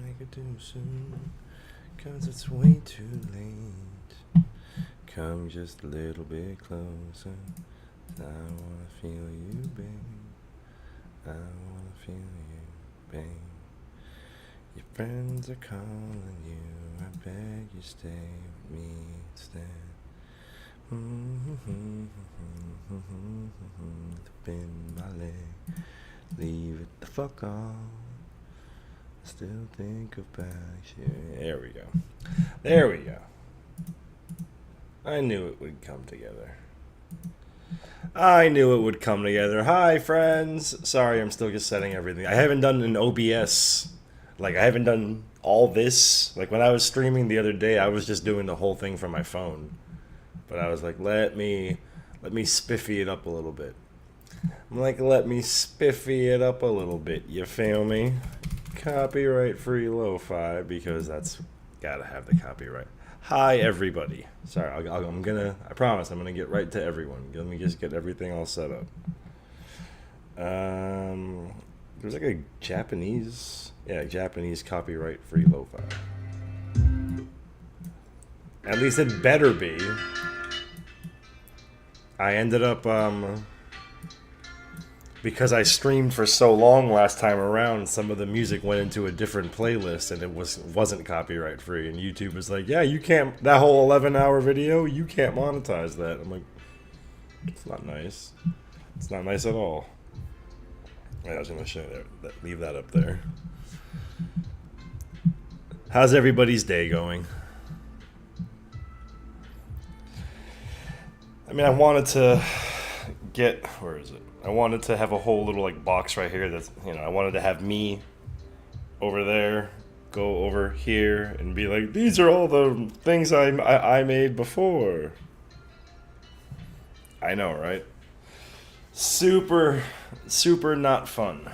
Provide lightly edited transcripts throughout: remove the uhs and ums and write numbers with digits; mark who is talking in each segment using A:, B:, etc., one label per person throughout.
A: Make it too soon, 'cause it's way too late. Come just a little bit closer. I wanna feel you, babe. I wanna feel you, babe. Your friends are calling you. I beg you stay with me instead. Bend my leg, leave it the fuck off. Still think about you. There we go. There we go. I knew it would come together. I knew it would come together. Hi, friends. Sorry, I'm still just setting everything. I haven't done an OBS. Like, I haven't done all this. Like, when I was streaming the other day, I was just doing the whole thing from my phone. But I was like, let me spiffy it up a little bit. I'm like, let me spiffy it up a little bit. You feel me? Copyright free lo-fi, because that's gotta have the copyright. Hi, everybody. Sorry, I promise I'm gonna get right to everyone. Let me just get everything all set up. There's like a Japanese copyright free lo-fi. At least it better be. I ended up, because I streamed for so long last time around, some of the music went into a different playlist and it wasn't copyright free. And YouTube was like, yeah, you can't, that whole 11-hour video, you can't monetize that. I'm like, it's not nice. It's not nice at all. I was going to show you that. Leave that up there. How's everybody's day going? I mean, I wanted to get, where is it? I wanted to have a whole little like box right here that's, I wanted to have me over there, go over here and be like, these are all the things I made before. I know, right? Super not fun.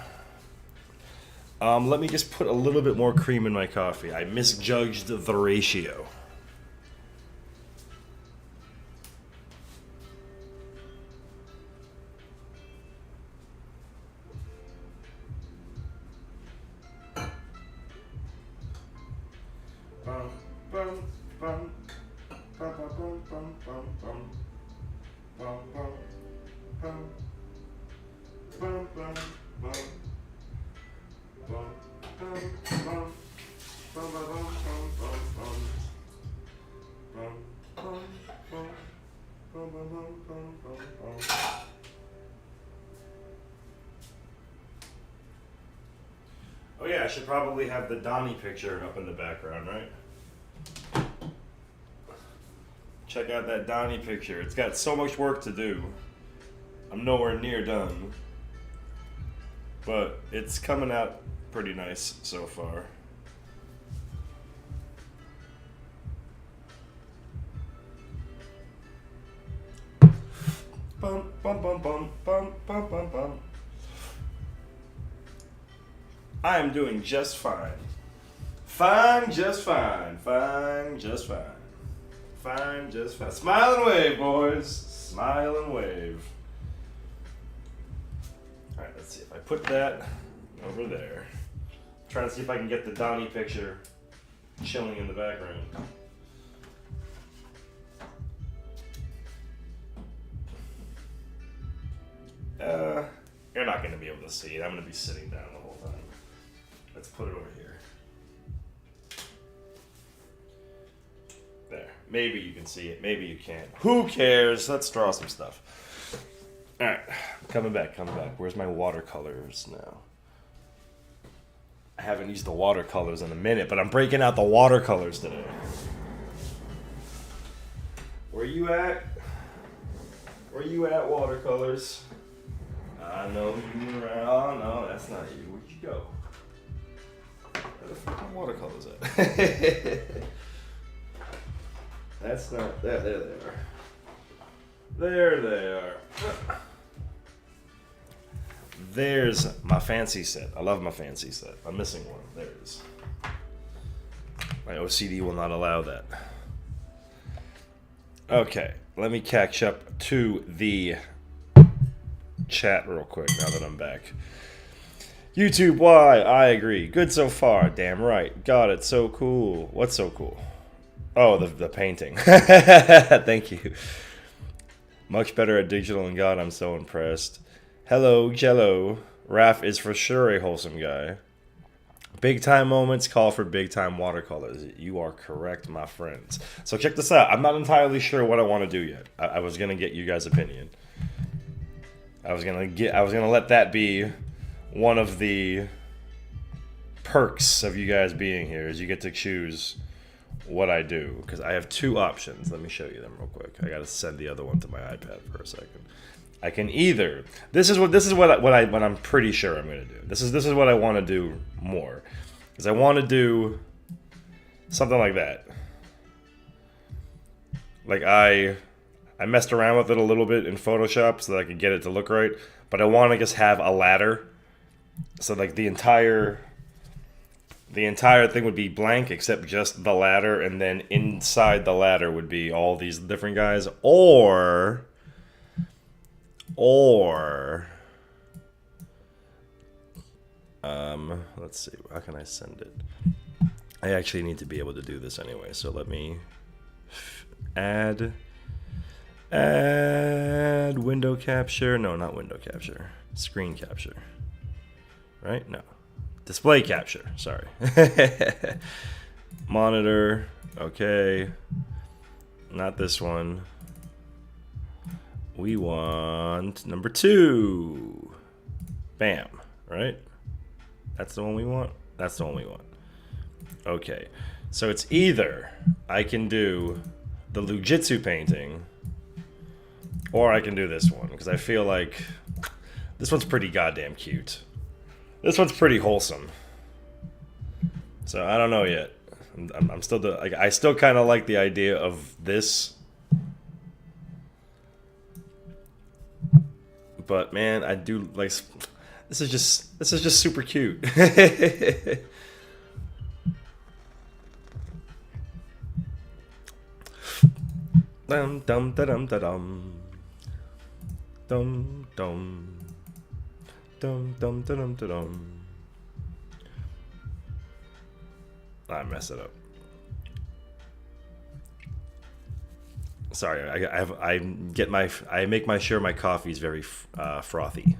A: Let me just put a little bit more cream in my coffee. I misjudged the ratio. Oh yeah, I should probably have the Donnie picture up in the background, right? Check out that Donnie picture. It's got so much work to do. I'm nowhere near done. But it's coming out pretty nice so far. Bum, bum, bum, bum, bum, bum, bum, bum. I am doing just fine. Fine, just fine. Fine, just fine. Fine, just fine. Smile and wave, boys. Smile and wave. Alright, let's see if I put that over there. I'm trying to see if I can get the Donnie picture chilling in the background. You're not going to be able to see it. I'm going to be sitting down the whole time. Let's put it over here. There. Maybe you can see it. Maybe you can't. Who cares? Let's draw some stuff. Alright. Coming back. Where's my watercolors now? I haven't used the watercolors in a minute, but I'm breaking out the watercolors today. Where you at? Watercolors? I know you around. Oh no, that's not you. Where'd you go? Where the fuck are watercolors at? That's not. There they are. There they are. There's my fancy set. I love my fancy set. I'm missing one. There it is. My OCD will not allow that. Okay, let me catch up to the chat real quick now that I'm back. YouTube, why? I agree. Good so far. Damn right. Got it. So cool. What's so cool? Oh, the painting. Thank you. Much better at digital than God. I'm so impressed. Hello, Jello. Raph is for sure a wholesome guy. Big time moments call for big time watercolors. You are correct, my friends. So check this out. I'm not entirely sure what I want to do yet. I was gonna get you guys' opinion. I was gonna let that be one of the perks of you guys being here, is you get to choose what I do, because I have two options. Let me show you them real quick. I gotta send the other one to my iPad for a second. I can either this is what I'm pretty sure I'm gonna do. This is what I want to do more, is I want to do something like that. Like I messed around with it a little bit in Photoshop so that I could get it to look right, but I want to just have a ladder, so like the entire thing would be blank except just the ladder, and then inside the ladder would be all these different guys, or let's see, how can I send it? I actually need to be able to do this anyway, so let me add window capture. No, not window capture. Screen capture. Right? No. Display capture. Sorry. Monitor. Okay. Not this one. We want number 2. Bam. Right? That's the one we want? That's the one we want. Okay. So it's either I can do the Lujitsu painting, or I can do this one, because I feel like this one's pretty goddamn cute. This one's pretty wholesome. So I don't know yet. I'm still I still kind of like the idea of this. But man, I do like, this is just super cute. Dum dum da dum da dum. Dum dum. Dum dum da dum da dum. I messed it up. Sorry, I make sure my coffee is very frothy.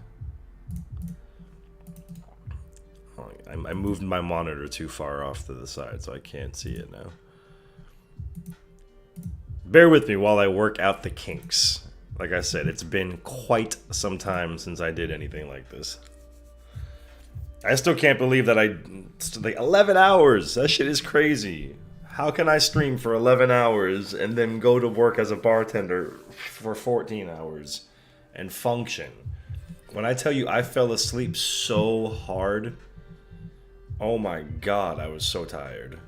A: I moved my monitor too far off to the side, so I can't see it now. Bear with me while I work out the kinks. Like I said, it's been quite some time since I did anything like this. I still can't believe that like 11 hours. That shit is crazy. How can I stream for 11 hours and then go to work as a bartender for 14 hours and function? When I tell you I fell asleep so hard, oh my god, I was so tired.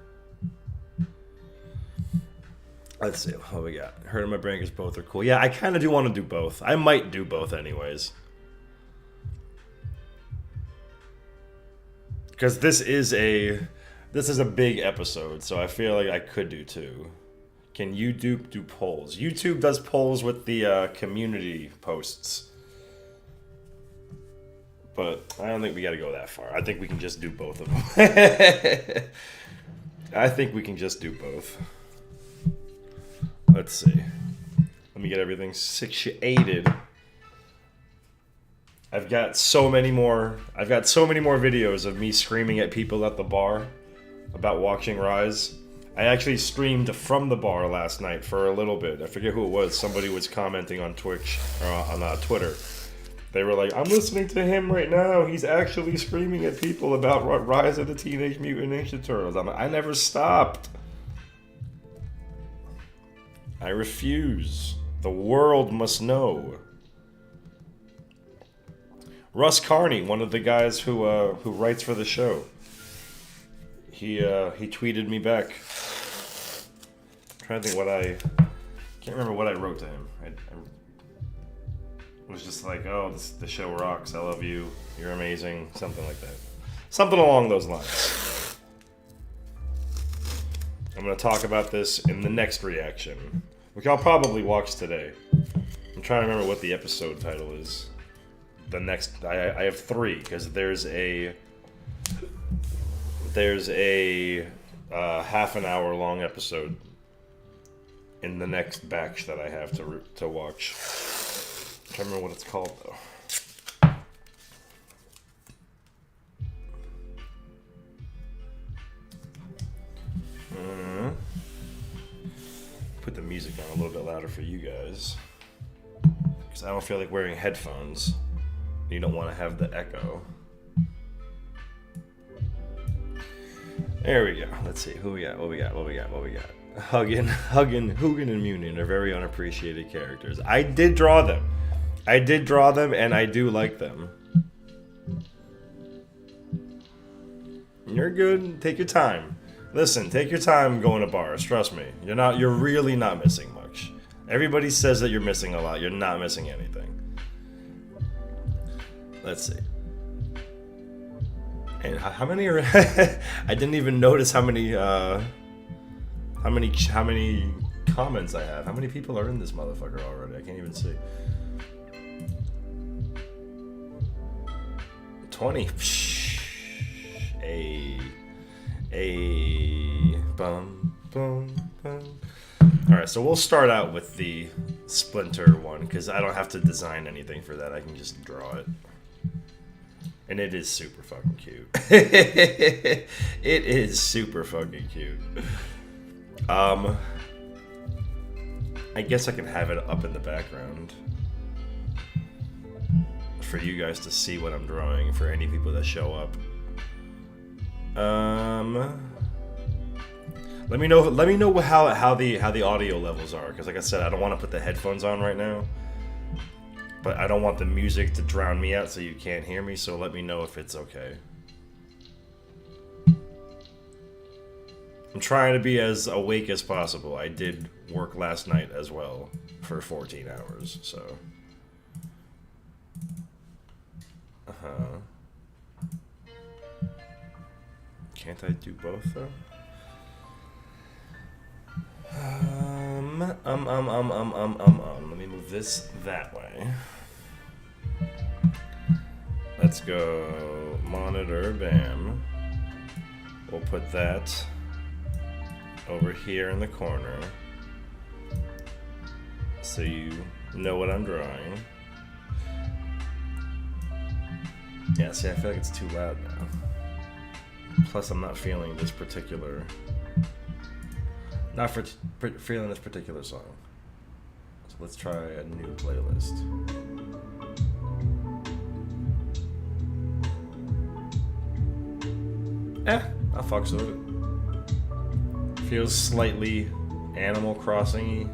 A: Let's see what we got. Hurt of my brain because both are cool. Yeah, I kind of do want to do both. I might do both anyways. Because this is a big episode, so I feel like I could do 2. Can YouTube do polls? YouTube does polls with the community posts. But I don't think we got to go that far. I think we can just do both of them. I think we can just do both. Let's see. Let me get everything situated. I've got so many more videos of me screaming at people at the bar about watching Rise. I actually streamed from the bar last night for a little bit. I forget who it was. Somebody was commenting on Twitch or on Twitter. They were like, "I'm listening to him right now. He's actually screaming at people about Rise of the Teenage Mutant Ninja Turtles." I'm like, I never stopped. I refuse. The world must know. Russ Carney, one of the guys who writes for the show, he tweeted me back. I'm trying to think can't remember what I wrote to him. I was just like, "Oh, the show rocks. I love you. You're amazing." Something like that. Something along those lines. I'm going to talk about this in the next reaction, which I'll probably watch today. I'm trying to remember what the episode title is. the next. I have 3 because there's a half an hour long episode in the next batch that I have to watch. I can't remember what it's called though. Put the music on a little bit louder for you guys because I don't feel like wearing headphones. You don't want to have the echo. There we go. Let's see who we got. What we got. Huggin, Hugin, and Munin are very unappreciated characters. I did draw them, and I do like them. You're good. Take your time. Listen, take your time going to bars. Trust me. You're really not missing much. Everybody says that you're missing a lot. You're not missing anything. Let's see. And how many are I didn't even notice how many comments I have. How many people are in this motherfucker already? I can't even see. 20. Bum. Alright, so we'll start out with the Splinter one, because I don't have to design anything for that. I can just draw it. And it is super fucking cute. It is super fucking cute. I guess I can have it up in the background for you guys to see what I'm drawing for any people that show up. Let me know how the audio levels are, because like I said, I don't want to put the headphones on right now, but I don't want the music to drown me out so you can't hear me, so let me know if it's okay. I'm trying to be as awake as possible. I did work last night as well for 14 hours, so can't I do both though? Let me move this that way. Let's go monitor, bam. We'll put that over here in the corner so you know what I'm drawing. Yeah, see, I feel like it's too loud now. Plus, I'm not feeling this particular... feeling this particular song. So let's try a new playlist. I'll fucks with it. Feels slightly Animal Crossing-y.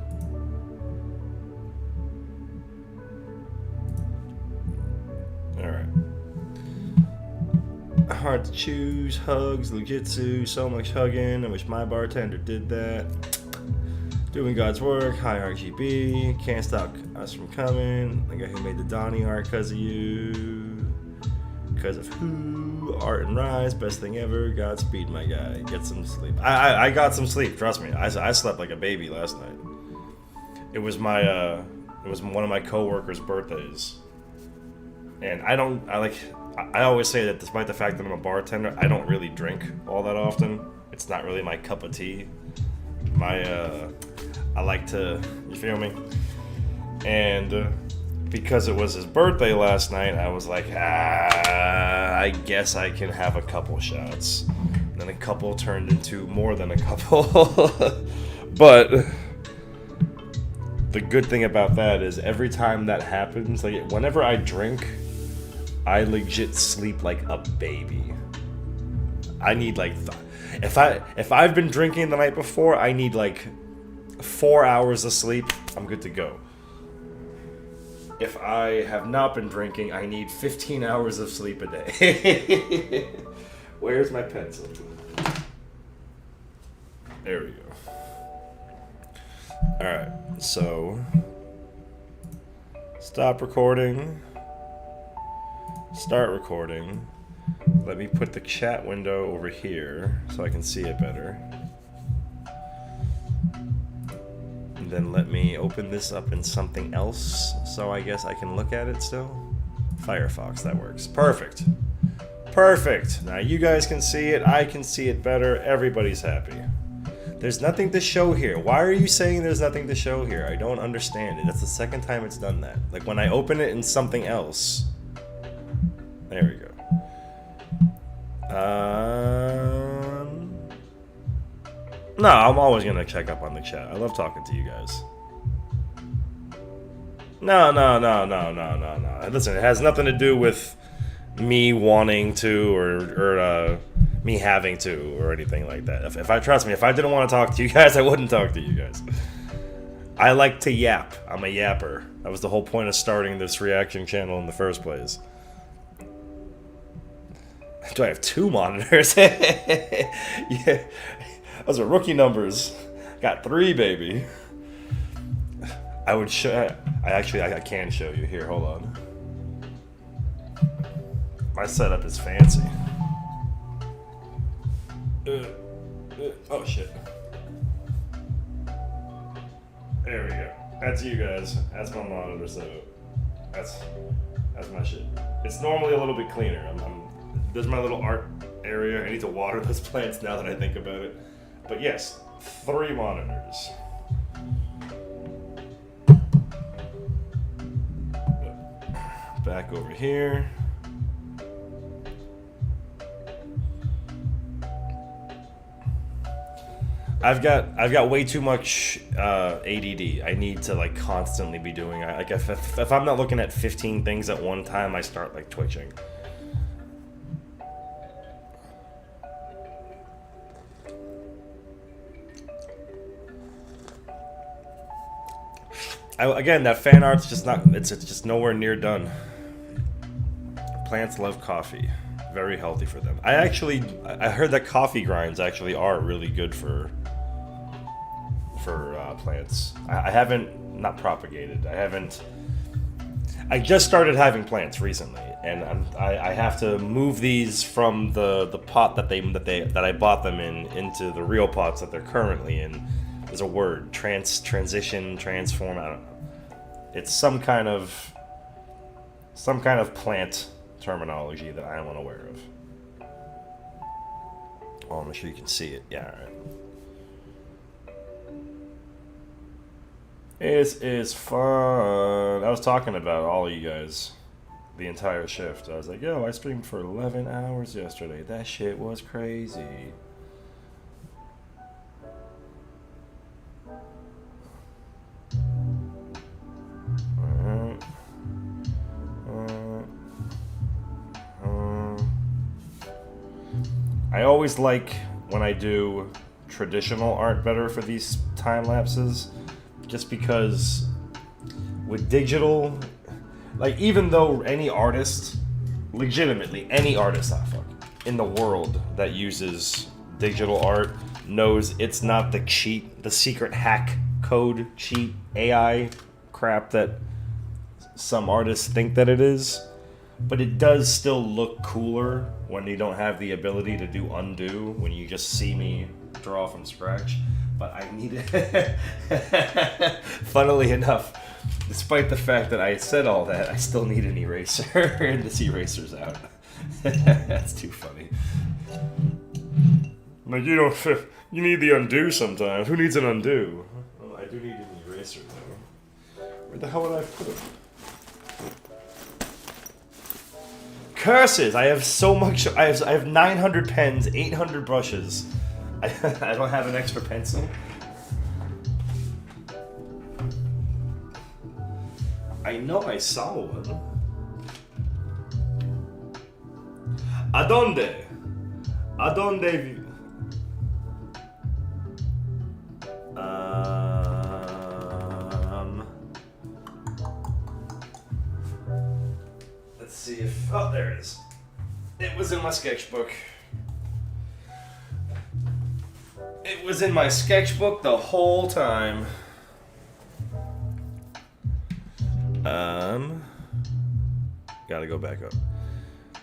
A: Alright. Hard to choose, hugs, Lujitsu, so much hugging. I wish my bartender did that. Doing God's work, hi RGB, can't stop us from coming. The guy who made the Donnie art because of you. Because of who? Art and Rise, best thing ever. Godspeed, my guy. Get some sleep. I got some sleep, trust me. I slept like a baby last night. It was one of my coworkers' birthdays. And I always say that despite the fact that I'm a bartender, I don't really drink all that often. It's not really my cup of tea. I like to, you feel me? And because it was his birthday last night, I was like, I guess I can have a couple shots. And then a couple turned into more than a couple. But the good thing about that is every time that happens, like whenever I drink, I legit sleep like a baby. I need like, if I've been drinking the night before, I need like 4 hours of sleep. I'm good to go. If I have not been drinking, I need 15 hours of sleep a day. Where's my pencil? There we go. Alright, so stop recording. Start recording. Let me put the chat window over here so I can see it better. And then let me open this up in something else so I guess I can look at it still. Firefox, that works. Perfect. Perfect. Now you guys can see it. I can see it better. Everybody's happy. There's nothing to show here. Why are you saying there's nothing to show here? I don't understand it. That's the second time it's done that. Like when I open it in something else. There we go. No, I'm always gonna check up on the chat. I love talking to you guys. No. Listen, it has nothing to do with me wanting to or me having to or anything like that. If I trust me, if I didn't want to talk to you guys, I wouldn't talk to you guys. I like to yap. I'm a yapper. That was the whole point of starting this reaction channel in the first place. Do I have 2 monitors? Yeah, those are rookie numbers. Got 3, baby. I would show. I can show you here. Hold on. My setup is fancy. Oh shit. There we go. That's you guys. That's my monitor setup. That's my shit. It's normally a little bit cleaner. There's my little art area. I need to water those plants now that I think about it. But yes, 3 monitors. Back over here. I've got way too much ADD. I need to like constantly be doing. Like if I'm not looking at 15 things at one time, I start like twitching. Again, that fan art's just not. It's just nowhere near done. Plants love coffee. Very healthy for them. I heard that coffee grinds actually are really good for plants. I haven't not propagated. I just started having plants recently, and I have to move these from the pot that I bought them in into the real pots that they're currently in. There's a word, transition, transform. I don't know. It's some kind of plant terminology that I am unaware of. Oh, I'm sure you can see it. Yeah, all right. It is fun. I was talking about all of you guys the entire shift. I was like, yo, I streamed for 11 hours yesterday. That shit was crazy. I always like when I do traditional art better for these time lapses, just because with digital, like even though any artist, legitimately any artist in the world that uses digital art knows it's not the secret hack code cheat AI crap that some artists think that it is. But it does still look cooler when you don't have the ability to do undo, when you just see me draw from scratch. But I need it. Funnily enough, despite the fact that I said all that, I still need an eraser, and this eraser's out. That's too funny. Like, you need the undo sometimes. Who needs an undo? Well, I do need an eraser, though. Where the hell would I put it? Curses! I have so much. I have 900 pens, 800 brushes. I don't have an extra pencil. I know I saw one. Adonde? Let's see if... Oh, there it is. It was in my sketchbook. It was in my sketchbook the whole time. Gotta go back up.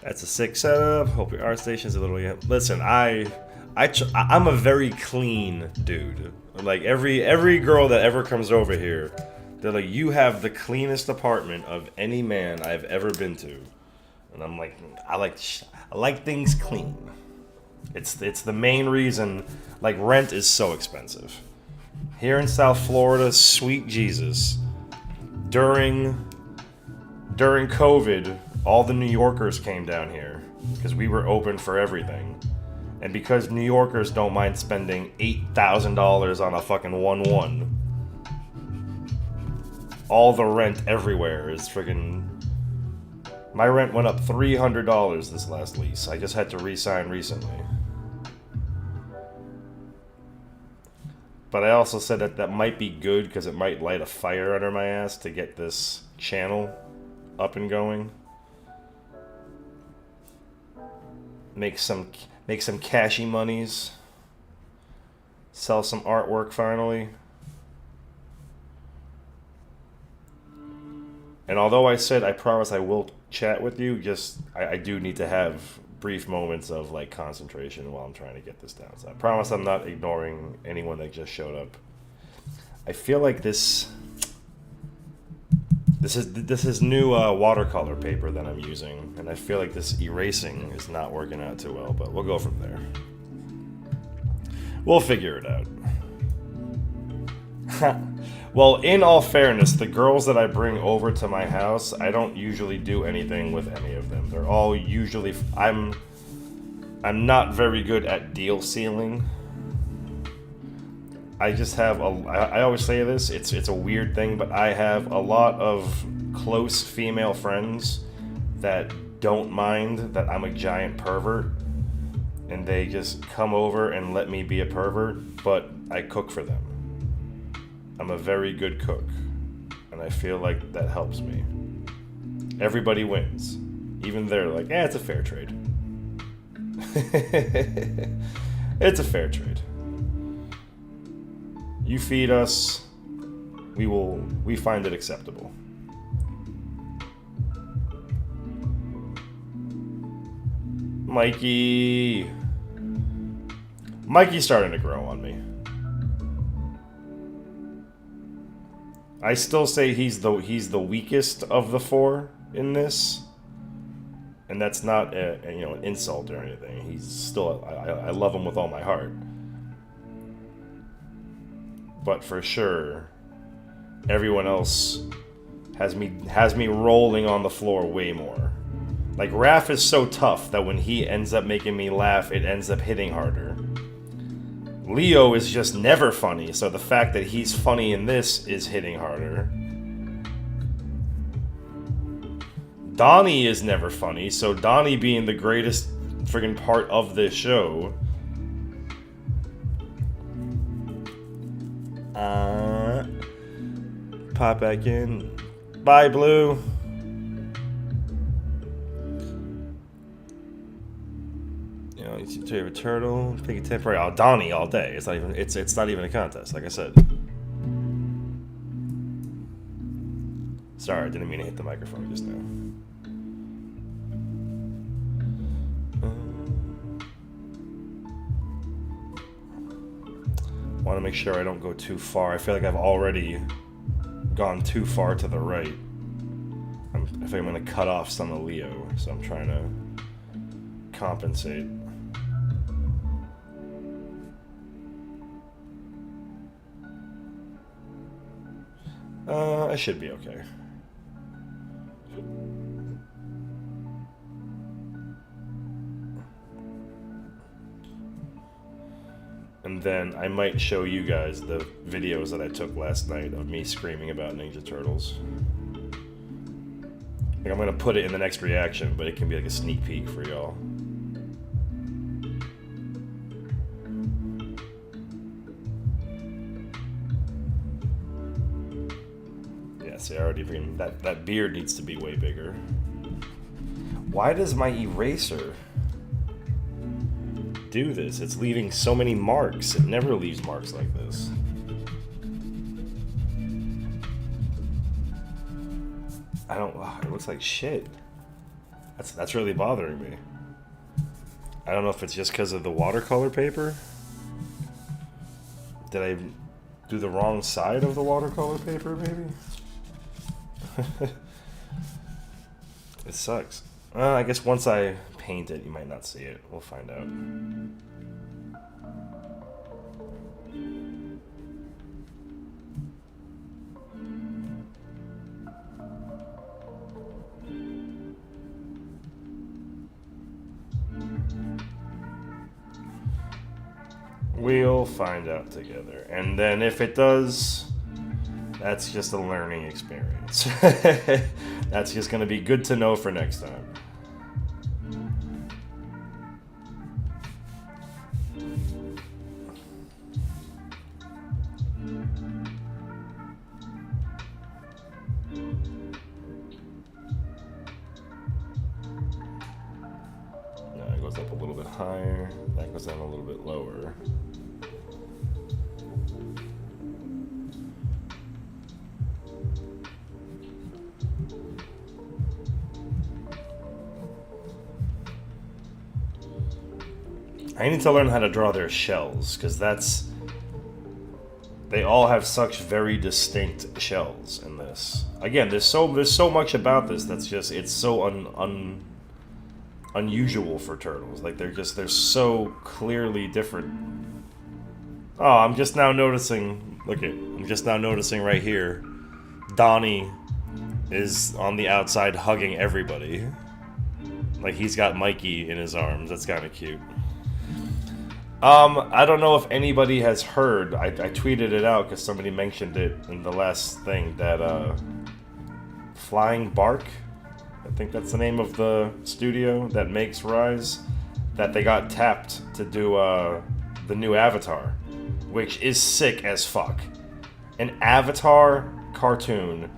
A: That's a sick setup. Hope your art station's a little... Yeah. Listen, I'm a very clean dude. Like every girl that ever comes over here, They're like, you have the cleanest apartment of any man I've ever been to. And I'm like, I like things clean. It's the main reason, like, rent is so expensive. Here in South Florida, sweet Jesus, during COVID, all the New Yorkers came down here because we were open for everything. And because New Yorkers don't mind spending $8,000 on a fucking 1-1, all the rent everywhere is friggin'... My rent went up $300 this last lease. I just had to re-sign recently. But I also said that that might be good because it might light a fire under my ass to get this channel up and going. Make some cashy monies. Sell some artwork finally. And although I said I promise I will chat with you, I do need to have brief moments of like concentration while I'm trying to get this down. So I promise I'm not ignoring anyone that just showed up. I feel like this is new watercolor paper that I'm using, and I feel like this erasing is not working out too well, but we'll go from there. We'll figure it out. Well, in all fairness, the girls that I bring over to my house, I don't usually do anything with any of them. They're all usually... I'm not very good at deal sealing. I just have I always say this, it's a weird thing, but I have a lot of close female friends that don't mind that I'm a giant pervert, and they just come over and let me be a pervert, but I cook for them. I'm a very good cook, and I feel like that helps me. Everybody wins. Even they're like, it's a fair trade. It's a fair trade. You feed us, we find it acceptable. Mikey's starting to grow on me. I still say he's the weakest of the four in this, and that's not an insult or anything. He's still I love him with all my heart, but for sure, everyone else has me rolling on the floor way more. Like Raph is so tough that when he ends up making me laugh, it ends up hitting harder. Leo is just never funny, so the fact that he's funny in this is hitting harder. Donnie is never funny, so Donnie being the greatest friggin' part of this show. Pop back in. Bye, Blue. You favorite turtle, pick a temporary. Oh, Donnie all day. It's not even a contest, like I said. Sorry, I didn't mean to hit the microphone just now. Want to make sure I don't go too far. I feel like I've already gone too far to the right. I think I'm going to cut off some of Leo, so I'm trying to compensate. I should be okay. And then I might show you guys the videos that I took last night of me screaming about Ninja Turtles. Like I'm gonna put it in the next reaction, but it can be like a sneak peek for y'all. See, I already bring that beard needs to be way bigger. Why does my eraser do this? It's leaving so many marks. It never leaves marks like this. It looks like shit. That's really bothering me. I don't know if it's just because of the watercolor paper. Did I do the wrong side of the watercolor paper, maybe? It sucks. I guess once I paint it, you might not see it. We'll find out. We'll find out together. And then if it does, that's just a learning experience. That's just going to be good to know for next time. That goes up a little bit higher. That goes down a little bit lower. I need to learn how to draw their shells, because they all have such very distinct shells in this. Again, there's so much about this that's just, it's so unusual for turtles. Like, they're so clearly different. Oh, I'm just now noticing, I'm just now noticing right here, Donnie is on the outside hugging everybody. Like, he's got Mikey in his arms. That's kind of cute. I don't know if anybody has heard, I tweeted it out because somebody mentioned it in the last thing, that Flying Bark, I think that's the name of the studio that makes Rise, that they got tapped to do the new Avatar, which is sick as fuck. An Avatar cartoon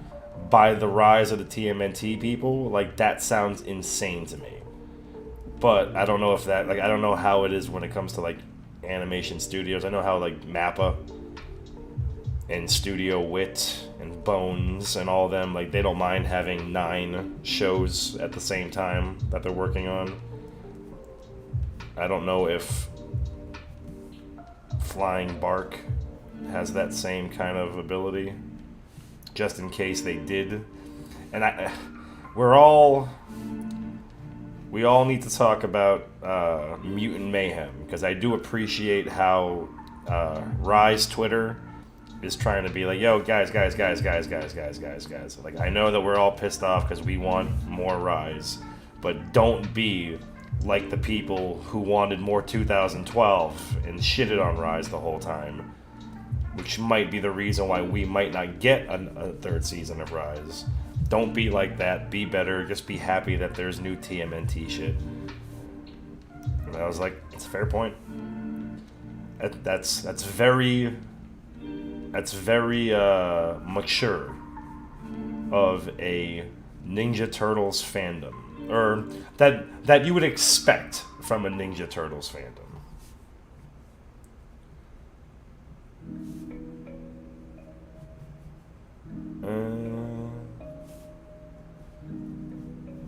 A: by the Rise of the TMNT people, like, that sounds insane to me. But I don't know if that, like, I don't know how it is when it comes to, like, animation studios. I know how, like, Mappa and Studio Wit and Bones and all of them, like, they don't mind having 9 shows at the same time that they're working on. I don't know if Flying Bark has that same kind of ability, just in case they did. And we all need to talk about Mutant Mayhem, because I do appreciate how Rise Twitter is trying to be like, yo, guys. Like, I know that we're all pissed off because we want more Rise, but don't be like the people who wanted more 2012 and shitted on Rise the whole time, which might be the reason why we might not get a third season of Rise. Don't be like that. Be better. Just be happy that there's new TMNT shit. And I was like, it's a fair point. That's very mature of a Ninja Turtles fandom, or that you would expect from a Ninja Turtles fandom.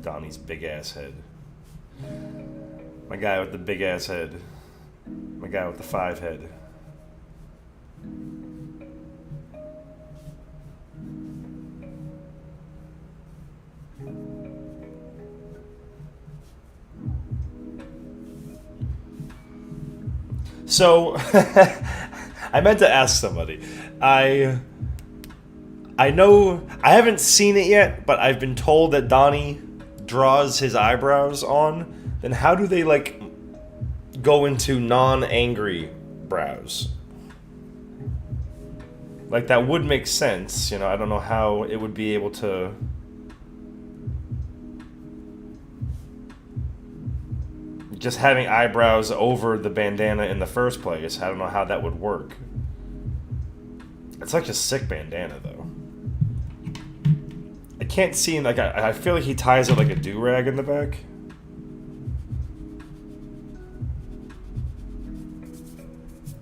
A: Donnie's big ass head. My guy with the big ass head. My guy with the 5 head. So, I meant to ask somebody. I know, I haven't seen it yet, but I've been told that Donnie draws his eyebrows on. Then how do they, like, go into non-angry brows? Like, that would make sense, you know. I don't know how it would be able to... Just having eyebrows over the bandana in the first place, I don't know how that would work. It's like a sick bandana, though. I can't see, like, I feel like he ties it like a do-rag in the back.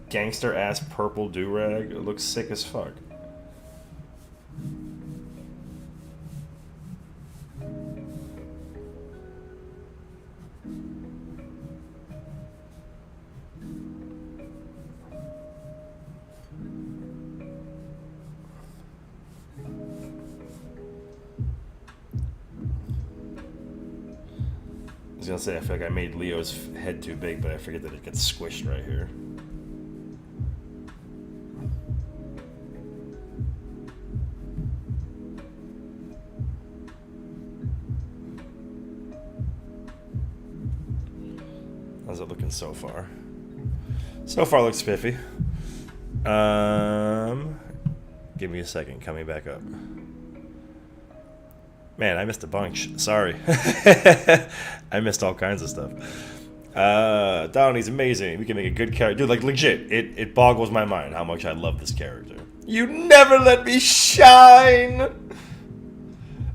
A: Gangster-ass purple do-rag. It looks sick as fuck. was gonna say, I feel like I made Leo's head too big, but I forget that it gets squished right here. How's it looking so far? So far looks spiffy. Give me a second, coming back up. Man, I missed a bunch. Sorry. I missed all kinds of stuff. Downey's amazing. We can make a good character. Dude, like, legit, it boggles my mind how much I love this character. You never let me shine!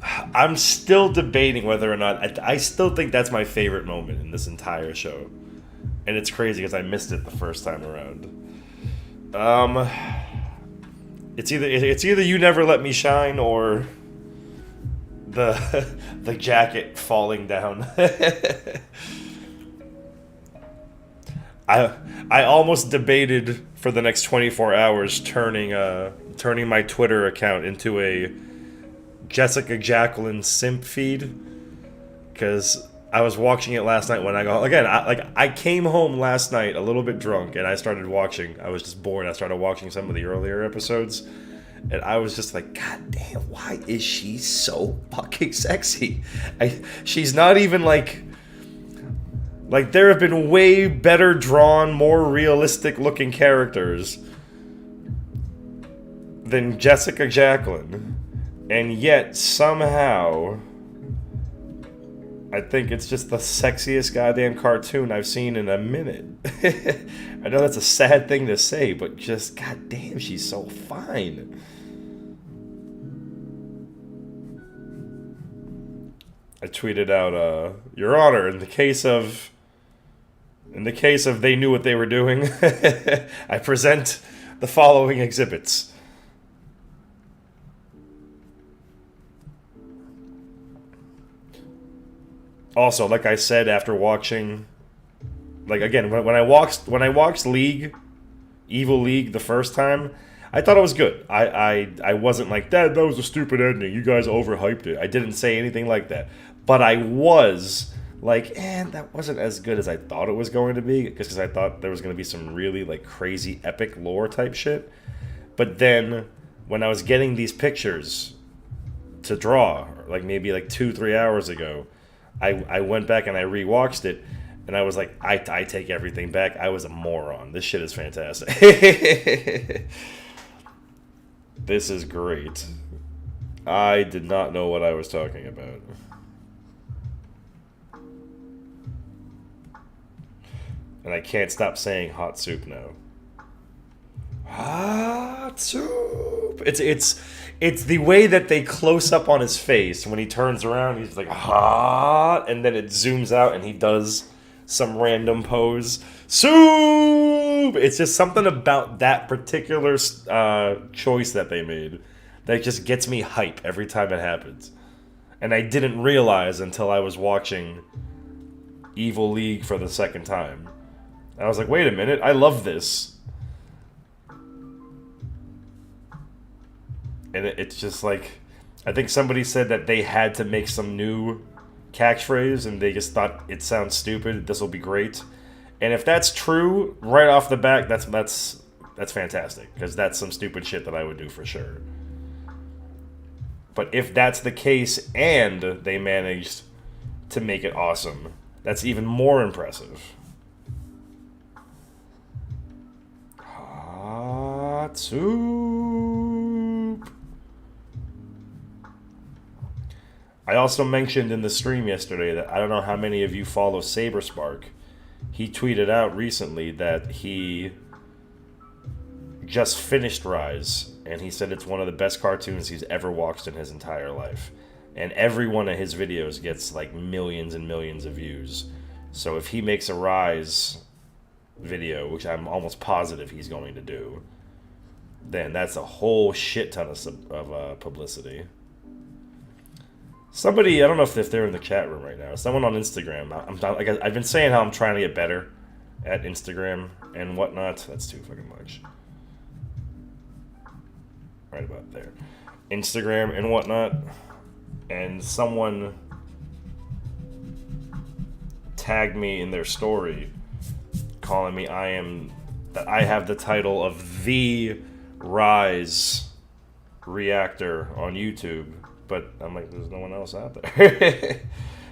A: I'm still debating whether or not... I still think that's my favorite moment in this entire show. And it's crazy because I missed it the first time around. It's either You Never Let Me Shine or... the jacket falling down. I almost debated for the next 24 hours turning my Twitter account into a Jessica Jacqueline simp feed, because I was watching it last night when I go again. I came home last night a little bit drunk and I started watching. I was just bored. I started watching some of the earlier episodes. And I was just like, God damn, why is she so fucking sexy? She's not even like there have been way better drawn, more realistic looking characters than Jessica Jacqueline. And yet, somehow, I think it's just the sexiest goddamn cartoon I've seen in a minute. I know that's a sad thing to say, but just, goddamn, she's so fine. I tweeted out, Your Honor, in the case of they knew what they were doing, I present the following exhibits. Also, like I said, after watching, like again, when I watched League, Evil League the first time, I thought it was good. I wasn't like, that was a stupid ending, you guys overhyped it. I didn't say anything like that. But I was like, that wasn't as good as I thought it was going to be, because I thought there was going to be some really like crazy epic lore type shit. But then when I was getting these pictures to draw, like maybe like 2-3 hours ago, I went back and I rewatched it, and I was like, I take everything back. I was a moron. This shit is fantastic. This is great. I did not know what I was talking about. And I can't stop saying hot soup now. Hot soup. It's the way that they close up on his face when he turns around. He's like, hot, and then it zooms out and he does some random pose. Soup. It's just something about that particular choice that they made that just gets me hype every time it happens. And I didn't realize until I was watching Evil League for the second time. I was like, wait a minute, I love this. And it's just like, I think somebody said that they had to make some new catchphrase and they just thought it sounds stupid, this will be great. And if that's true, right off the bat, that's fantastic, because that's some stupid shit that I would do for sure. But if that's the case and they managed to make it awesome, that's even more impressive. Hot soup. I also mentioned in the stream yesterday that I don't know how many of you follow Saberspark. He tweeted out recently that he just finished Rise, and he said it's one of the best cartoons he's ever watched in his entire life. And every one of his videos gets like millions and millions of views. So if he makes a Rise video, which I'm almost positive he's going to do, then that's a whole shit ton of publicity. Somebody, I don't know if they're in the chat room right now. Someone on Instagram. I've been saying how I'm trying to get better at Instagram and whatnot. That's too fucking much. Right about there. Instagram and whatnot. And someone tagged me in their story, calling me that I have the title of the Rise reactor on YouTube. But I'm like, there's no one else out there.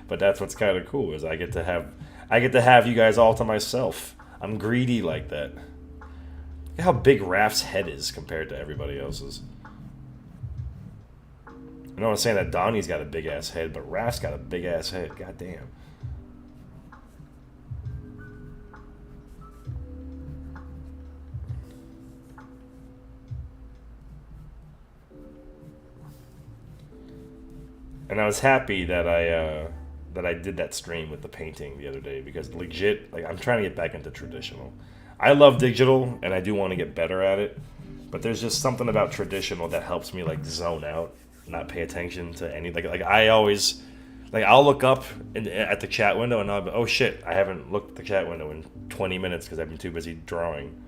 A: But that's what's kind of cool, is I get to have you guys all to myself. I'm greedy like that. Look how big Raph's head is compared to everybody else's. I know I'm saying that Donnie's got a big ass head, but Raph's got a big ass head. God damn. And I was happy that I did that stream with the painting the other day, because legit, like, I'm trying to get back into traditional. I love digital and I do want to get better at it, but there's just something about traditional that helps me like zone out, not pay attention to any like I always like I'll look up at the chat window and I'll be, oh shit, I haven't looked at the chat window in 20 minutes because I've been too busy drawing.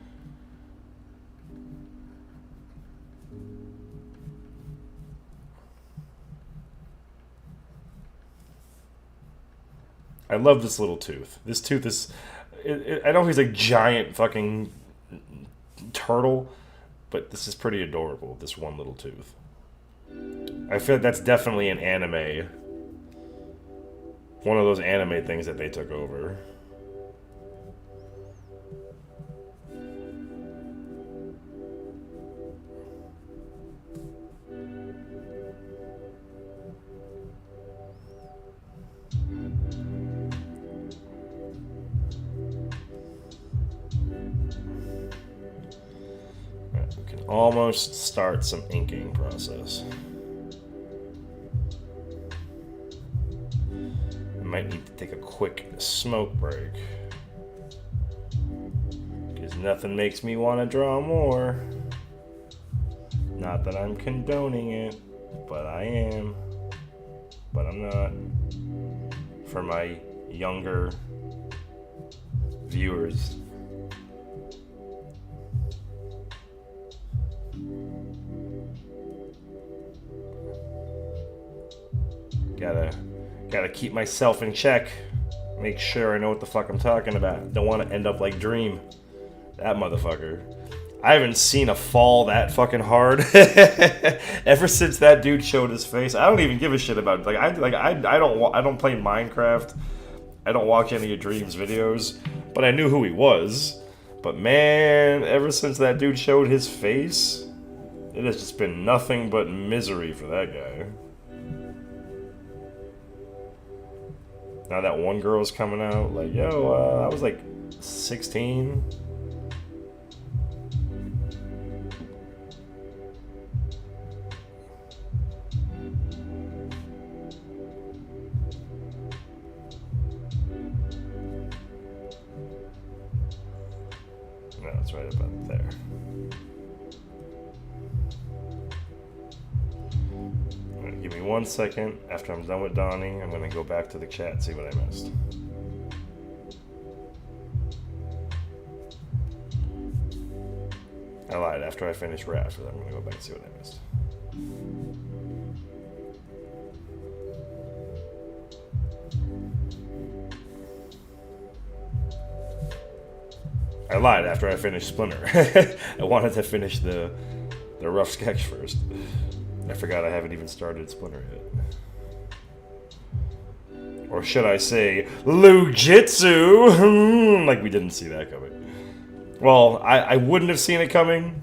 A: I love this little tooth. This tooth is... I know he's a giant fucking turtle, but this is pretty adorable, this one little tooth. I feel like that's definitely an anime. One of those anime things that they took over. Almost start some inking process. I might need to take a quick smoke break, because nothing makes me want to draw more. Not that I'm condoning it, but I am. But I'm not. For my younger viewers. Gotta keep myself in check. Make sure I know what the fuck I'm talking about. Don't want to end up like Dream. That motherfucker. I haven't seen a fall that fucking hard ever since that dude showed his face. I don't even give a shit about it. I don't play Minecraft. I don't watch any of Dream's videos, but I knew who he was. But man, ever since that dude showed his face, it has just been nothing but misery for that guy. Now that one girl's coming out, like, yo, I was like 16. No, it's right about there. Give me 1 second. After I'm done with Donnie, I'm going to go back to the chat and see what I missed. I lied. After I finish Raph, I'm going to go back and see what I missed. I lied. After I finished Splinter. I wanted to finish the rough sketch first. I forgot I haven't even started Splinter yet. Or should I say, Lujitsu? Like we didn't see that coming. Well, I wouldn't have seen it coming.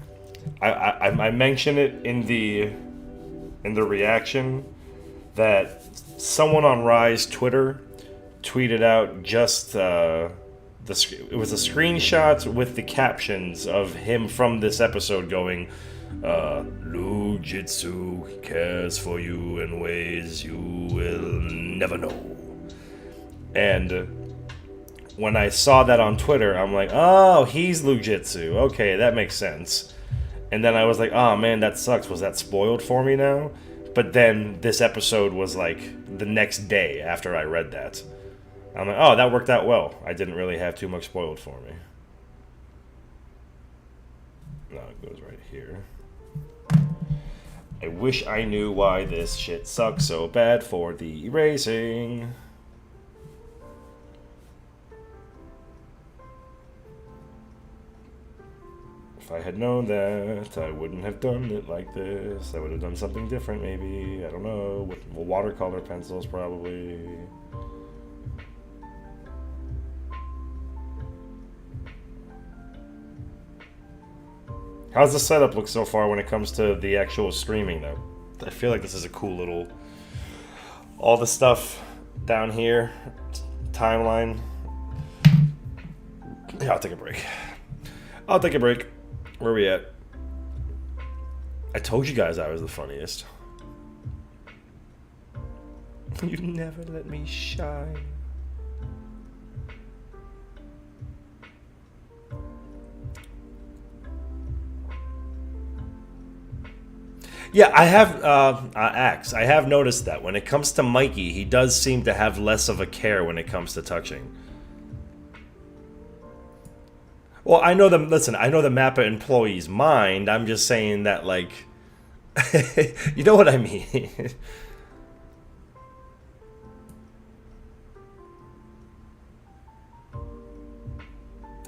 A: I mentioned it in the reaction that someone on Rise Twitter tweeted out just it was a screenshot with the captions of him from this episode going, Lujitsu cares for you in ways you will never know. And when I saw that on Twitter, I'm like, oh, he's Lujitsu. Okay, that makes sense. And then I was like, oh man, that sucks. Was that spoiled for me now? But then this episode was like the next day after I read that. I'm like, oh, that worked out well. I didn't really have too much spoiled for me. No, it goes right here. I wish I knew why this shit sucks so bad for the erasing. If I had known that, I wouldn't have done it like this. I would have done something different, maybe. I don't know. With watercolor pencils, probably. How's the setup look so far when it comes to the actual streaming, though? I feel like this is a cool little... All the stuff down here, timeline. Yeah, I'll take a break. I'll take a break. Where are we at? I told you guys I was the funniest. You never let me shine. Yeah, I have, Axe. I have noticed that when it comes to Mikey, he does seem to have less of a care when it comes to touching. Well, I know them. Listen, I know the Mappa employees mind. I'm just saying that, like, you know what I mean.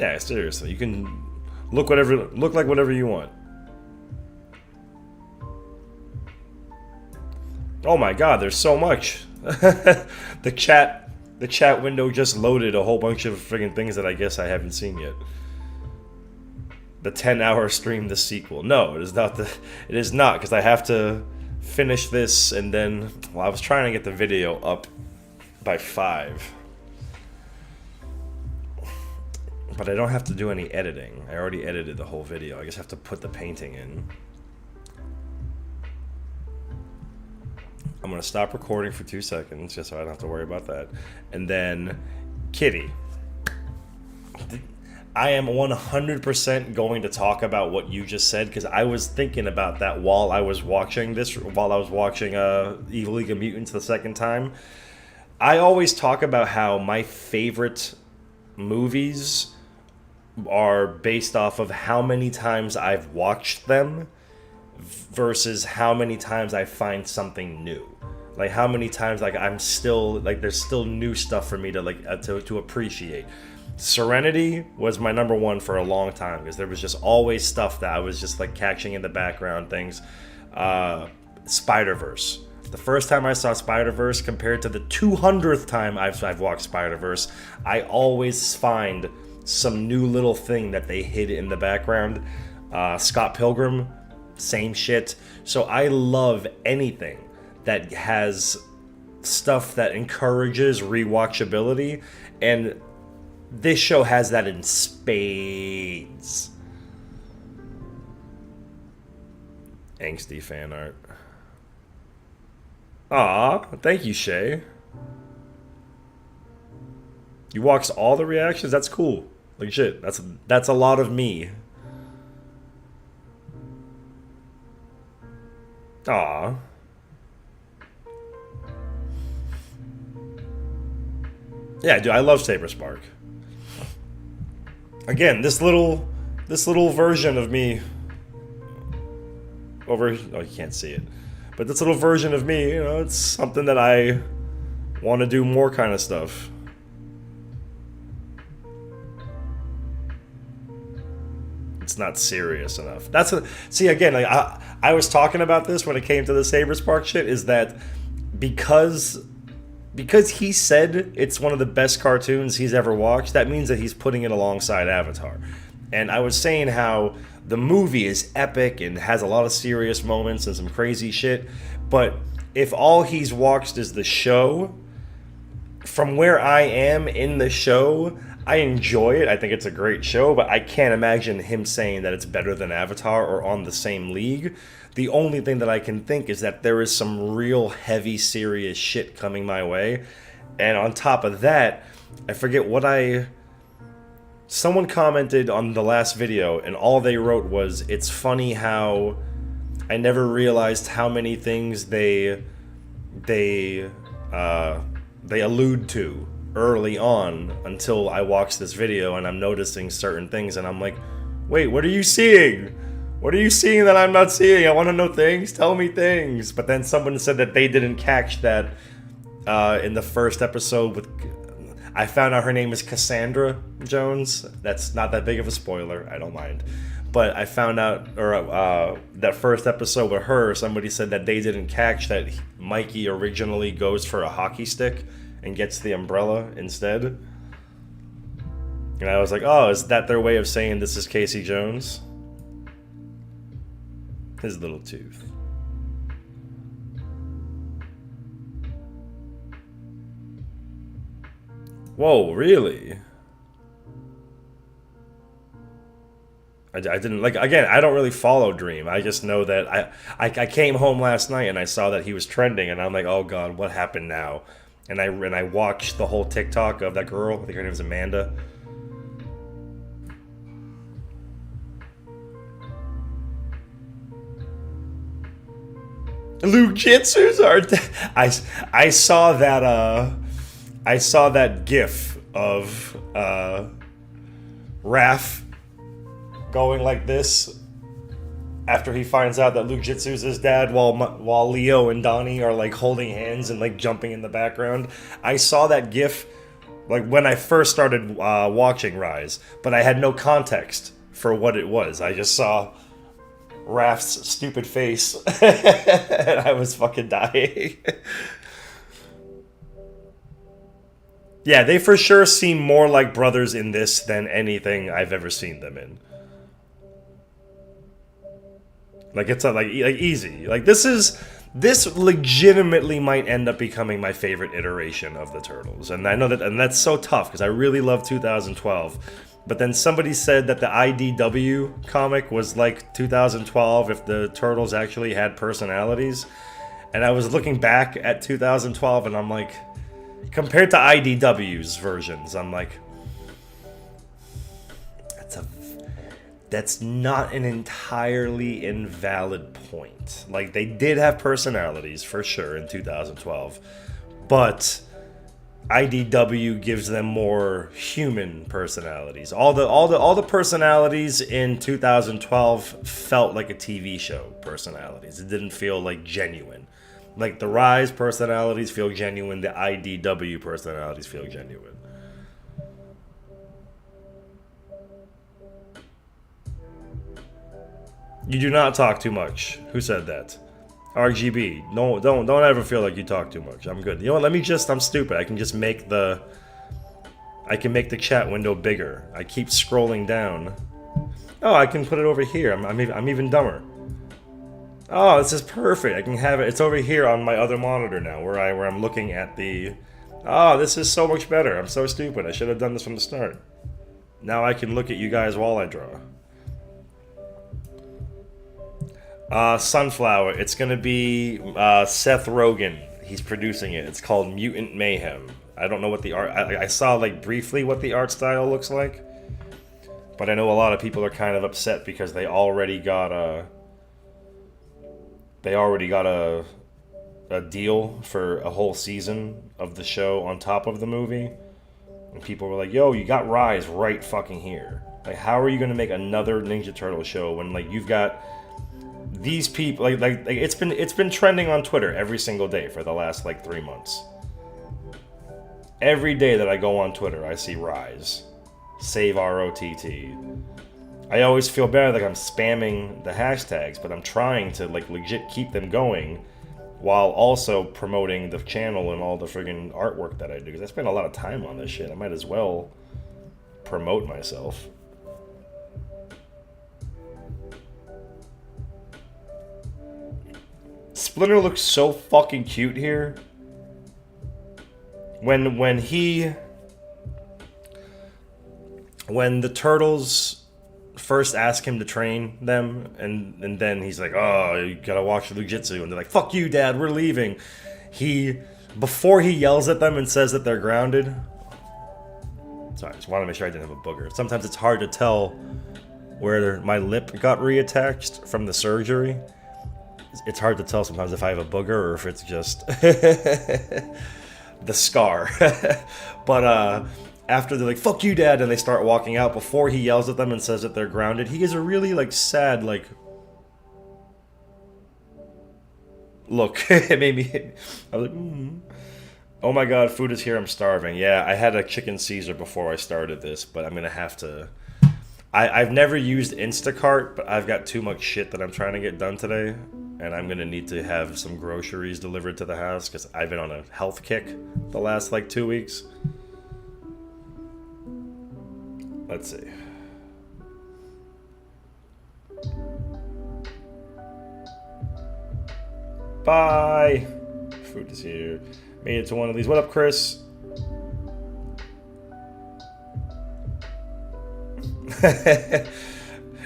A: Yeah, seriously, you can look like whatever you want. Oh my God, there's so much. The chat window just loaded a whole bunch of friggin' things that I guess I haven't seen yet. The 10-hour stream, the sequel. No, it is not. It is not, because I have to finish this and then. Well, I was trying to get the video up by 5, but I don't have to do any editing. I already edited the whole video. I just have to put the painting in. I'm gonna stop recording for 2 seconds just so I don't have to worry about that, and then Kitty. I am 100% going to talk about what you just said, because I was thinking about that while I was watching Evil League of Mutants the second time. I always talk about how my favorite movies are based off of how many times I've watched them versus how many times I find something new. Like how many times I'm still there's still new stuff for me to appreciate. Serenity was my number one for a long time because there was just always stuff that I was just like catching in the background things. Spider-Verse. The first time I saw Spider-Verse compared to the 200th time I've watched Spider-Verse, I always find some new little thing that they hid in the background. Scott Pilgrim, same shit. So I love anything that has stuff that encourages rewatchability, and this show has that in spades. Angsty fan art. Aw, thank you, Shay. You watched all the reactions? That's cool. Like shit, that's a lot of me. Aw. Yeah, dude, I love Saber Spark. Again, this little version of me over, oh, you can't see it, but this little version of me, you know, it's something that I want to do more kind of stuff. It's not serious enough. See, again, like I was talking about this when it came to the Saber Spark shit, is that because he said it's one of the best cartoons he's ever watched, that means that he's putting it alongside Avatar. And I was saying how the movie is epic and has a lot of serious moments and some crazy shit, but if all he's watched is the show, from where I am in the show, I enjoy it. I think it's a great show, but I can't imagine him saying that it's better than Avatar or on the same league. The only thing that I can think is that there is some real heavy, serious shit coming my way. And on top of that, I forget what someone commented on the last video, and all they wrote was, it's funny how I never realized how many things they allude to early on until I watched this video and I'm noticing certain things and I'm like, wait, what are you seeing? What are you seeing that I'm not seeing? I want to know things. Tell me things. But then someone said that they didn't catch that in the first episode with... I found out her name is Cassandra Jones. That's not that big of a spoiler. I don't mind. But I found out, or that first episode with her, somebody said that they didn't catch that Mikey originally goes for a hockey stick and gets the umbrella instead. And I was like, oh, is that their way of saying this is Casey Jones? His little tooth. Whoa, really? I didn't, like, again, I don't really follow Dream. I just know that I came home last night and I saw that he was trending, and I'm like, oh god, what happened now? And I watched the whole TikTok of that girl. I think her name is Amanda. Luke Jitsu's are. I saw that. I saw that GIF of Raph going like this after he finds out that Luke Jitsu's his dad, while Leo and Donnie are like holding hands and like jumping in the background. I saw that GIF like when I first started watching Rise, but I had no context for what it was. I just saw Raph's stupid face and I was fucking dying. Yeah, they for sure seem more like brothers in this than anything I've ever seen them in. Like, it's not like easy. Like, this legitimately might end up becoming my favorite iteration of the Turtles. And I know that, and that's so tough because I really love 2012. But then somebody said that the IDW comic was like 2012 if the Turtles actually had personalities. And I was looking back at 2012 and I'm like, compared to IDW's versions, I'm like, that's not an entirely invalid point. Like, they did have personalities for sure in 2012, but IDW gives them more human personalities. All the personalities in 2012 felt like a TV show personalities. It didn't feel like genuine. Like, the Rise personalities feel genuine, the IDW personalities feel genuine. You do not talk too much. Who said that? RGB. No, don't ever feel like you talk too much. I'm good. You know what? I'm stupid. I can just make the chat window bigger. I keep scrolling down. Oh, I can put it over here. I'm even dumber. Oh, this is perfect. I can have it. It's over here on my other monitor now, where I'm looking at the. Oh, this is so much better. I'm so stupid. I should have done this from the start. Now I can look at you guys while I draw. Sunflower. It's gonna be Seth Rogen. He's producing it. It's called Mutant Mayhem. I don't know what the art. I saw like briefly what the art style looks like, but I know a lot of people are kind of upset because they already got a deal for a whole season of the show on top of the movie, and people were like, "Yo, you got Rise right fucking here. Like, how are you gonna make another Ninja Turtle show when like you've got these people like it's been trending on Twitter every single day for the last like 3 months. Every day that I go on Twitter, I see Rise, save ROTT. I always feel bad like I'm spamming the hashtags, but I'm trying to like legit keep them going while also promoting the channel and all the friggin' artwork that I do. Because I spend a lot of time on this shit. I might as well promote myself. Splinter looks so fucking cute here. When the Turtles first ask him to train them, and then he's like, "Oh, you gotta watch Jiu-Jitsu," and they're like, "Fuck you, Dad, we're leaving." Before he yells at them and says that they're grounded. Sorry, I just want to make sure I didn't have a booger. Sometimes it's hard to tell where my lip got reattached from the surgery. It's hard to tell sometimes if I have a booger or if it's just the scar. But after they're like, "Fuck you, Dad," and they start walking out, before he yells at them and says that they're grounded, he gives a really like sad like look. It made me. I was like, Oh my god, food is here, I'm starving. Yeah, I had a chicken Caesar before I started this, but I'm gonna have to... I've never used Instacart, but I've got too much shit that I'm trying to get done today. And I'm gonna need to have some groceries delivered to the house, because I've been on a health kick the last, like, 2 weeks. Let's see. Bye! Food is here. Made it to one of these. What up, Chris?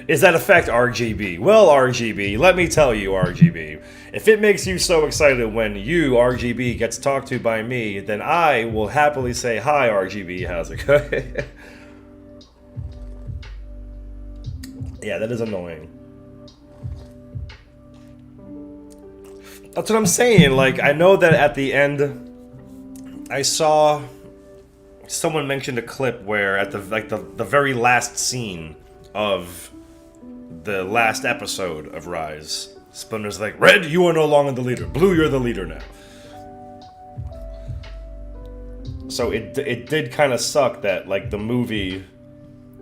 A: Is that effect RGB? Well, RGB, let me tell you, RGB. If it makes you so excited when you, RGB, gets talked to by me, then I will happily say, hi, RGB, how's it going? Yeah, that is annoying. That's what I'm saying. Like, I know that at the end, I saw someone mentioned a clip where at the very last scene of the last episode of Rise, Splinter's like, Red, you are no longer the leader. Blue, you're the leader now. So it did kind of suck that, like, the movie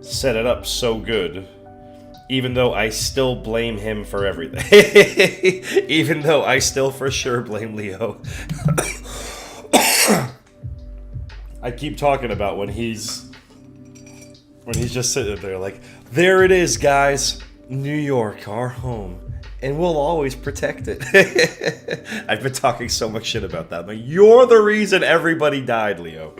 A: set it up so good, even though I still blame him for everything. Even though I still for sure blame Leo. I keep talking about when he's just sitting there like, there it is, guys. New York, our home. And we'll always protect it. I've been talking so much shit about that. But you're the reason everybody died, Leo.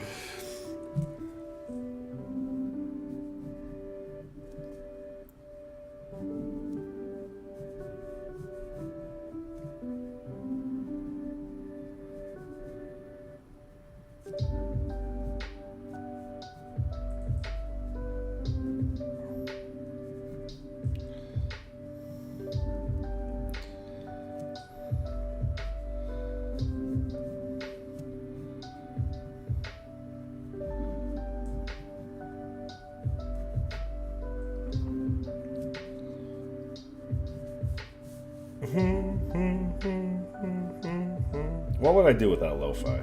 A: What would I do without lo-fi?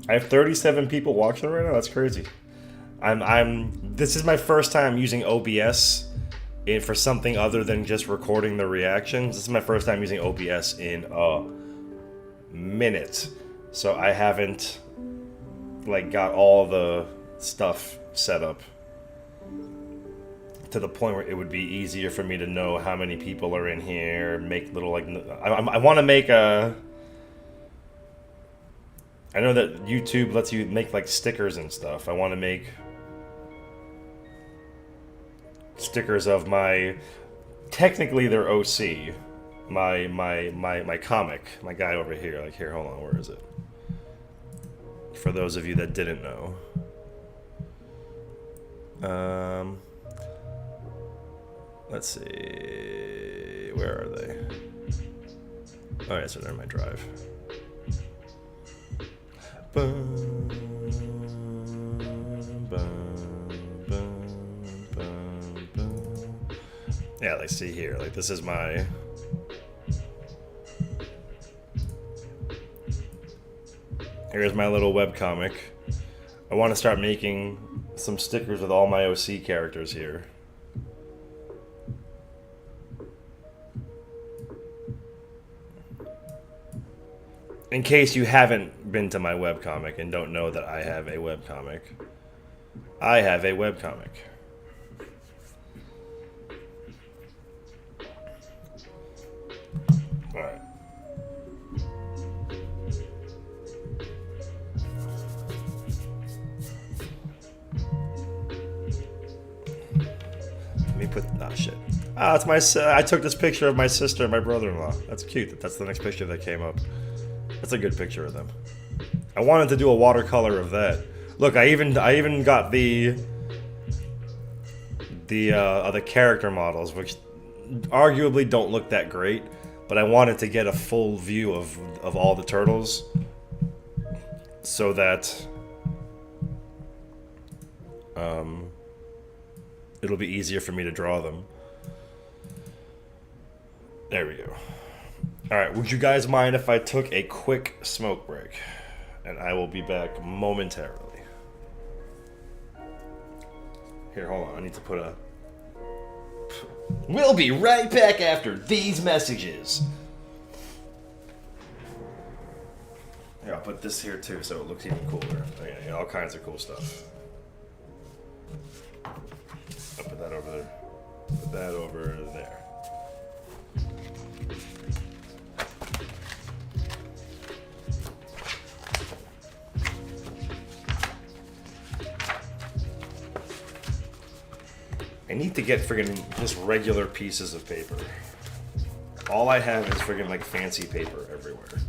A: I have 37 people watching right now. That's crazy. This is my first time using OBS for something other than just recording the reactions. This is my first time using OBS in a minute. So I haven't, like, got all the stuff set up to the point where it would be easier for me to know how many people are in here, make little, like, I want to make a... I know that YouTube lets you make, like, stickers and stuff. I want to make stickers of my... Technically, they're OC. My comic. My guy over here. Like, here, hold on, where is it? For those of you that didn't know. Let's see... Where are they? Oh, yeah, so they're in my drive. Boom, boom, boom, boom, boom. Yeah, like, see here, like, this is my... Here's my little webcomic. I want to start making some stickers with all my OC characters here. In case you haven't been to my webcomic and don't know that I have a webcomic, I have a webcomic. Alright. Let me put... Ah, shit. Ah, it's my... I took this picture of my sister and my brother-in-law. That's cute. That's the next picture that came up. That's a good picture of them. I wanted to do a watercolor of that. Look, I even got the character models, which arguably don't look that great, but I wanted to get a full view of all the turtles, so that it'll be easier for me to draw them. There we go. All right, would you guys mind if I took a quick smoke break? And I will be back momentarily. Here, hold on. I need to put a... We'll be right back after these messages. Here, I'll put this here too so it looks even cooler. Yeah, all kinds of cool stuff. I'll put that over there. Put that over there. I need to get friggin' just regular pieces of paper. All I have is friggin' like fancy paper everywhere.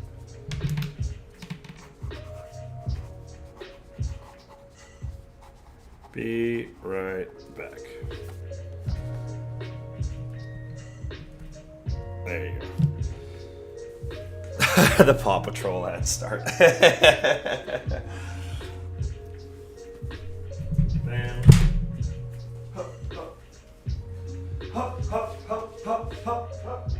A: Be right back. There you go. The Paw Patrol ad start. Bam. Hup, hup, hup, hup, hup, hup.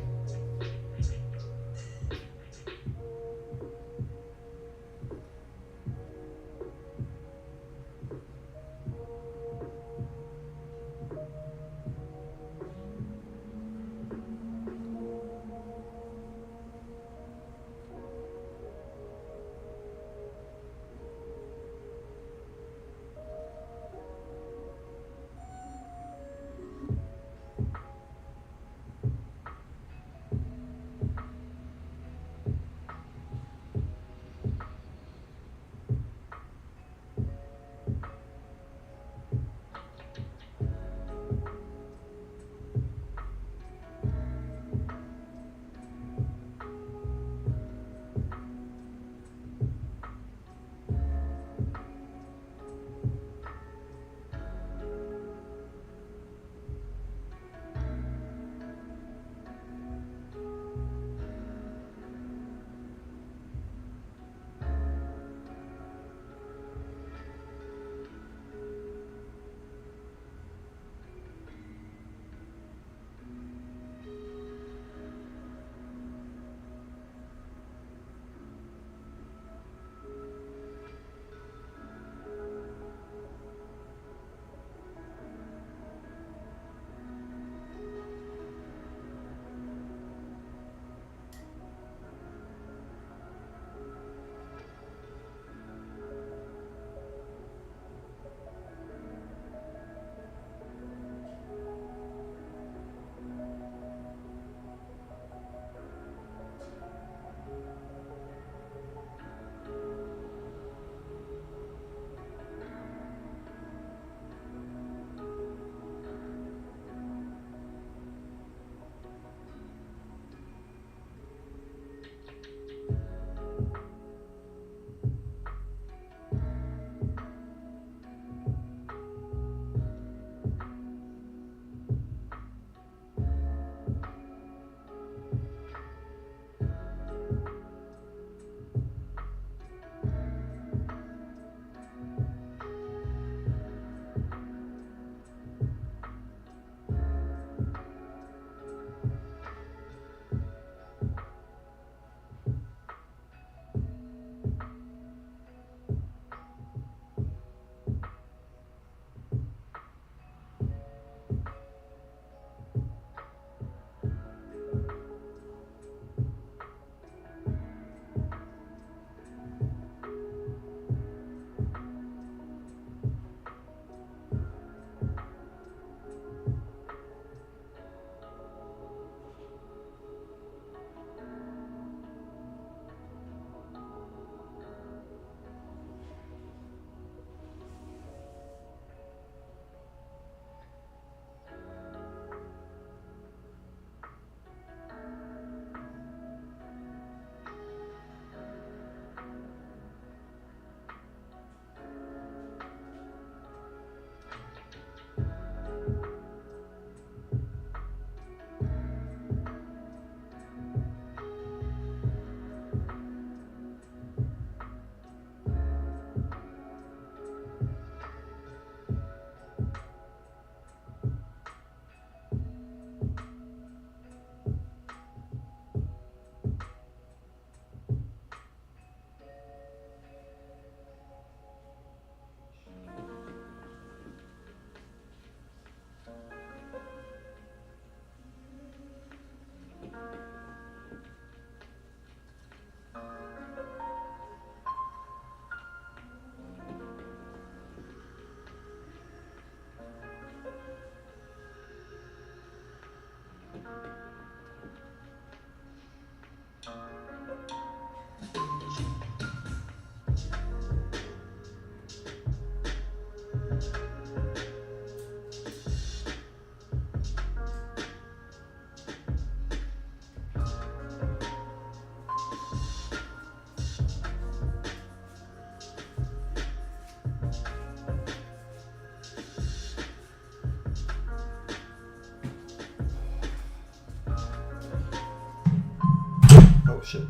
A: Shit.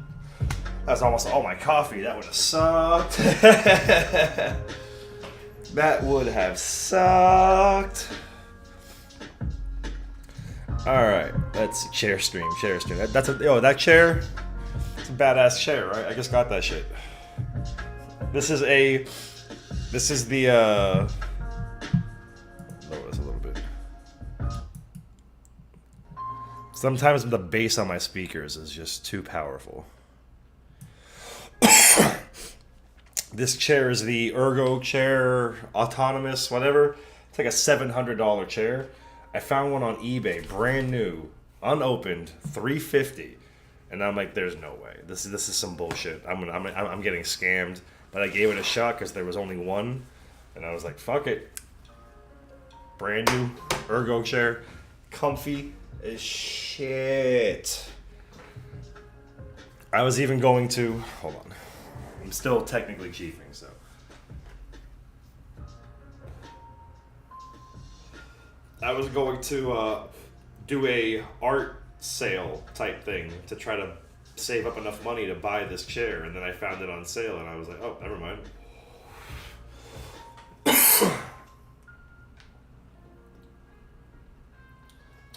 A: That's almost all my coffee. That would have sucked. That would have sucked. Alright, that's chair stream. That chair, it's a badass chair, right? I just got that shit. This is the, lower this a little bit. Sometimes the bass on my speakers is just too powerful. This chair is the Ergo chair, autonomous, whatever. It's like a $700 chair. I found one on eBay, brand new, unopened, $350, and I'm like, "There's no way. This is some bullshit. I'm getting scammed." But I gave it a shot because there was only one, and I was like, "Fuck it." Brand new Ergo chair, comfy as shit. I was even going to hold on. I'm still technically chiefing, so. I was going to do a art sale type thing to try to save up enough money to buy this chair, and then I found it on sale, and I was like, oh, never mind.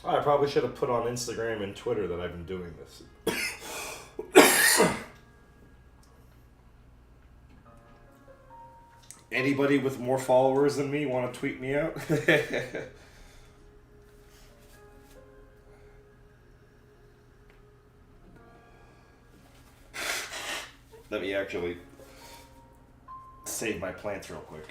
A: I probably should have put on Instagram and Twitter that I've been doing this. Anybody with more followers than me want to tweet me out? Let me actually save my plants real quick.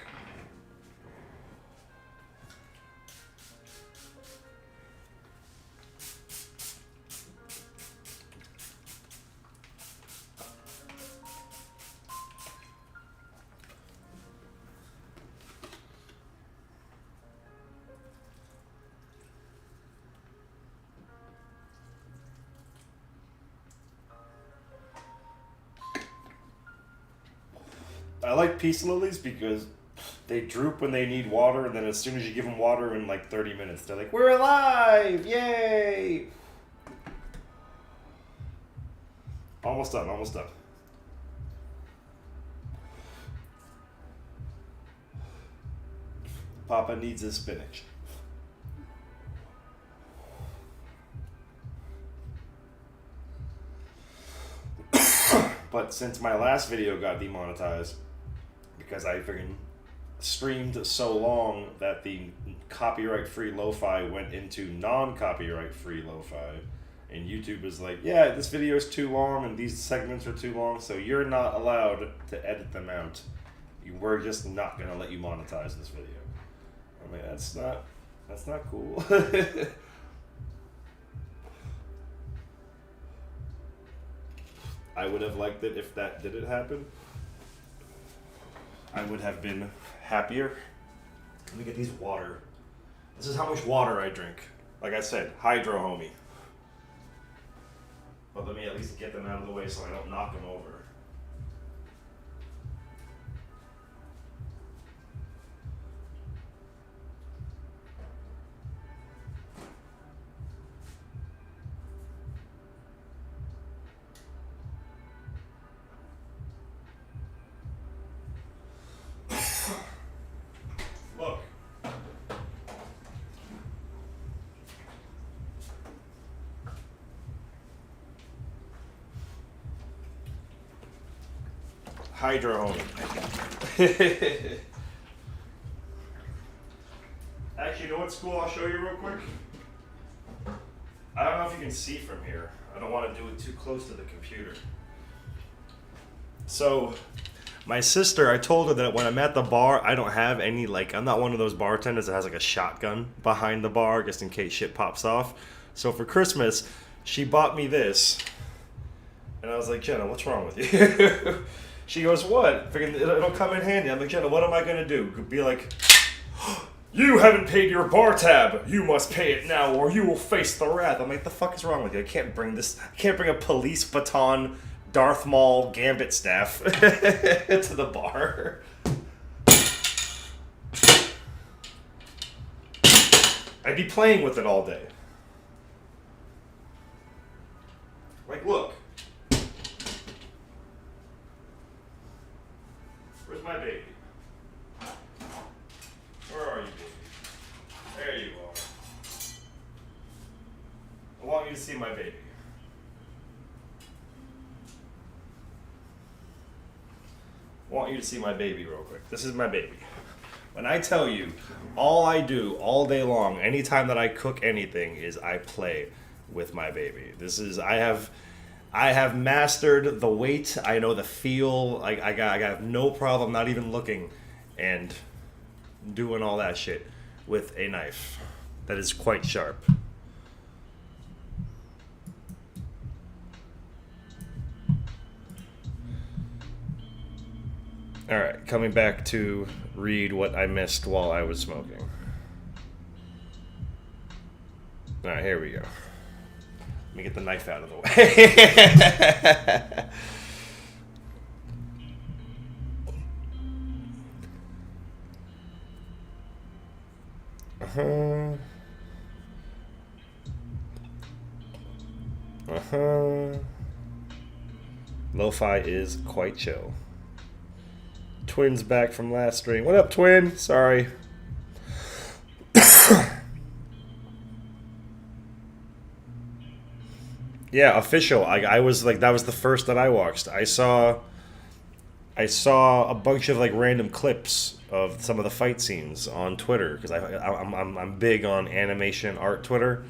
A: I like peace lilies because they droop when they need water, and then as soon as you give them water in like 30 minutes, they're like, "We're alive! Yay!" Almost done, almost done. Papa needs his spinach. But since my last video got demonetized, because I freaking streamed so long that the copyright-free lo-fi went into non-copyright-free lo-fi, and YouTube is like, yeah, this video is too long and these segments are too long, so you're not allowed to edit them out. We're just not gonna let you monetize this video. I mean, that's not cool. I would have liked it if that didn't happen. I would have been happier. Let me get these water. This is how much water I drink. Like I said, hydro homie. But let me at least get them out of the way so I don't knock them over. Look. Hydro homie. Actually, you know what's cool? I'll show you real quick. I don't know if you can see from here. I don't want to do it too close to the computer. So, my sister, I told her that when I'm at the bar, I don't have any, like, I'm not one of those bartenders that has, like, a shotgun behind the bar just in case shit pops off. So for Christmas, she bought me this. And I was like, Jenna, what's wrong with you? She goes, what? Freaking, it'll come in handy. I'm like, Jenna, what am I going to do? Be like, you haven't paid your bar tab. You must pay it now or you will face the wrath. I'm like, the fuck is wrong with you? I can't bring a police baton, Darth Maul, Gambit staff to the bar. I'd be playing with it all day. Like, look. Where's my baby? Where are you, baby? There you are. I want you to see my baby. I want you to see my baby real quick. This is my baby. When I tell you, all I do all day long, anytime that I cook anything, is I play with my baby. I have mastered the weight. I know the feel. I got no problem not even looking and doing all that shit with a knife that is quite sharp. Alright, coming back to read what I missed while I was smoking. Alright, here we go. Let me get the knife out of the way. Lo-fi is quite chill. Twin's back from last stream. What up, Twin? Sorry. Yeah, official. I was like, that was the first that I watched. I saw a bunch of like random clips of some of the fight scenes on Twitter because I'm big on animation art Twitter,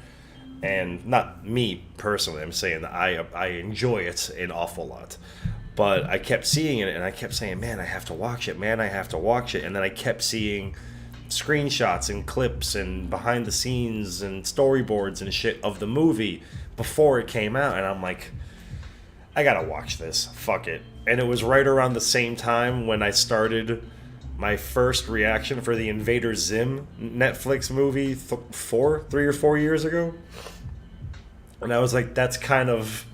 A: and not me personally. I'm saying that I enjoy it an awful lot. But I kept seeing it, and I kept saying, man, I have to watch it. Man, I have to watch it. And then I kept seeing screenshots and clips and behind the scenes and storyboards and shit of the movie before it came out. And I'm like, I gotta watch this. Fuck it. And it was right around the same time when I started my first reaction for the Invader Zim Netflix movie 3 or 4 years ago. And I was like, that's kind of...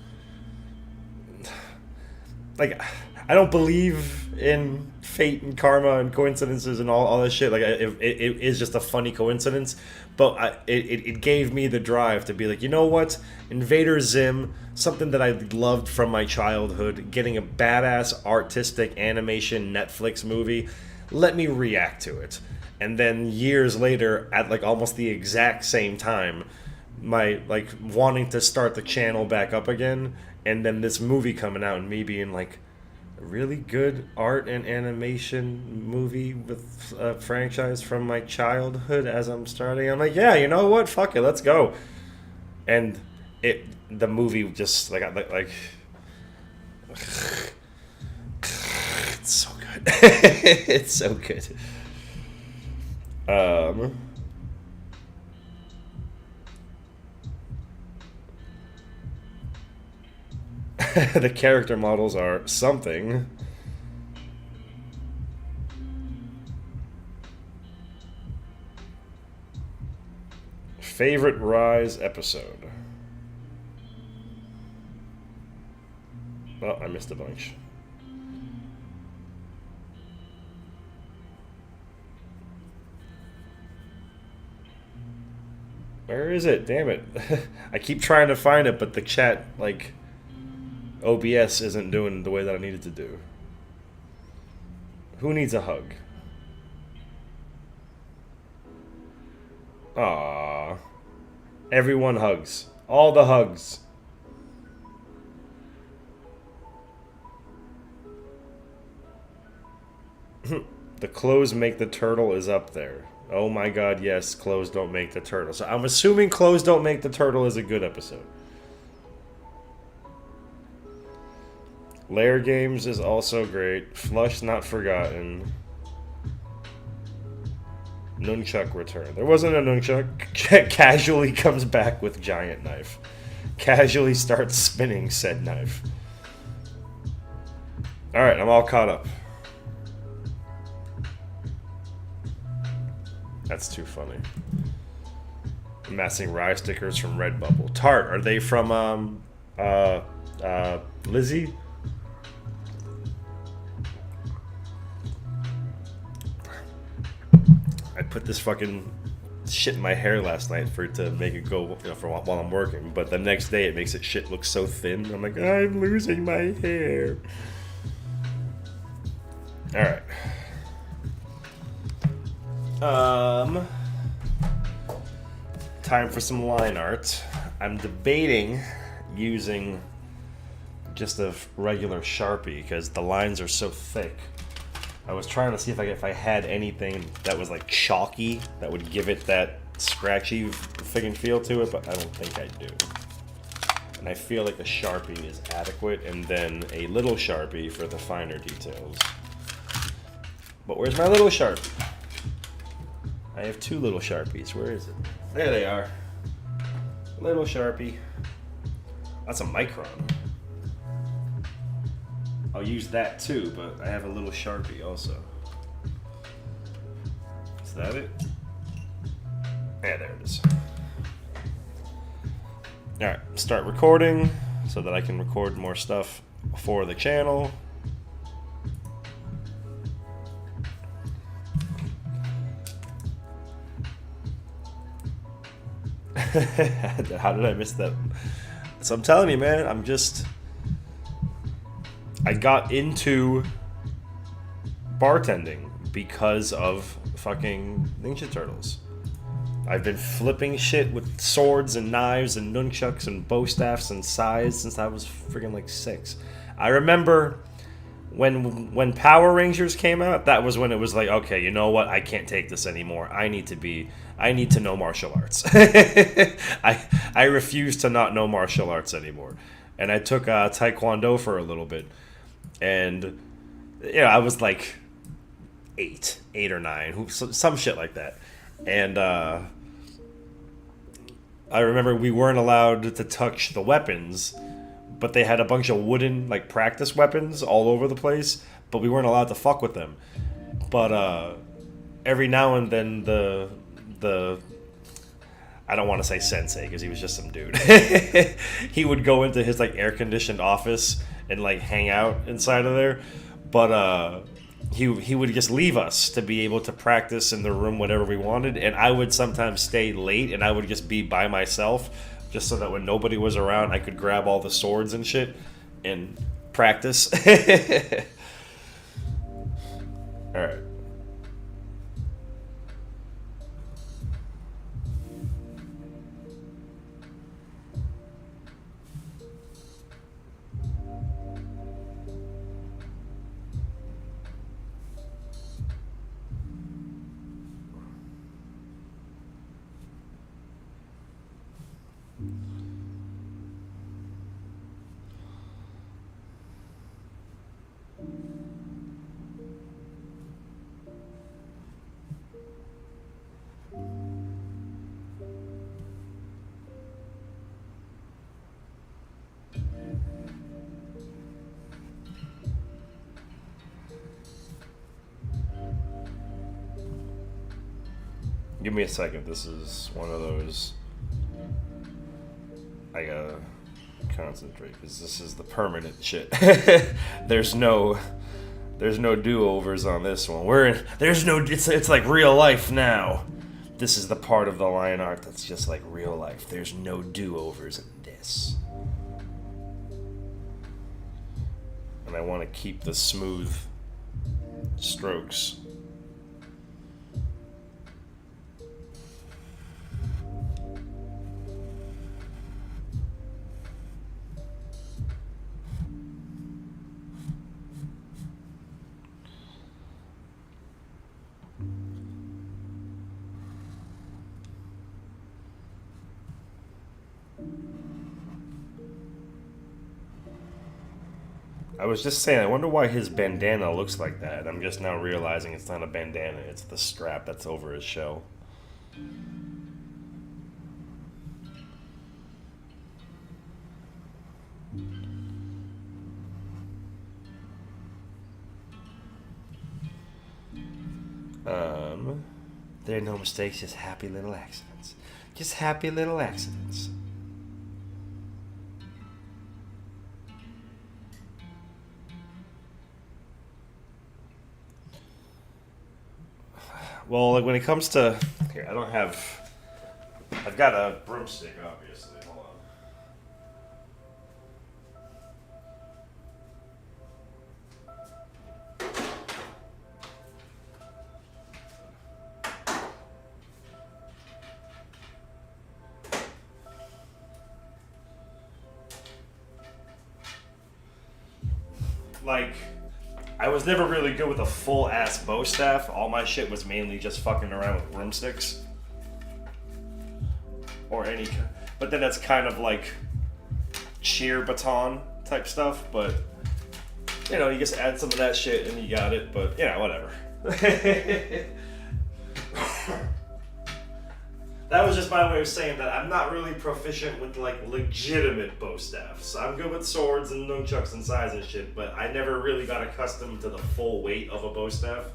A: like, I don't believe in fate and karma and coincidences and all this shit. Like, it is just a funny coincidence. But it gave me the drive to be like, you know what? Invader Zim, something that I loved from my childhood, getting a badass artistic animation Netflix movie, let me react to it. And then years later, at like almost the exact same time, my like wanting to start the channel back up again, and then this movie coming out and me being like, a really good art and animation movie with a franchise from my childhood as I'm starting. I'm like, yeah, you know what? Fuck it, let's go. And the movie just like it's so good. It's so good. The character models are something. Favorite Rise episode? Oh, I missed a bunch. Where is it? Damn it. I keep trying to find it, but the chat, like, OBS isn't doing the way that I need it to do. Who needs a hug? Aww. Everyone hugs. All the hugs. The clothes make the turtle is up there. Oh my god, yes, clothes don't make the turtle. So I'm assuming clothes don't make the turtle is a good episode. Lair Games is also great. Flush Not Forgotten. Nunchuck Return. There wasn't a nunchuck. Casually comes back with giant knife. Casually starts spinning said knife. Alright, I'm all caught up. That's too funny. Amassing rye stickers from Redbubble. Tart, are they from Lizzie? I put this fucking shit in my hair last night for it to make it go, you know, for while I'm working. But the next day it makes it shit look so thin. I'm like, I'm losing my hair. All right. Time for some line art. I'm debating using just a regular Sharpie because the lines are so thick. I was trying to see if I had anything that was like chalky that would give it that scratchy friggin' feel to it, but I don't think I do. And I feel like a Sharpie is adequate, and then a little Sharpie for the finer details. But where's my little Sharpie? I have two little Sharpies. Where is it? There they are. Little Sharpie. That's a micron. I'll use that too, but I have a little Sharpie also. Is that it? Yeah, there it is. Alright, start recording so that I can record more stuff for the channel. How did I miss that? So I'm telling you, man, I got into bartending because of fucking Ninja Turtles. I've been flipping shit with swords and knives and nunchucks and bow staffs and sais since I was freaking like 6. I remember when Power Rangers came out, that was when it was like, okay, you know what? I can't take this anymore. I need to know martial arts. I refuse to not know martial arts anymore. And I took Taekwondo for a little bit. And, you know, I was like 8 or 9, some shit like that. And I remember we weren't allowed to touch the weapons, but they had a bunch of wooden, like, practice weapons all over the place, but we weren't allowed to fuck with them. But every now and then the I don't want to say sensei because he was just some dude. He would go into his like air-conditioned office and like hang out inside of there, but he would just leave us to be able to practice in the room whenever we wanted, and I would sometimes stay late and I would just be by myself just so that when nobody was around I could grab all the swords and shit and practice. Alright. Give me a second. This is one of those. I gotta concentrate because this is the permanent shit. There's no do-overs on this one. It's like real life now. This is the part of the line art that's just like real life. There's no do-overs in this. And I want to keep the smooth strokes. I was just saying, I wonder why his bandana looks like that. I'm just now realizing it's not a bandana, it's the strap that's over his shell. There are no mistakes, just happy little accidents. Just happy little accidents. Well, like when it comes to here, I've got a broomstick, obviously. Hold on. like, I was never really good with a full ass bow staff. All my shit was mainly just fucking around with broomsticks. Or any, but then that's kind of like cheer baton type stuff, but you know, you just add some of that shit and you got it, but yeah, whatever. That was just my way of saying that I'm not really proficient with like legitimate bow staffs. I'm good with swords and nunchucks and size and shit, but I never really got accustomed to the full weight of a bow staff.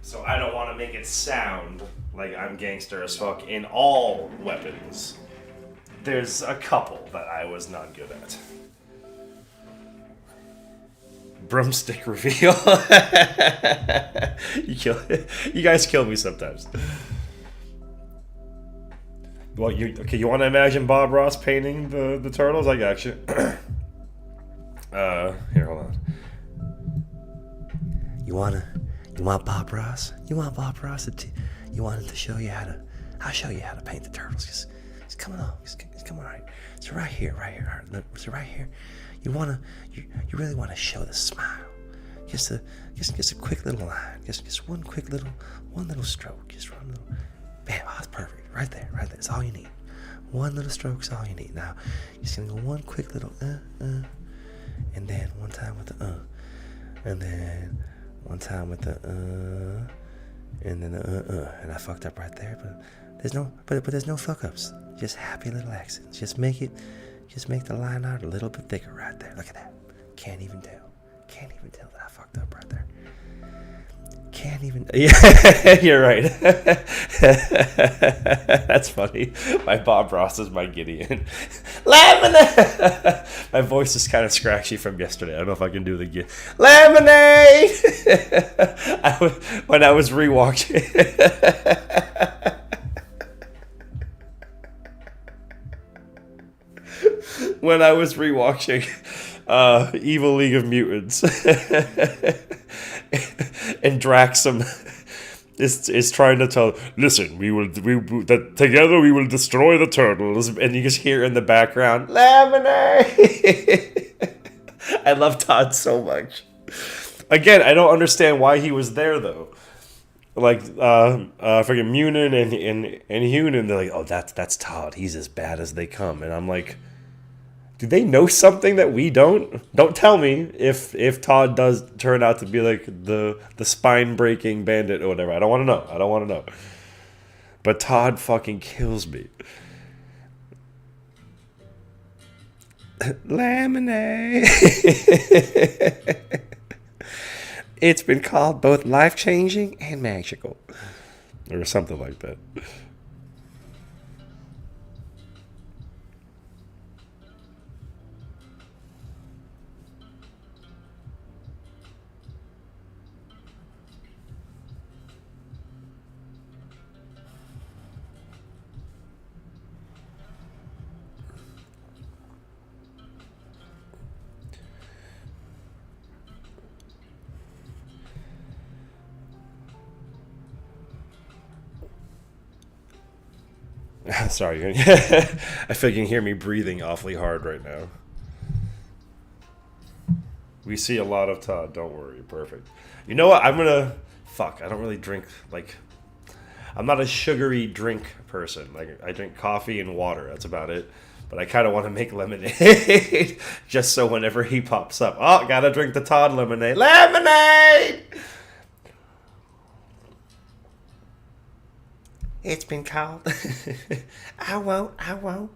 A: So I don't want to make it sound like I'm gangster as fuck in all weapons. There's a couple that I was not good at. Broomstick reveal. You guys kill me sometimes. Well, you want to imagine Bob Ross painting the turtles? I got you. Here, hold on. You want Bob Ross? You want Bob Ross? You want him to show you how to? I'll show you how to paint the turtles. Just come on. Just come on. Right. So right here. So right here. You really want to show the smile. Just a quick little line. Just one little stroke. Just one little. Bam! Oh, that's perfect. Right there. That's all you need. One little stroke's all you need. Now, you're just gonna go one quick little and then one time with the and then one time with the and then the and I fucked up right there, but there's no fuck ups. Just happy little accents. Just make the line out a little bit thicker right there. Look at that. Can't even tell that I fucked up right there. Can't even. Yeah, you're right. That's funny. My Bob Ross is my Gideon. Lemonade. My voice is kind of scratchy from yesterday. I don't know if I can do the lemonade. When I was rewatching. When I was rewatching Evil League of Mutants. And Draxum is trying to tell, listen, together we will destroy the turtles, and you just hear in the background, lemonade. I love Todd so much. Again, I don't understand why he was there though. Like freaking Munin and Hunan, they're like, oh, that's Todd. He's as bad as they come, and I'm like, do they know something that we don't? Don't tell me if Todd does turn out to be like the spine-breaking bandit or whatever. I don't want to know. But Todd fucking kills me. Lemonade. It's been called both life-changing and magical. Or something like that. Sorry. I feel you can hear me breathing awfully hard right now. We see a lot of Todd. Don't worry. Perfect. You know what? Fuck. I don't really drink, like... I'm not a sugary drink person. Like, I drink coffee and water. That's about it. But I kind of want to make lemonade. Just so whenever he pops up. Oh, gotta drink the Todd lemonade. Lemonade! It's been called. I won't. I will.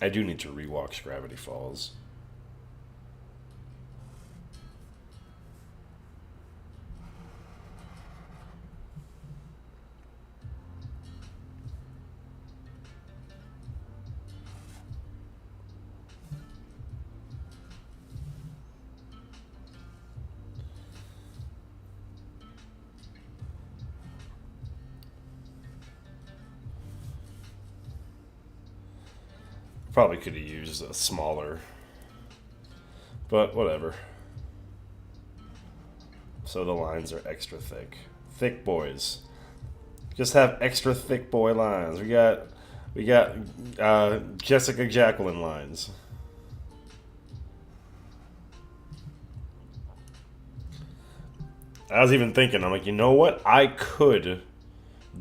A: I do need to rewatch Gravity Falls. Probably could have used a smaller, but whatever. so the lines are extra thick. Thick boys. Just have extra thick boy lines. We got Jessica Jacqueline lines. I was even thinking, I'm like, you know what? I could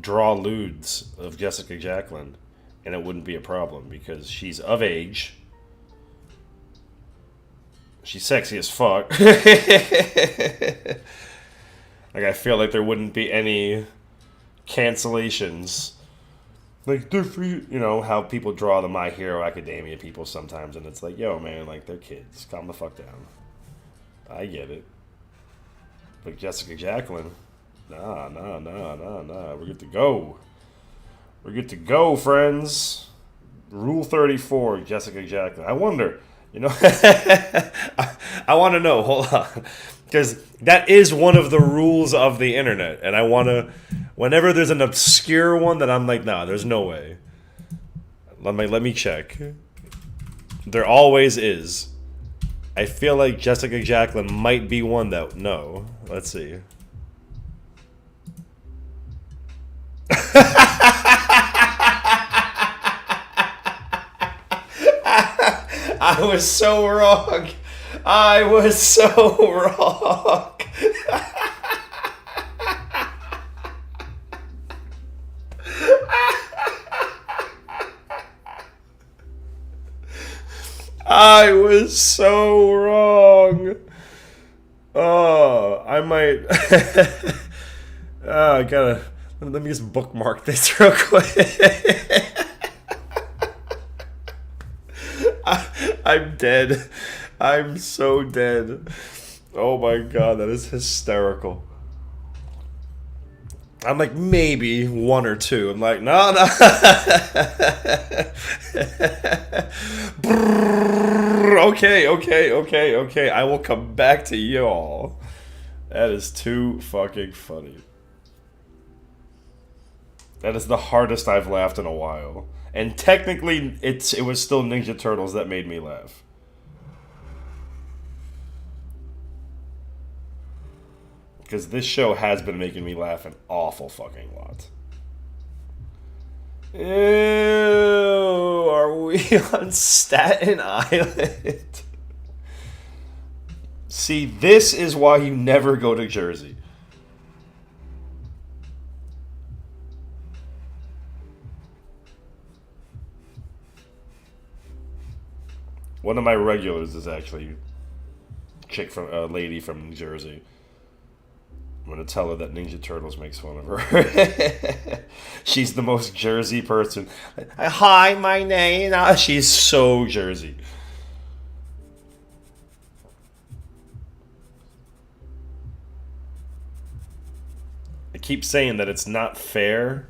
A: draw lewds of Jessica Jacqueline, and it wouldn't be a problem because she's of age. She's sexy as fuck. Like, I feel like there wouldn't be any cancellations. Like, they're free, you know, how people draw the My Hero Academia people sometimes, and it's like, yo, man, like, they're kids. Calm the fuck down. I get it. But Jessica Jacqueline, nah. We're good to go. We're good to go, friends. Rule 34, Jessica Jacqueline. I wonder, you know, I want to know, hold on. Because that is one of the rules of the internet. And I want to, whenever there's an obscure one that I'm like, nah, there's no way. Let me check. There always is. I feel like Jessica Jacqueline might be one that, no. Let's see. I was so wrong. I was so wrong. I was so wrong. Oh, I might. I gotta. Let me just bookmark this real quick. I'm dead. I'm so dead. Oh my god, that is hysterical. I'm like, maybe one or two. I'm like, no. Okay. I will come back to y'all. That is too fucking funny. That is the hardest I've laughed in a while. And technically, it was still Ninja Turtles that made me laugh. Because this show has been making me laugh an awful fucking lot. Ew, are we on Staten Island? See, this is why you never go to Jersey. One of my regulars is actually a lady from New Jersey. I'm gonna tell her that Ninja Turtles makes fun of her. She's the most Jersey person. Hi, my name. She's so Jersey. I keep saying that it's not fair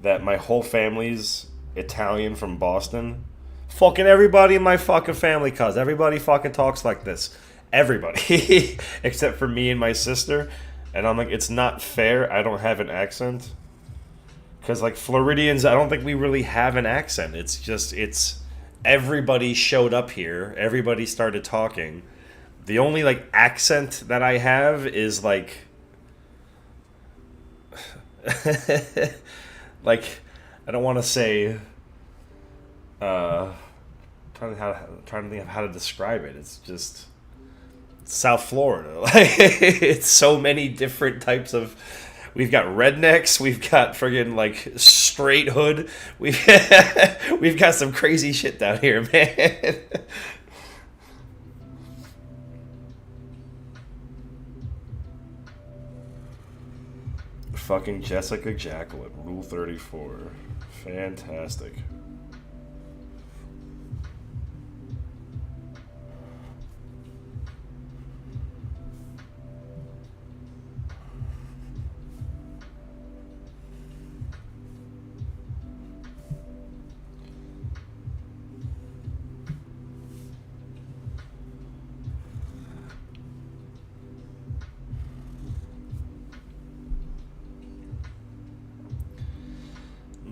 A: that my whole family's Italian from Boston. Fucking everybody in my fucking family, cuz everybody fucking talks like this. Everybody. Except for me and my sister. And I'm like, it's not fair. I don't have an accent. Because, like, Floridians, I don't think we really have an accent. It's everybody showed up here. Everybody started talking. The only, like, accent that I have is, like... like, I don't want to say... trying to think of how to describe it. It's just... South Florida. Like, it's so many different types of... We've got rednecks. We've got friggin' like straight hood. We've got some crazy shit down here, man. Fucking Jessica Jacqueline, Rule 34. Fantastic.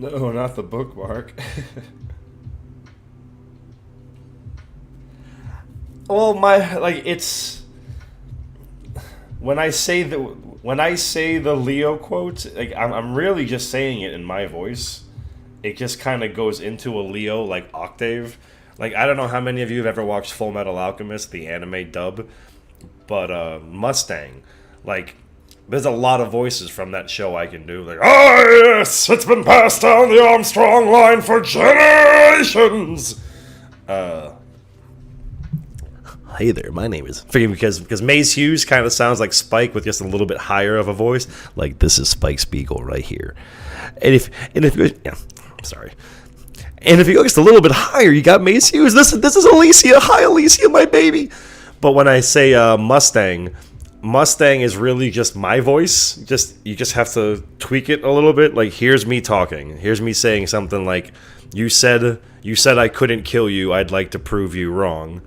A: No, not the bookmark. Well, it's... when I say the Leo quote, like I'm really just saying it in my voice. It just kind of goes into a Leo like octave. Like I don't know how many of you have ever watched Full Metal Alchemist, the anime dub, but Mustang, like there's a lot of voices from that show I can do. Like, oh yes, it's been passed down the Armstrong line for generations. Hey there, my name is because Mace Hughes kind of sounds like Spike with just a little bit higher of a voice. Like this is Spike Spiegel right here, and if yeah, sorry. And if you go just a little bit higher, you got Mace Hughes. This is Alicia. Hi, Alicia, my baby. But when I say Mustang, Mustang is really just my voice. You just have to tweak it a little bit. Like here's me talking. Here's me saying something like, "You said I couldn't kill you. I'd like to prove you wrong."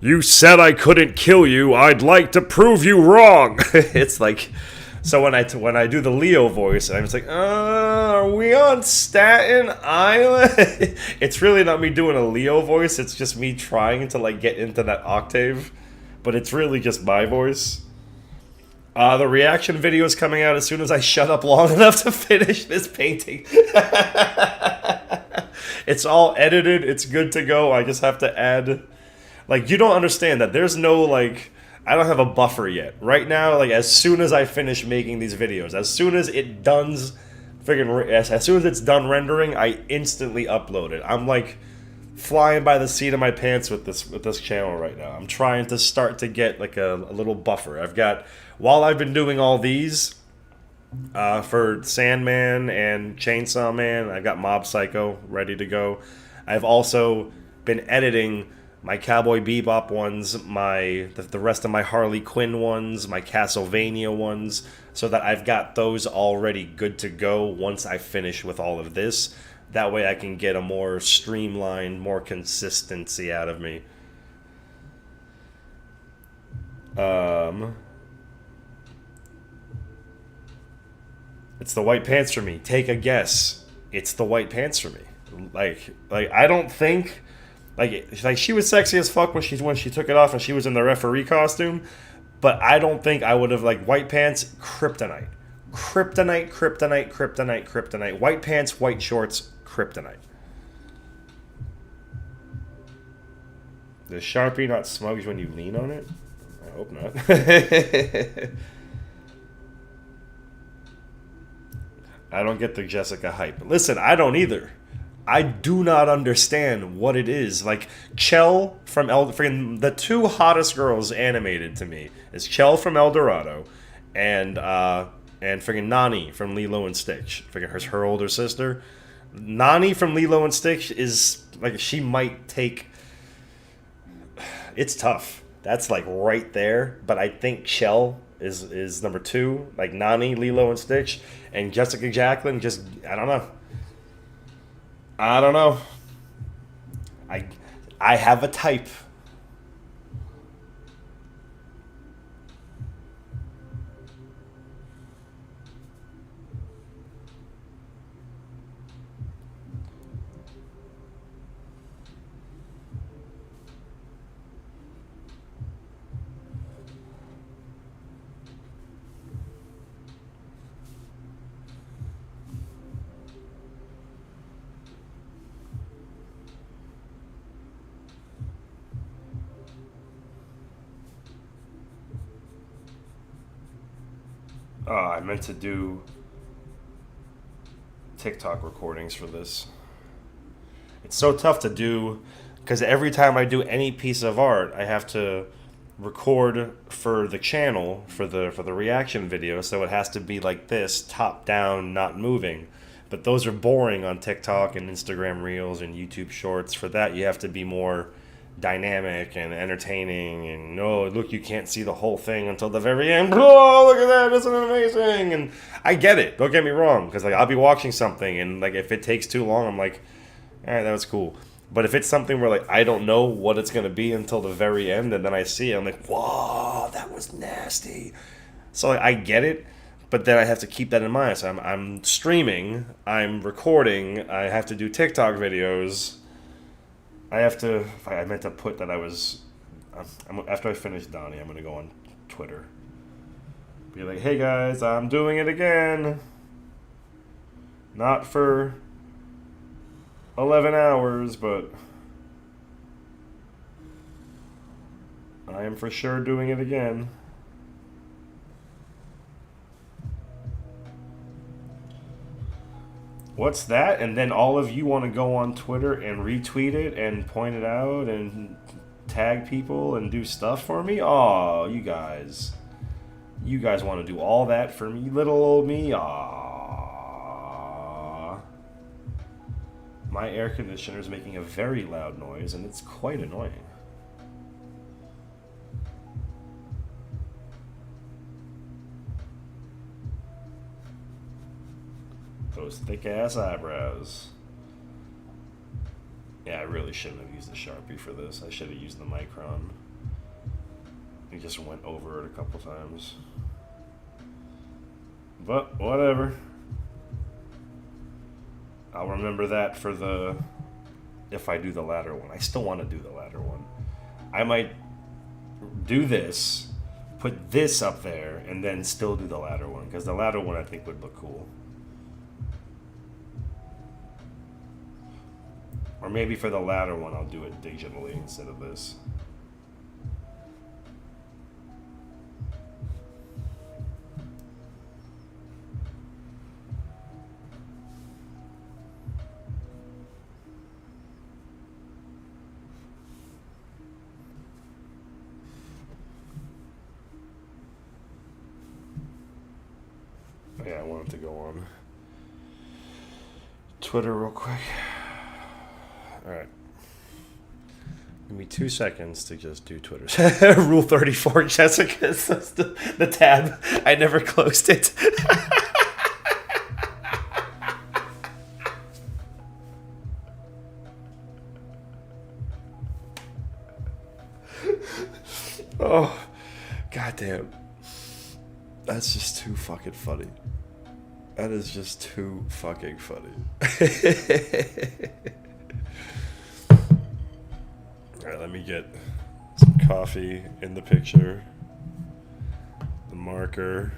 A: You said I couldn't kill you. I'd like to prove you wrong. It's like, so when I do the Leo voice, I'm just like, are we on Staten Island? It's really not me doing a Leo voice. It's just me trying to like get into that octave, but it's really just my voice. The reaction video is coming out as soon as I shut up long enough to finish this painting. It's all edited. It's good to go. I just have to add. Like, you don't understand that there's no, like, I don't have a buffer yet. Right now, like, as soon as I finish making these videos, as soon as it done's, as soon as it's done rendering, I instantly upload it. I'm, like, flying by the seat of my pants with this channel right now. I'm trying to start to get, like, a little buffer. While I've been doing all these, for Sandman and Chainsaw Man, I've got Mob Psycho ready to go. I've also been editing my Cowboy Bebop ones, the rest of my Harley Quinn ones, my Castlevania ones, so that I've got those already good to go once I finish with all of this. That way I can get a more streamlined, more consistency out of me. It's the white pants for me. Take a guess. It's the white pants for me. Like I don't think... Like she was sexy as fuck when she took it off and she was in the referee costume, but I don't think I would have like white pants, kryptonite. Kryptonite, kryptonite, kryptonite, kryptonite. White pants, white shorts, kryptonite. Does Sharpie not smudge when you lean on it? I hope not. I don't get the Jessica hype. Listen, I don't either. I do not understand what it is. Like, Chell from the two hottest girls animated to me is Chell from El Dorado and friggin' Nani from Lilo and Stitch. Friggin' her older sister. Nani from Lilo and Stitch is, like, she might take... It's tough. That's, like, right there. But I think Chell is number 2. Like, Nani, Lilo and Stitch. And Jessica Jacqueline, just, I don't know. I have a type. I meant to do TikTok recordings for this. It's so tough to do because every time I do any piece of art, I have to record for the channel for the reaction video, so it has to be like this, top down, not moving. But those are boring on TikTok and Instagram Reels and YouTube Shorts. For that, you have to be more dynamic and entertaining, and look, you can't see the whole thing until the very end. Oh, look at that, isn't it amazing? And I get it, don't get me wrong, because like I'll be watching something and like if it takes too long, I'm like, all right, that was cool. But if it's something where like I don't know what it's gonna be until the very end, and then I see it, I'm like, whoa, that was nasty. So like, I get it, but then I have to keep that in mind. So I'm streaming, I'm recording, I have to do TikTok videos. I meant to put that after I finish Donnie, I'm going to go on Twitter. Be like, hey guys, I'm doing it again. Not for 11 hours, but I am for sure doing it again. What's that? And then all of you want to go on Twitter and retweet it and point it out and tag people and do stuff for me? Oh, you guys. You guys want to do all that for me, little old me? Aww. My air conditioner is making a very loud noise, and it's quite annoying. Those thick-ass eyebrows. Yeah, I really shouldn't have used the Sharpie for this. I should have used the Micron. We just went over it a couple times. But, whatever. I'll remember that for the... if I do the latter one. I still want to do the latter one. I might do this, put this up there, and then still do the latter one. Because the latter one I think would look cool. Or maybe for the latter one, I'll do it digitally instead of this. Yeah, I wanted to go on Twitter real quick. Alright. Give me 2 seconds to just do Twitter. Rule 34, Jessica says the tab. I never closed it. Oh, goddamn. That's just too fucking funny. That is just too fucking funny. Alright, let me get some coffee in the picture. The marker.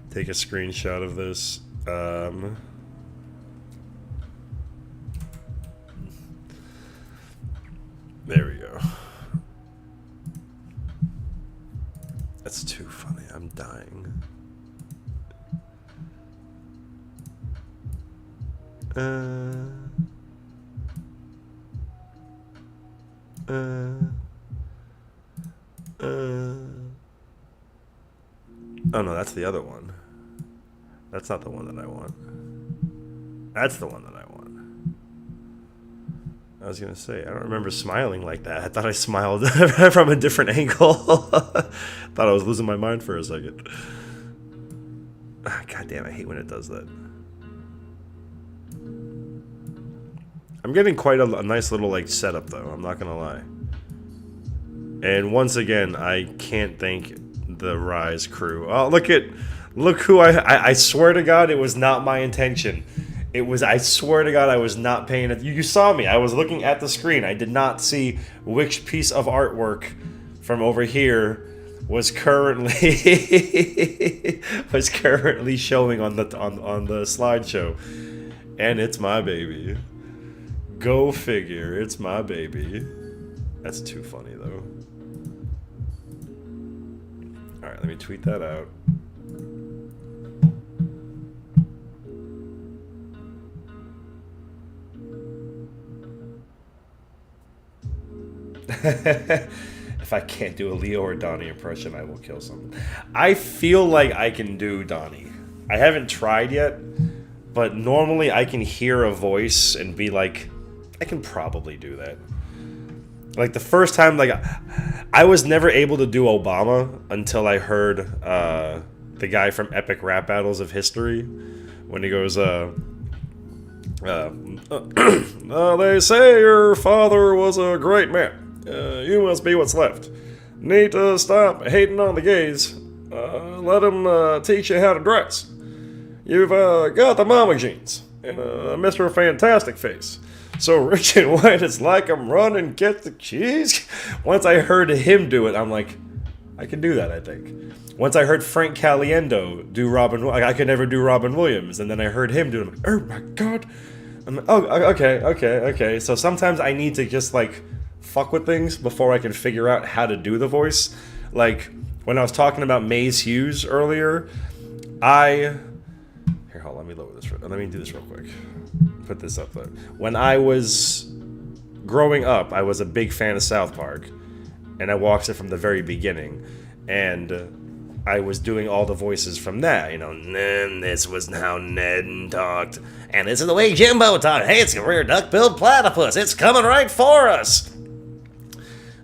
A: Take a screenshot of this. There we go. That's too funny. I'm dying. Oh no, that's the other one. That's not the one that I want. That's the one that I want. I was gonna say, I don't remember smiling like that. I thought I smiled from a different angle. Thought I was losing my mind for a second. God damn, I hate when it does that. I'm getting quite a nice little like setup though, I'm not gonna lie. And once again, I can't thank the Rise crew. Oh, look who I swear to God, it was not my intention. It was, I swear to God, I was not paying it. You saw me. I was looking at the screen. I did not see which piece of artwork from over here was currently showing on the slideshow. And it's my baby. Go figure. It's my baby. That's too funny though. All right, let me tweet that out. If I can't do a Leo or Donnie impression, I will kill someone. I feel like I can do Donnie. I haven't tried yet, but normally I can hear a voice and be like, I can probably do that. Like the first time, like I was never able to do Obama until I heard the guy from Epic Rap Battles of History when he goes, they say your father was a great man. You must be what's left. Need to stop hating on the gays. Let them teach you how to dress. You've got the mama jeans and Mr. Fantastic face. So rich and white, it's like I'm running, get the cheese. Once I heard him do it, I'm like, I can do that, I think. Once I heard Frank Caliendo do Robin, I could never do Robin Williams, and then I heard him do it. I'm like, oh my god. I'm like, oh, okay. So sometimes I need to just like fuck with things before I can figure out how to do the voice. Like when I was talking about Maze Hughes earlier, here, hold on, let me lower this. Let me do this real quick. Put this up there. When I was growing up, I was a big fan of South Park, and I watched it from the very beginning, and I was doing all the voices from that. You know, and this was how Ned talked, and this is the way Jimbo talked. Hey, it's a rare duck-billed platypus. It's coming right for us.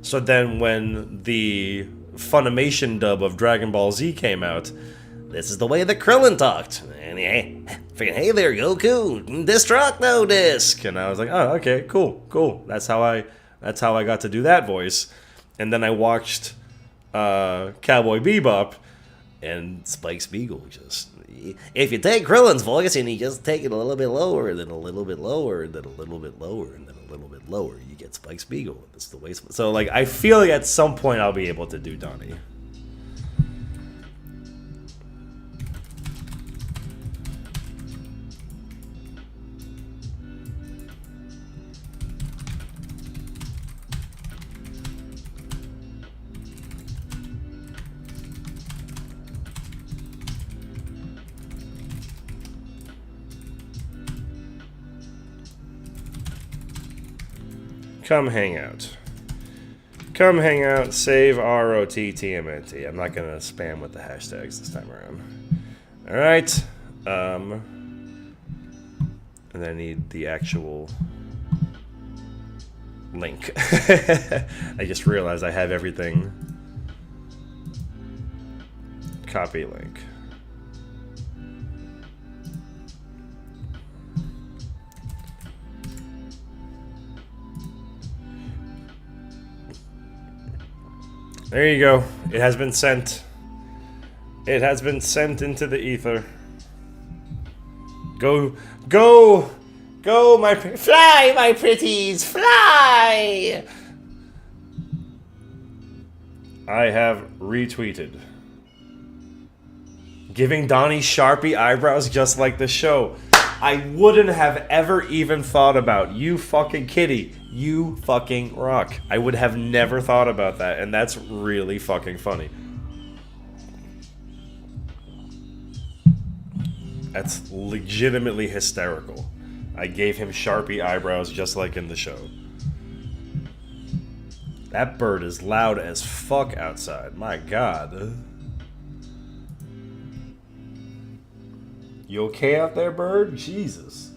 A: So then when the Funimation dub of Dragon Ball Z came out, this is the way that Krillin talked. And hey there, Goku, Destructo Disc. And I was like, oh, okay, cool. That's how I got to do that voice. And then I watched Cowboy Bebop, and Spike Spiegel just, if you take Krillin's voice and you just take it a little bit lower, then a little bit lower, then a little bit lower, and then a little bit lower, you get Spike Spiegel. That's the way. So like, I feel like at some point I'll be able to do Donnie. Come hang out. Come hang out, save ROTTMNT. I'm not going to spam with the hashtags this time around. Alright. And I need the actual link. I just realized I have everything. Copy link. There you go. It has been sent. It has been sent into the ether. Go, fly, my pretties, fly! I have retweeted. Giving Donnie Sharpie eyebrows just like the show. I wouldn't have ever even thought about. You fucking kitty. You fucking rock. I would have never thought about that, and that's really fucking funny. That's legitimately hysterical. I gave him Sharpie eyebrows just like in the show. That bird is loud as fuck outside. My god. You okay out there, bird? Jesus.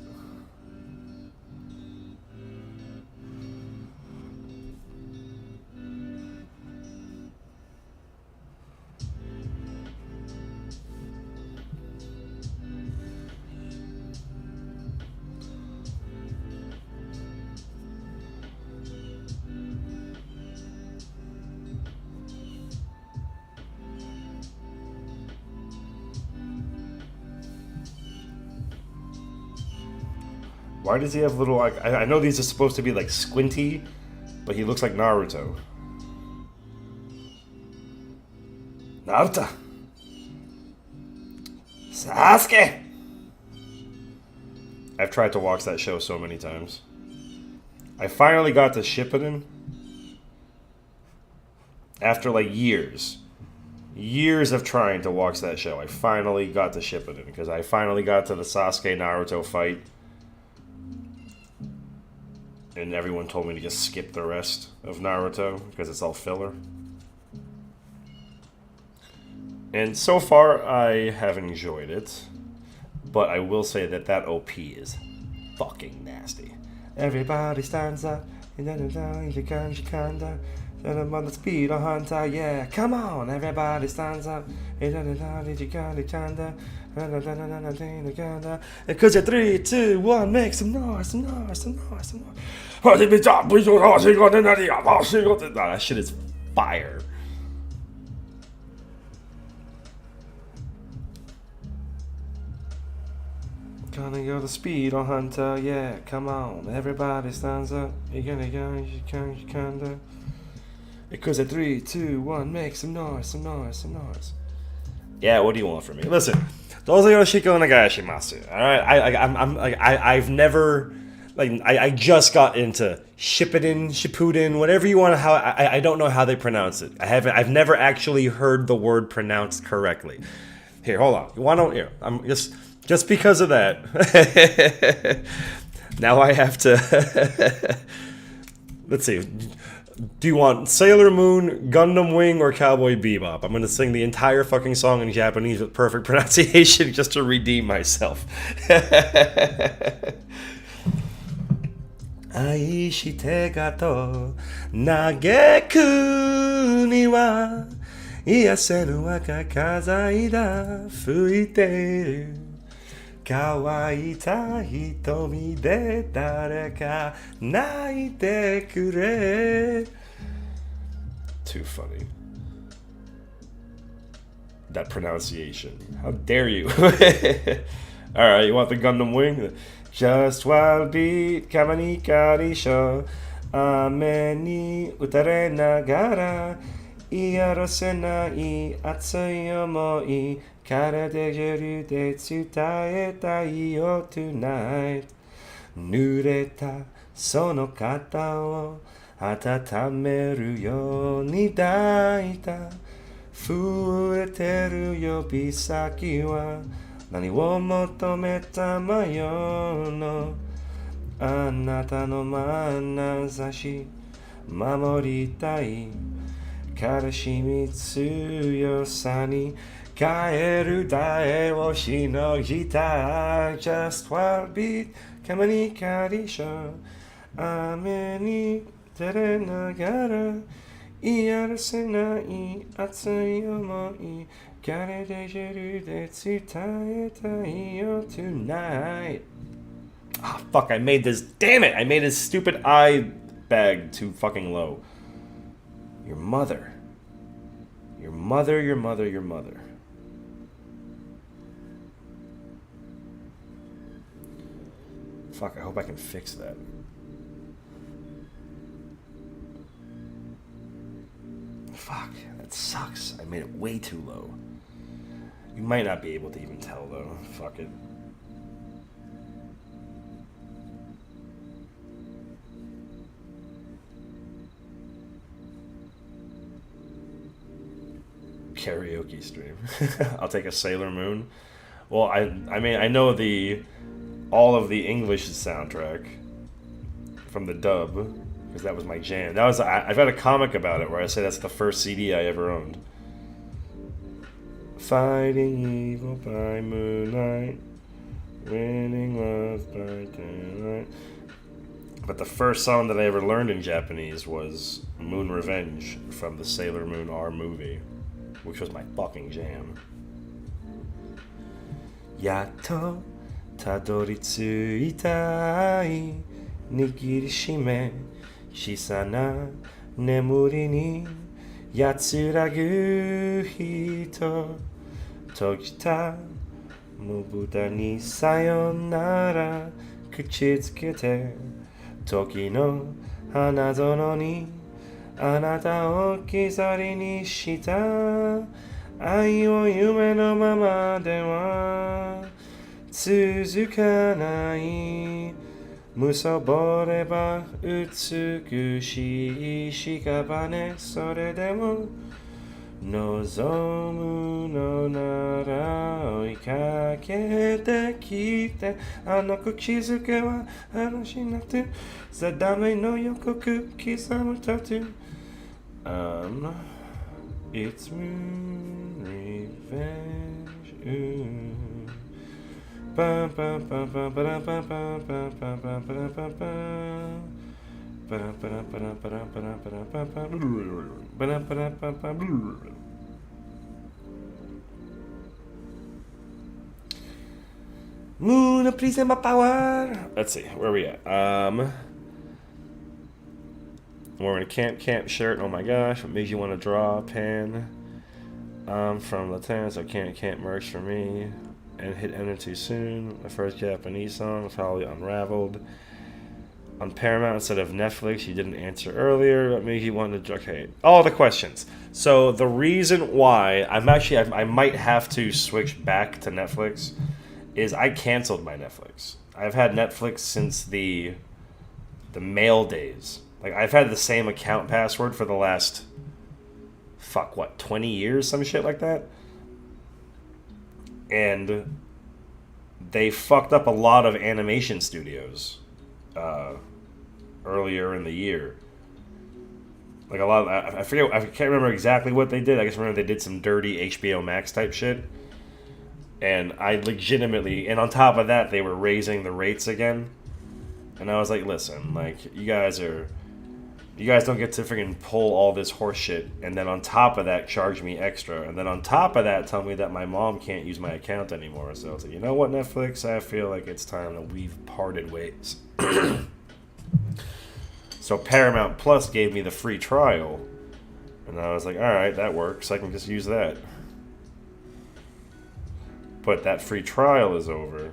A: Why does he have little, like, I know these are supposed to be like squinty, but he looks like Naruto. Naruto! Sasuke! I've tried to watch that show so many times. I finally got to Shippuden after like years of trying to watch that show. I finally got to Shippuden because I finally got to the Sasuke Naruto fight. And everyone told me to just skip the rest of Naruto because it's all filler. And so far, I have enjoyed it. But I will say that that OP is fucking nasty. Everybody stands up. On the speed of hunter, yeah. Come on, everybody stands up. Because you're 3, 2, 1, make some noise, some noise, some noise, some noise. That shit is fire. Gonna go to speed on hunter, yeah. Come on, everybody stands up. You're gonna go, you kinda. It goes at 3, 2, 1, make some noise, some noise, some noise. Yeah, what do you want from me? Listen, dozo yoshiko onegaishimasu. All right, I've never, I just got into Shippuden, whatever you want. How I don't know how they pronounce it. I've never actually heard the word pronounced correctly. Here, hold on. Why don't here? I'm just because of that. Now I have to. Let's see. Do you want Sailor Moon, Gundam Wing, or Cowboy Bebop? I'm gonna sing the entire fucking song in Japanese with perfect pronunciation just to redeem myself. Aishite gato nageku ni wa iyaseru wakai kazai da fuiteiru kawaita hitomi de dareka naite kure. Too funny. That pronunciation. How dare you? Alright, you want the Gundam Wing? Just while beat kamani karisho ame ni utare nagara iarose nai atsui omoi kara dejeru de tsutaetai yo tonight nureta sono kata o atatameru yo ni daita fureteru yo bisaki wa nani wo motometa mayo no anata no manazashi mamoritai karashimitsu yo sani kaeru dae wo shinogita just while beat kamani karisho ame ni tere nagara iarase nai atsui omoi kare dejeru de tsutaetai yo tonight. Ah, fuck, I made this. Damn it! I made his stupid eye bag too fucking low. Your mother. Your mother, your mother, your mother. Fuck, I hope I can fix that. Fuck, that sucks. I made it way too low. You might not be able to even tell, though. Fuck it. Karaoke stream. I'll take a Sailor Moon. Well, I mean, I know all of the English soundtrack from the dub, because that was my jam. I've got a comic about it where I say that's the first CD I ever owned. Fighting evil by moonlight, winning love by daylight. But the first song that I ever learned in Japanese was Moon Revenge from the Sailor Moon R movie, which was my fucking jam. Yato tadoritsuitai nigirishime shisana nemuri ni yatsuragu hito togita mubuda ni sayonara kuchitsukete toki no hanazono ni anata o kizari ni shita ai wo yume no mama de wa tsuzukanai musaboreba utsukushii shikabane sore demo nozomu no nara oikakete kite anoku kizuke wa hanashi nate zadame no yokoku kisamu tatu. It's Moon Revenge. Ba ba ba ba ba ba ba ba ba ba ba ba ba ba. Moon, please my power. Let's see, where are we at? We're in a camp shirt. Oh my gosh, what made you want to draw a pen? I'm from Latin, so can't merch for me. And hit enter too soon. My first Japanese song, probably Unraveled. on Paramount instead of Netflix. You didn't answer earlier. Maybe he wanted to. Okay, all the questions. So the reason why I might have to switch back to Netflix is I canceled my Netflix. I've had Netflix since the mail days. Like, I've had the same account password for the last 20 years, some shit like that. And they fucked up a lot of animation studios earlier in the year. Like, a lot of, I forget, I can't remember exactly what they did. I just remember they did some dirty HBO Max type shit. And I legitimately, and on top of that, they were raising the rates again. And I was like, listen, like, you guys don't get to freaking pull all this horse shit, and then on top of that, charge me extra. And then on top of that, tell me that my mom can't use my account anymore. So I was like, you know what, Netflix? I feel like it's time that we've parted ways. So Paramount Plus gave me the free trial. And I was like, alright, that works. I can just use that. But that free trial is over.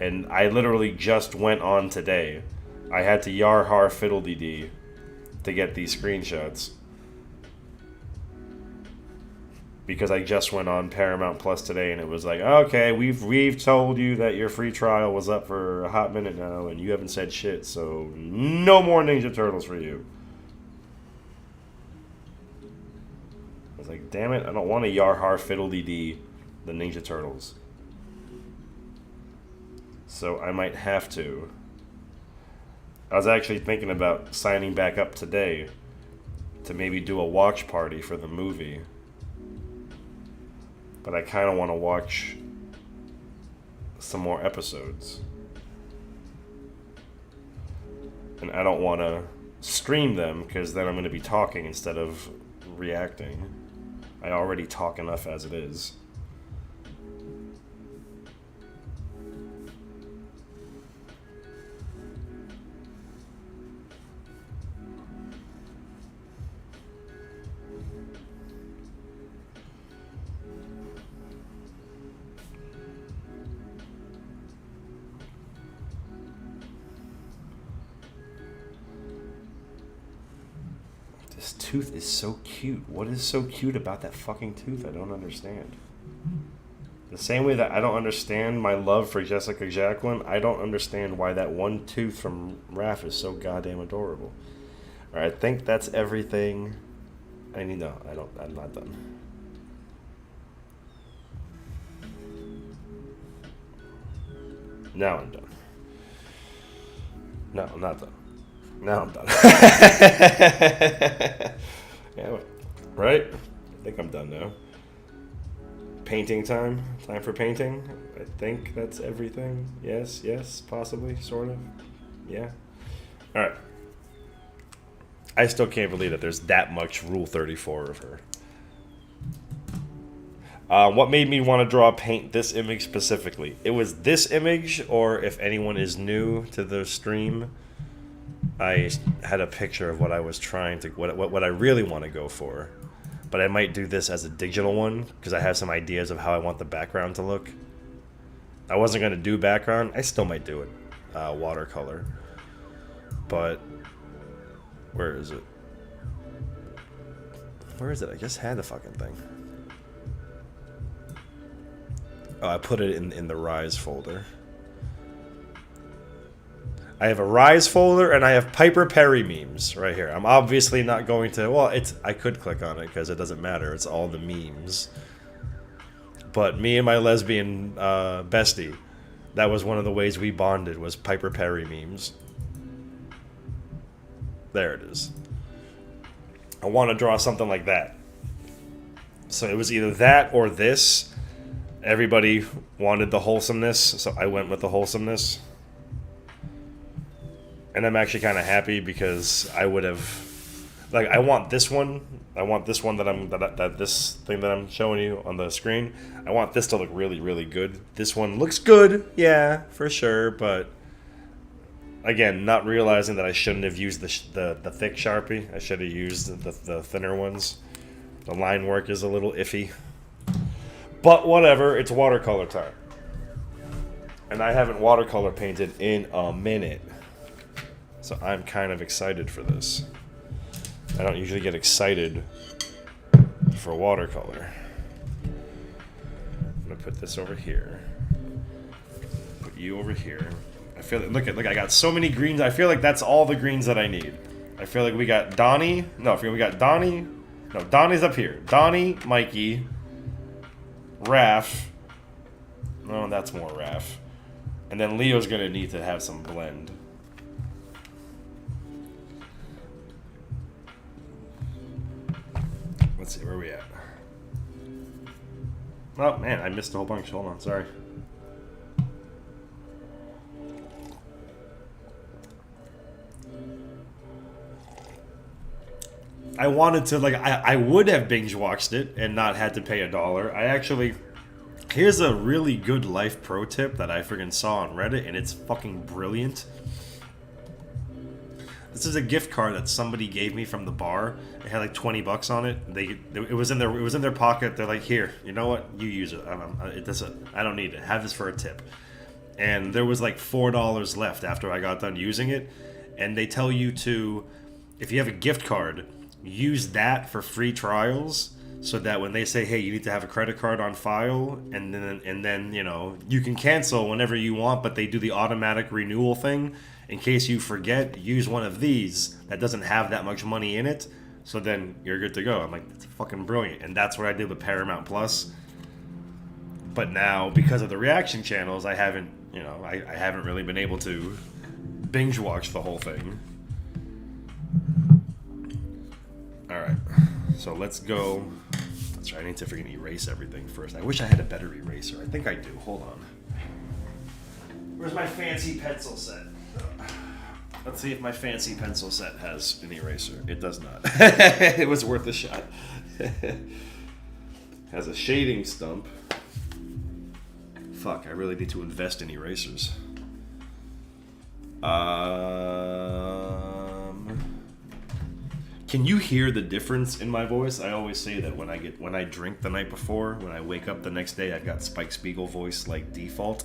A: And I literally just went on today. I had to yar har fiddle-dee-dee to get these screenshots. Because I just went on Paramount Plus today and it was like, okay, we've told you that your free trial was up for a hot minute now and you haven't said shit, so no more Ninja Turtles for you. I was like, damn it, I don't want to yar har fiddle-dee-dee the Ninja Turtles. So I might have to. I was actually thinking about signing back up today to maybe do a watch party for the movie. But I kind of want to watch some more episodes. And I don't want to stream them because then I'm going to be talking instead of reacting. I already talk enough as it is. This tooth is so cute. What is so cute about that fucking tooth? I don't understand. The same way that I don't understand my love for Jessica Jacqueline, I don't understand why that one tooth from Raph is so goddamn adorable. Alright, I think that's everything I need. No, I'm not done. Now I'm done. No, I'm not done. Now I'm done. Yeah, right? I think I'm done now. Painting time. Time for painting. I think that's everything. Yes, possibly, sort of. Yeah. Alright. I still can't believe that there's that much Rule 34 of her. What made me want to paint this image specifically? It was this image, or if anyone is new to the stream, I had a picture of what I was trying to, what I really want to go for. But I might do this as a digital one, because I have some ideas of how I want the background to look. I wasn't going to do background. I still might do it. Watercolor. But, where is it? Where is it? I just had the fucking thing. Oh, I put it in the Rise folder. I have a Rise folder, and I have Piper Perry memes right here. I'm obviously not going to... Well, I could click on it, because it doesn't matter. It's all the memes. But me and my lesbian bestie, that was one of the ways we bonded, was Piper Perry memes. There it is. I want to draw something like that. So it was either that or this. Everybody wanted the wholesomeness, so I went with the wholesomeness. And I'm actually kind of happy because I would have, like, I want this one that this thing that I'm showing you on the screen. I want this to look really, really good. This one looks good, yeah, for sure. But again, not realizing that I shouldn't have used the thick Sharpie. I should have used the thinner ones. The line work is a little iffy. But whatever, it's watercolor time. And I haven't watercolor painted in a minute. So I'm kind of excited for this. I don't usually get excited for watercolor. I'm gonna put this over here. Put you over here. I feel like, look, I got so many greens. I feel like that's all the greens that I need. I feel like we got Donnie. No, we got Donnie. No, Donnie's up here. Donnie, Mikey, Raph. No, that's more Raph. And then Leo's gonna need to have some blend. Let's see, where are we at? Oh, man, I missed a whole bunch. Hold on, sorry. I wanted to, like, I would have binge watched it and not had to pay $1. I actually, here's a really good life pro tip that I friggin' saw on Reddit, and it's fucking brilliant. This is a gift card that somebody gave me from the bar. It had like $20 on it. It was in their pocket. They're like, here, you know what? You use it. I don't need it. Have this for a tip. And there was like $4 left after I got done using it. And they tell you to, if you have a gift card, use that for free trials, so that when they say, hey, you need to have a credit card on file, and then you know, you can cancel whenever you want, but they do the automatic renewal thing. In case you forget, use one of these that doesn't have that much money in it, so then you're good to go. I'm like, that's fucking brilliant. And that's what I did with Paramount Plus. But now, because of the reaction channels, I haven't really been able to binge watch the whole thing. Alright, so let's go. That's right, I need to freaking erase everything first. I wish I had a better eraser. I think I do. Hold on. Where's my fancy pencil set? Let's see if my fancy pencil set has an eraser. It does not. It was worth a shot. Has a shading stump. Fuck, I really need to invest in erasers. Can you hear the difference in my voice? I always say that when I drink the night before, when I wake up the next day, I've got Spike Spiegel voice like default,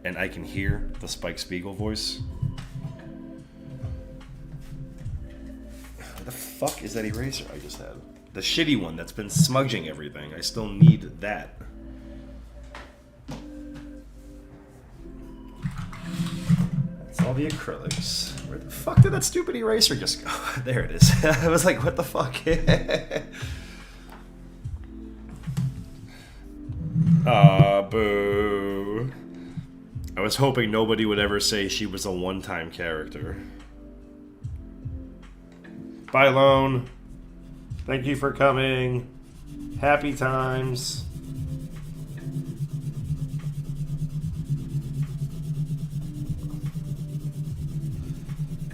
A: and I can hear the Spike Spiegel voice. What the fuck is that eraser I just had? The shitty one that's been smudging everything. I still need that. That's all the acrylics. Where the fuck did that stupid eraser just go? There it is. I was like, what the fuck? Boo. I was hoping nobody would ever say she was a one-time character. Bye, Lone. Thank you for coming. Happy times.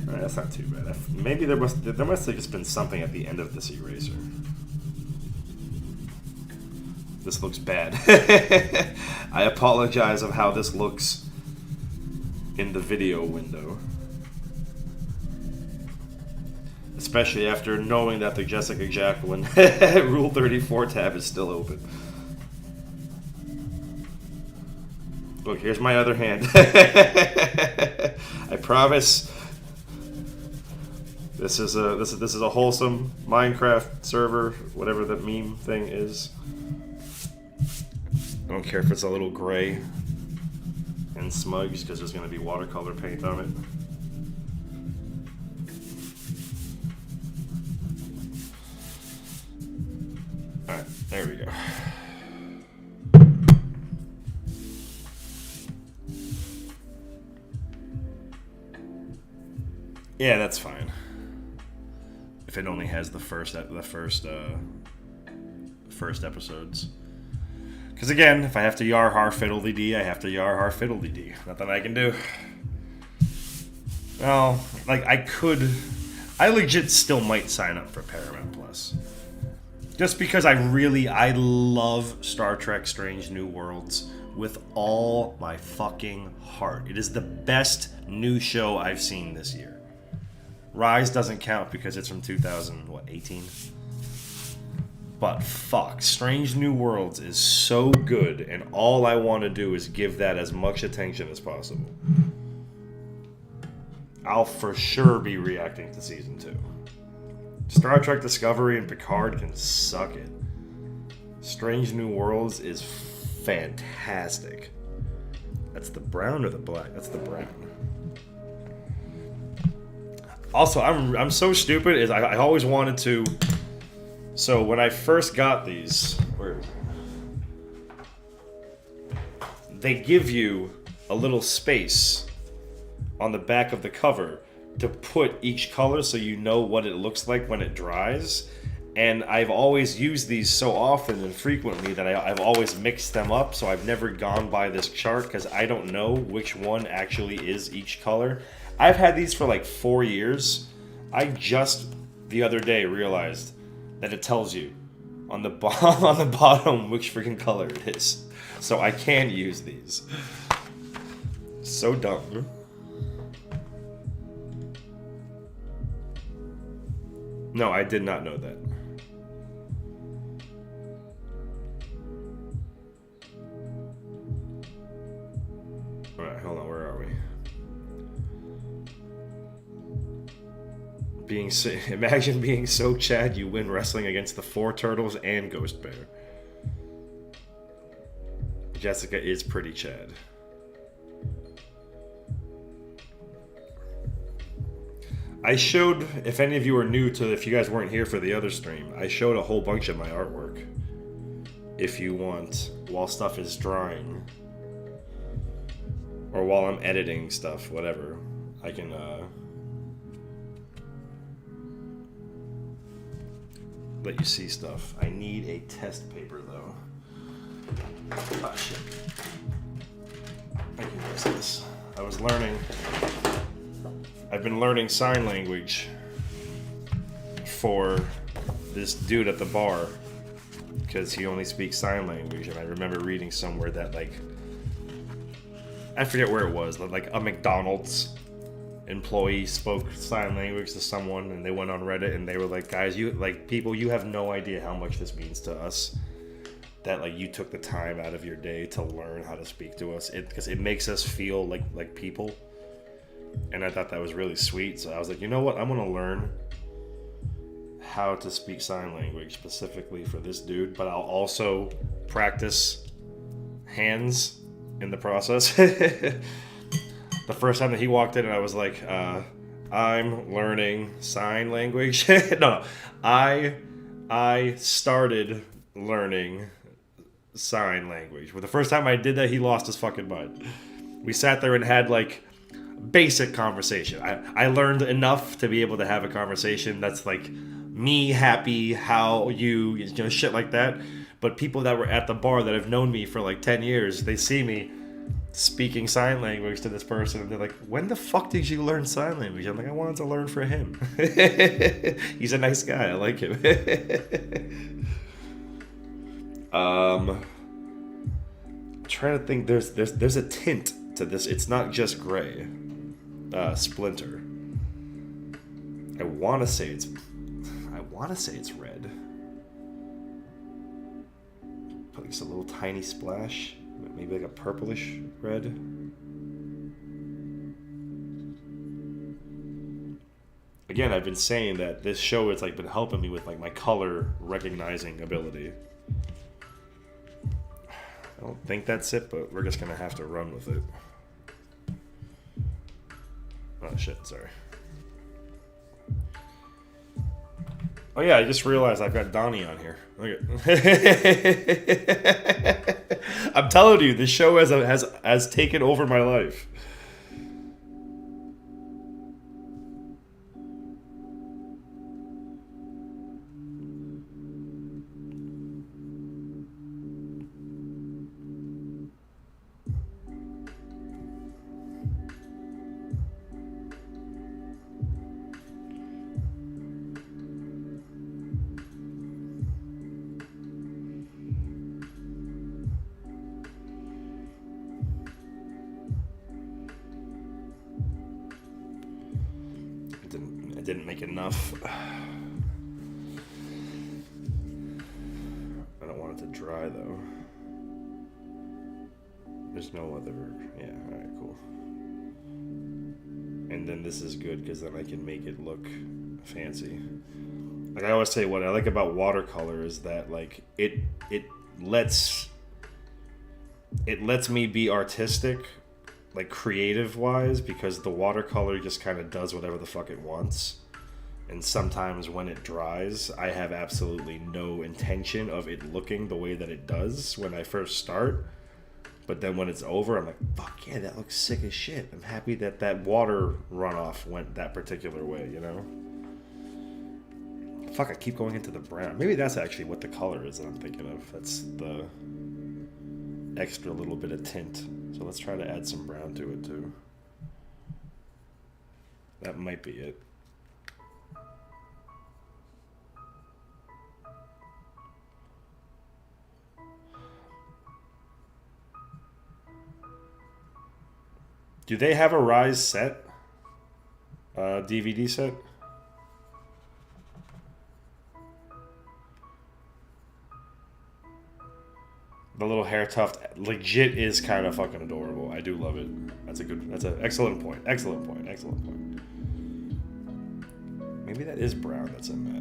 A: Alright, that's not too bad. Maybe there must have just been something at the end of this eraser. This looks bad. I apologize of how this looks in the video window. Especially after knowing that the Jessica Jacqueline Rule 34 tab is still open. Look, here's my other hand. I promise. This is a wholesome Minecraft server, whatever the meme thing is. I don't care if it's a little gray and smudged, because there's going to be watercolor paint on it. Alright, there we go. Yeah, that's fine. If it only has the first episodes. Because again, if I have to yar har fiddly dee, I have to yar har fiddly dee. Nothing I can do. Well, like I legit still might sign up for Paramount Plus. Just because I love Star Trek Strange New Worlds with all my fucking heart. It is the best new show I've seen this year. Rise doesn't count because it's from 2018? But fuck, Strange New Worlds is so good, and all I want to do is give that as much attention as possible. I'll for sure be reacting to season 2. Star Trek Discovery and Picard can suck it. Strange New Worlds is fantastic. That's the brown or the black? That's the brown. Also, I'm so stupid. Is I always wanted to. So when I first got these, where is it? They give you a little space on the back of the cover to put each color so you know what it looks like when it dries. And I've always used these so often and frequently that I've always mixed them up, so I've never gone by this chart because I don't know which one actually is each color. I've had these for like 4 years. I just the other day realized that it tells you on the on the bottom which freaking color it is. So I can use these. So dumb. No, I did not know that. Alright, hold on, where are we? Imagine being so Chad you win wrestling against the 4 turtles and Ghost Bear. Jessica is pretty Chad. I showed, if any of you are new to, if you guys weren't here for the other stream, I showed a whole bunch of my artwork. If you want, while stuff is drying. Or while I'm editing stuff, whatever. I can, let you see stuff. I need a test paper, though. Oh, shit. I can use this. I was learning... I've been learning sign language for this dude at the bar because he only speaks sign language, and I remember reading somewhere that, like, I forget where it was, like a McDonald's employee spoke sign language to someone, and they went on Reddit and they were like, guys, you, like, people, you have no idea how much this means to us, that, like, you took the time out of your day to learn how to speak to us, because it makes us feel like people. And I thought that was really sweet, so I was like, you know what, I'm gonna learn how to speak sign language specifically for this dude, but I'll also practice hands in the process. The first time that he walked in, and I was like, I'm learning sign language. No, I started learning sign language. But the first time I did that, he lost his fucking mind. We sat there and had, like, basic conversation. I learned enough to be able to have a conversation that's like me happy, how you know, shit like that. But people that were at the bar that have known me for like 10 years, they see me speaking sign language to this person and they're like, when the fuck did you learn sign language? I'm like, I wanted to learn for him. He's a nice guy, I like him. I'm trying to think, there's a tint to this. It's not just gray. Splinter. I want to say it's red. Put just a little tiny splash, maybe like a purplish red. Again, I've been saying that this show has like been helping me with like my color recognizing ability. I don't think that's it, but we're just gonna have to run with it. Oh shit, sorry. Oh yeah, I just realized I've got Donnie on here. Look at I'm telling you, this show has taken over my life. I didn't make enough. I don't want it to dry though. There's no other. Yeah, alright, cool. And then this is good because then I can make it look fancy. Like I always say, what I like about watercolor is that like it lets me be artistic, like creative wise, because the watercolor just kind of does whatever the fuck it wants. And sometimes when it dries, I have absolutely no intention of it looking the way that it does when I first start. But then when it's over, I'm like, fuck yeah, that looks sick as shit. I'm happy that that water runoff went that particular way, you know? Fuck, I keep going into the brown. Maybe that's actually what the color is that I'm thinking of. That's the extra little bit of tint. So let's try to add some brown to it too. That might be it. Do they have a Rise set? DVD set? The little hair tuft legit is kind of fucking adorable. I do love it. That's an excellent point. Excellent point. Excellent point. Maybe that is brown that's in that.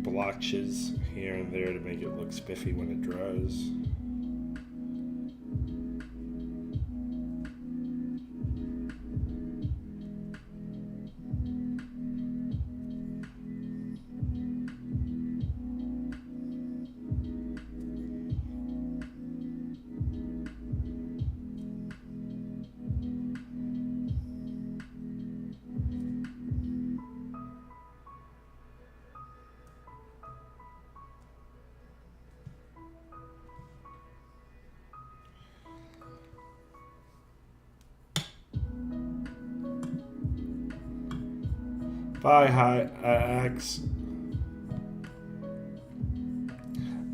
A: Blotches here and there to make it look spiffy when it dries. Bye, hi, Axe.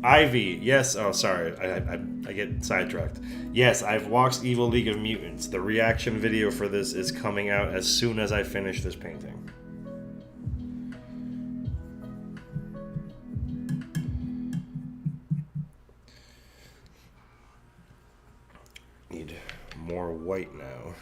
A: Ivy, yes. Oh, sorry, I get sidetracked. Yes, I've watched Evil League of Mutants. The reaction video for this is coming out as soon as I finish this painting. Need more white now.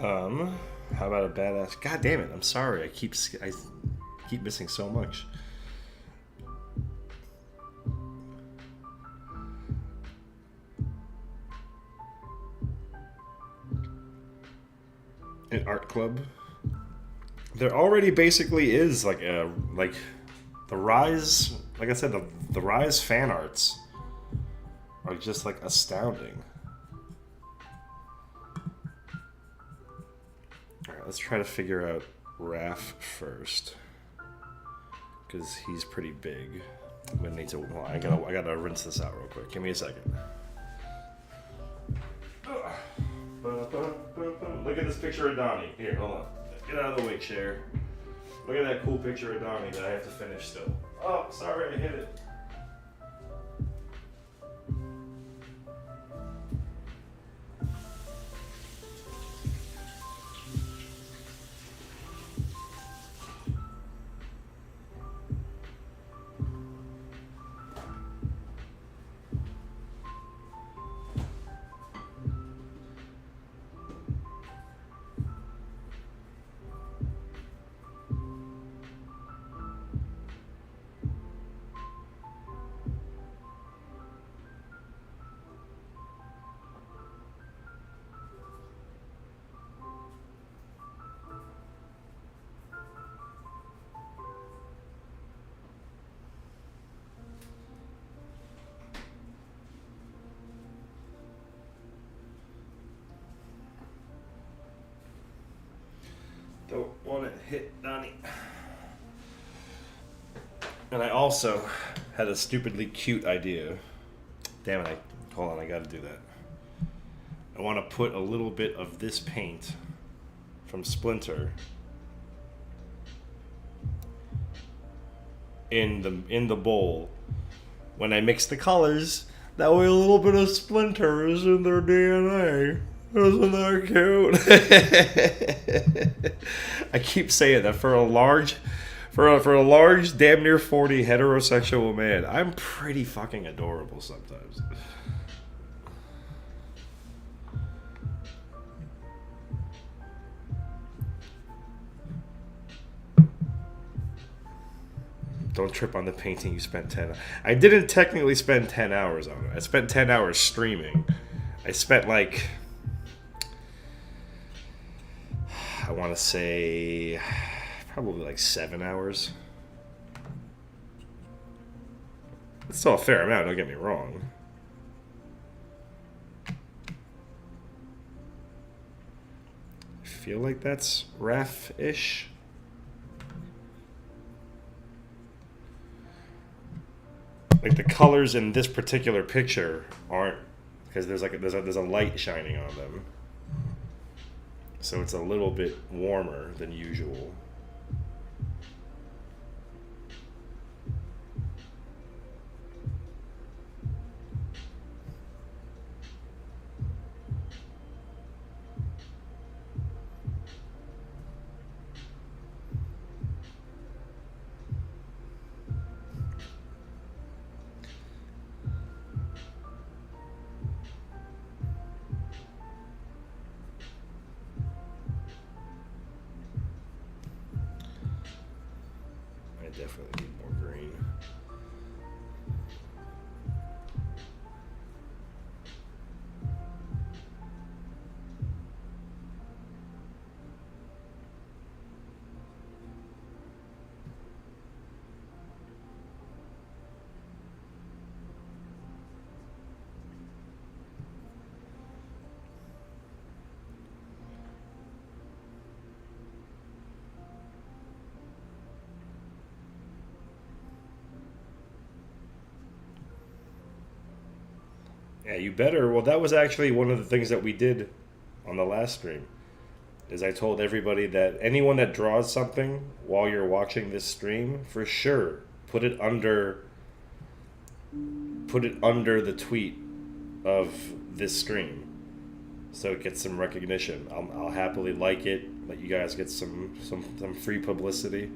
A: How about a badass? God damn it! I'm sorry. I keep missing so much. An art club. There already basically is like the Rise. Like I said, the Rise fan arts are just like astounding. Alright, let's try to figure out Raph first. Because he's pretty big. I'm gonna need to. Well, I gotta rinse this out real quick. Give me a second. Look at this picture of Donnie. Here, hold on. Get out of the way, chair. Look at that cool picture of Donnie that I have to finish still. Oh, sorry, I hit it. Don't want to hit Donnie. And I also had a stupidly cute idea. Damn it, hold on, I gotta do that. I want to put a little bit of this paint from Splinter in the bowl when I mix the colors. That way a little bit of Splinter is in their DNA. Isn't that cute? I keep saying that for a large damn near 40 heterosexual man, I'm pretty fucking adorable sometimes. Don't trip on the painting you spent 10. I didn't technically spend 10 hours on it. I spent 10 hours streaming. I spent like, I want to say probably like 7 hours. It's still a fair amount, don't get me wrong. I feel like that's Raph-ish. Like the colors in this particular picture aren't, because there's a light shining on them. So it's a little bit warmer than usual. Definitely need more green. Yeah, you better. Well, that was actually one of the things that we did on the last stream. Is I told everybody that anyone that draws something while you're watching this stream, for sure, put it under the tweet of this stream, so it gets some recognition. I'll happily like it. Let you guys get some free publicity.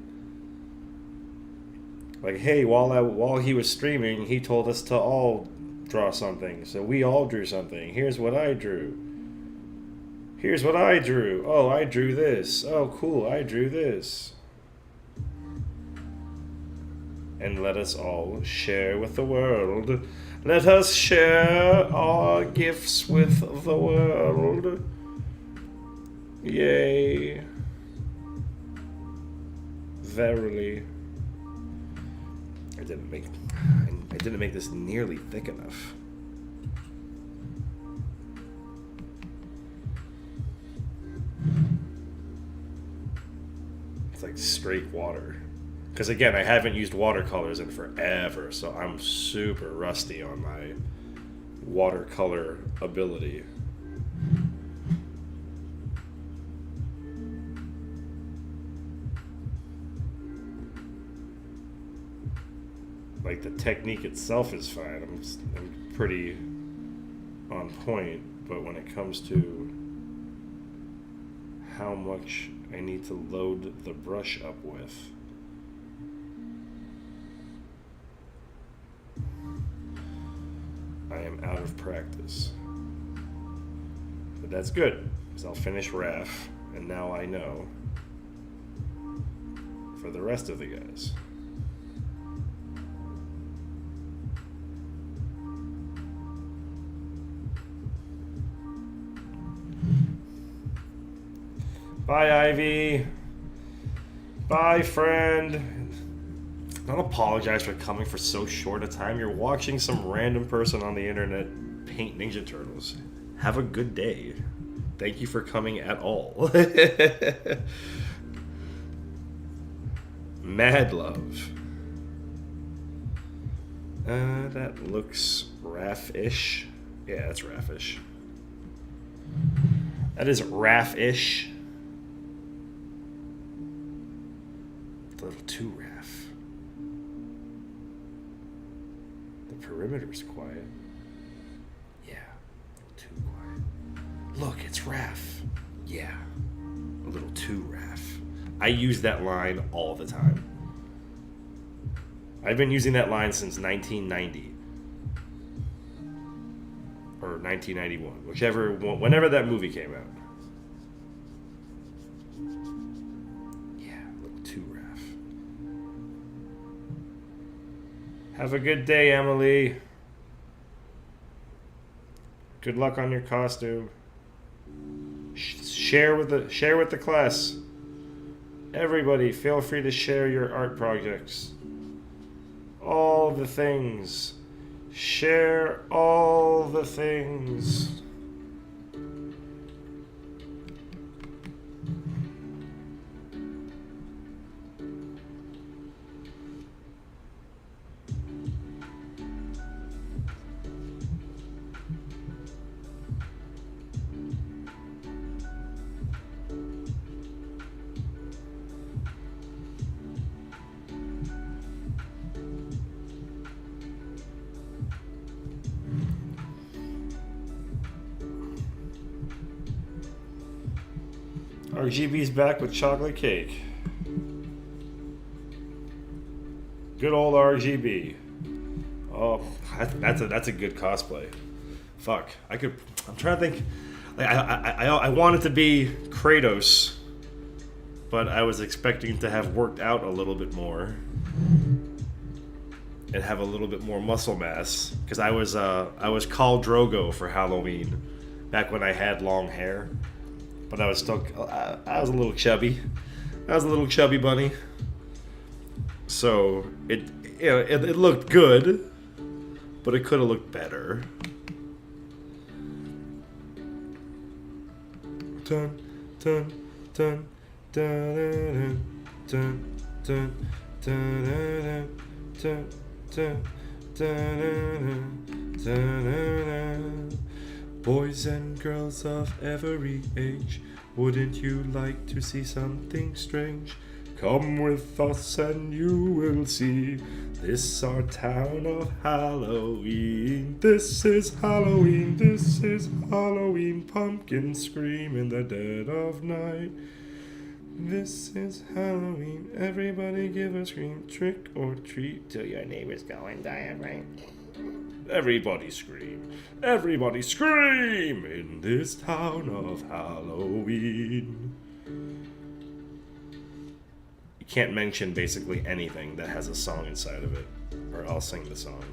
A: Like, hey, while he was streaming, he told us to all draw something, so we all drew something. Here's what I drew. Here's what I drew. Oh, I drew this. Oh, cool, I drew this. And let us all share with the world. Let us share our gifts with the world. Yay. Verily. I didn't make this nearly thick enough. It's like straight water. Because again, I haven't used watercolors in forever, so I'm super rusty on my watercolor ability. Like, the technique itself is fine. I'm pretty on point, but when it comes to how much I need to load the brush up with, I am out of practice. But that's good, because I'll finish Raph, and now I know for the rest of the guys. Bye, Ivy. Bye, friend. Don't apologize for coming for so short a time. You're watching some random person on the internet paint Ninja Turtles. Have a good day. Thank you for coming at all. Mad love. That looks Raph-ish. Yeah, that's Raph-ish. That is Raph-ish. A little too Raph. The perimeter's quiet. Yeah, a little too quiet. Look, it's Raph. Yeah, a little too Raph. I use that line all the time. I've been using that line since 1990. Or 1991, whenever that movie came out. Have a good day, Emily. Good luck on your costume. Share with the class. Everybody, feel free to share your art projects. All the things. Share all the things. RGB's back with chocolate cake. Good old RGB. Oh, that's a good cosplay. Fuck, I'm trying to think. Like, I wanted to be Kratos, but I was expecting to have worked out a little bit more and have a little bit more muscle mass, because I was Khal Drogo for Halloween back when I had long hair. But I was still, I was a little chubby. I was a little chubby bunny. So it looked good, but it could have looked better. Dun dun dun dun dun dun dun dun dun dun dun. Boys and girls of every age, wouldn't you like to see something strange? Come with us and you will see. This our town of Halloween. This is Halloween, this is Halloween. Pumpkins scream in the dead of night. This is Halloween, everybody give a scream. Trick or treat till your neighbors go and die of rain. Everybody scream. Everybody scream in this town of Halloween. You can't mention basically anything that has a song inside of it, or I'll sing the song.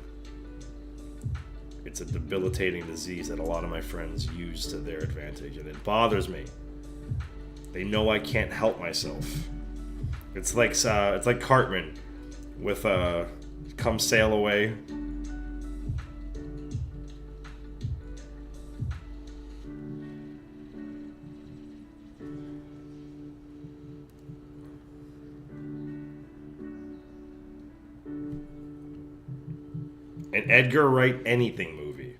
A: It's a debilitating disease that a lot of my friends use to their advantage, and it bothers me. They know I can't help myself. It's like Cartman with "Come Sail Away." An Edgar Wright anything movie.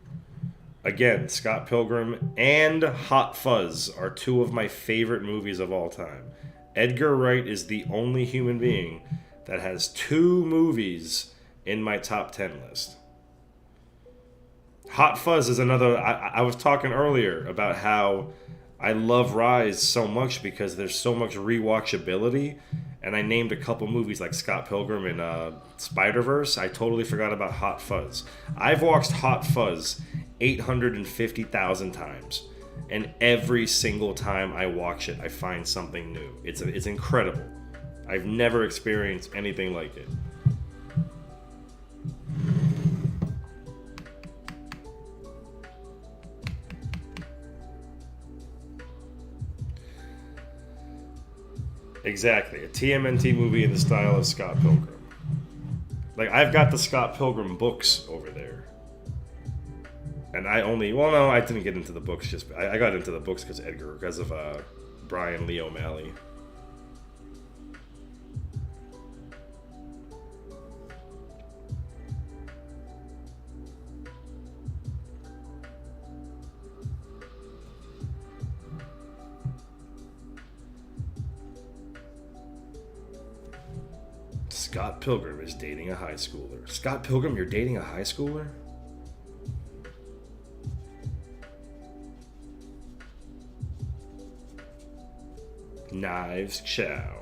A: Again, Scott Pilgrim and Hot Fuzz are two of my favorite movies of all time. Edgar Wright is the only human being that has two movies in my top 10 list. Hot Fuzz is another... I was talking earlier about how I love Rise so much because there's so much rewatchability. And I named a couple movies like Scott Pilgrim and Spider-Verse. I totally forgot about Hot Fuzz. I've watched Hot Fuzz 850,000 times. And every single time I watch it, I find something new. It's incredible. I've never experienced anything like it. Exactly. A TMNT movie in the style of Scott Pilgrim. Like, I've got the Scott Pilgrim books over there. And I didn't get into the books I got into the books because of Brian Lee O'Malley. Scott Pilgrim is dating a high schooler. Scott Pilgrim, you're dating a high schooler? Knives chow.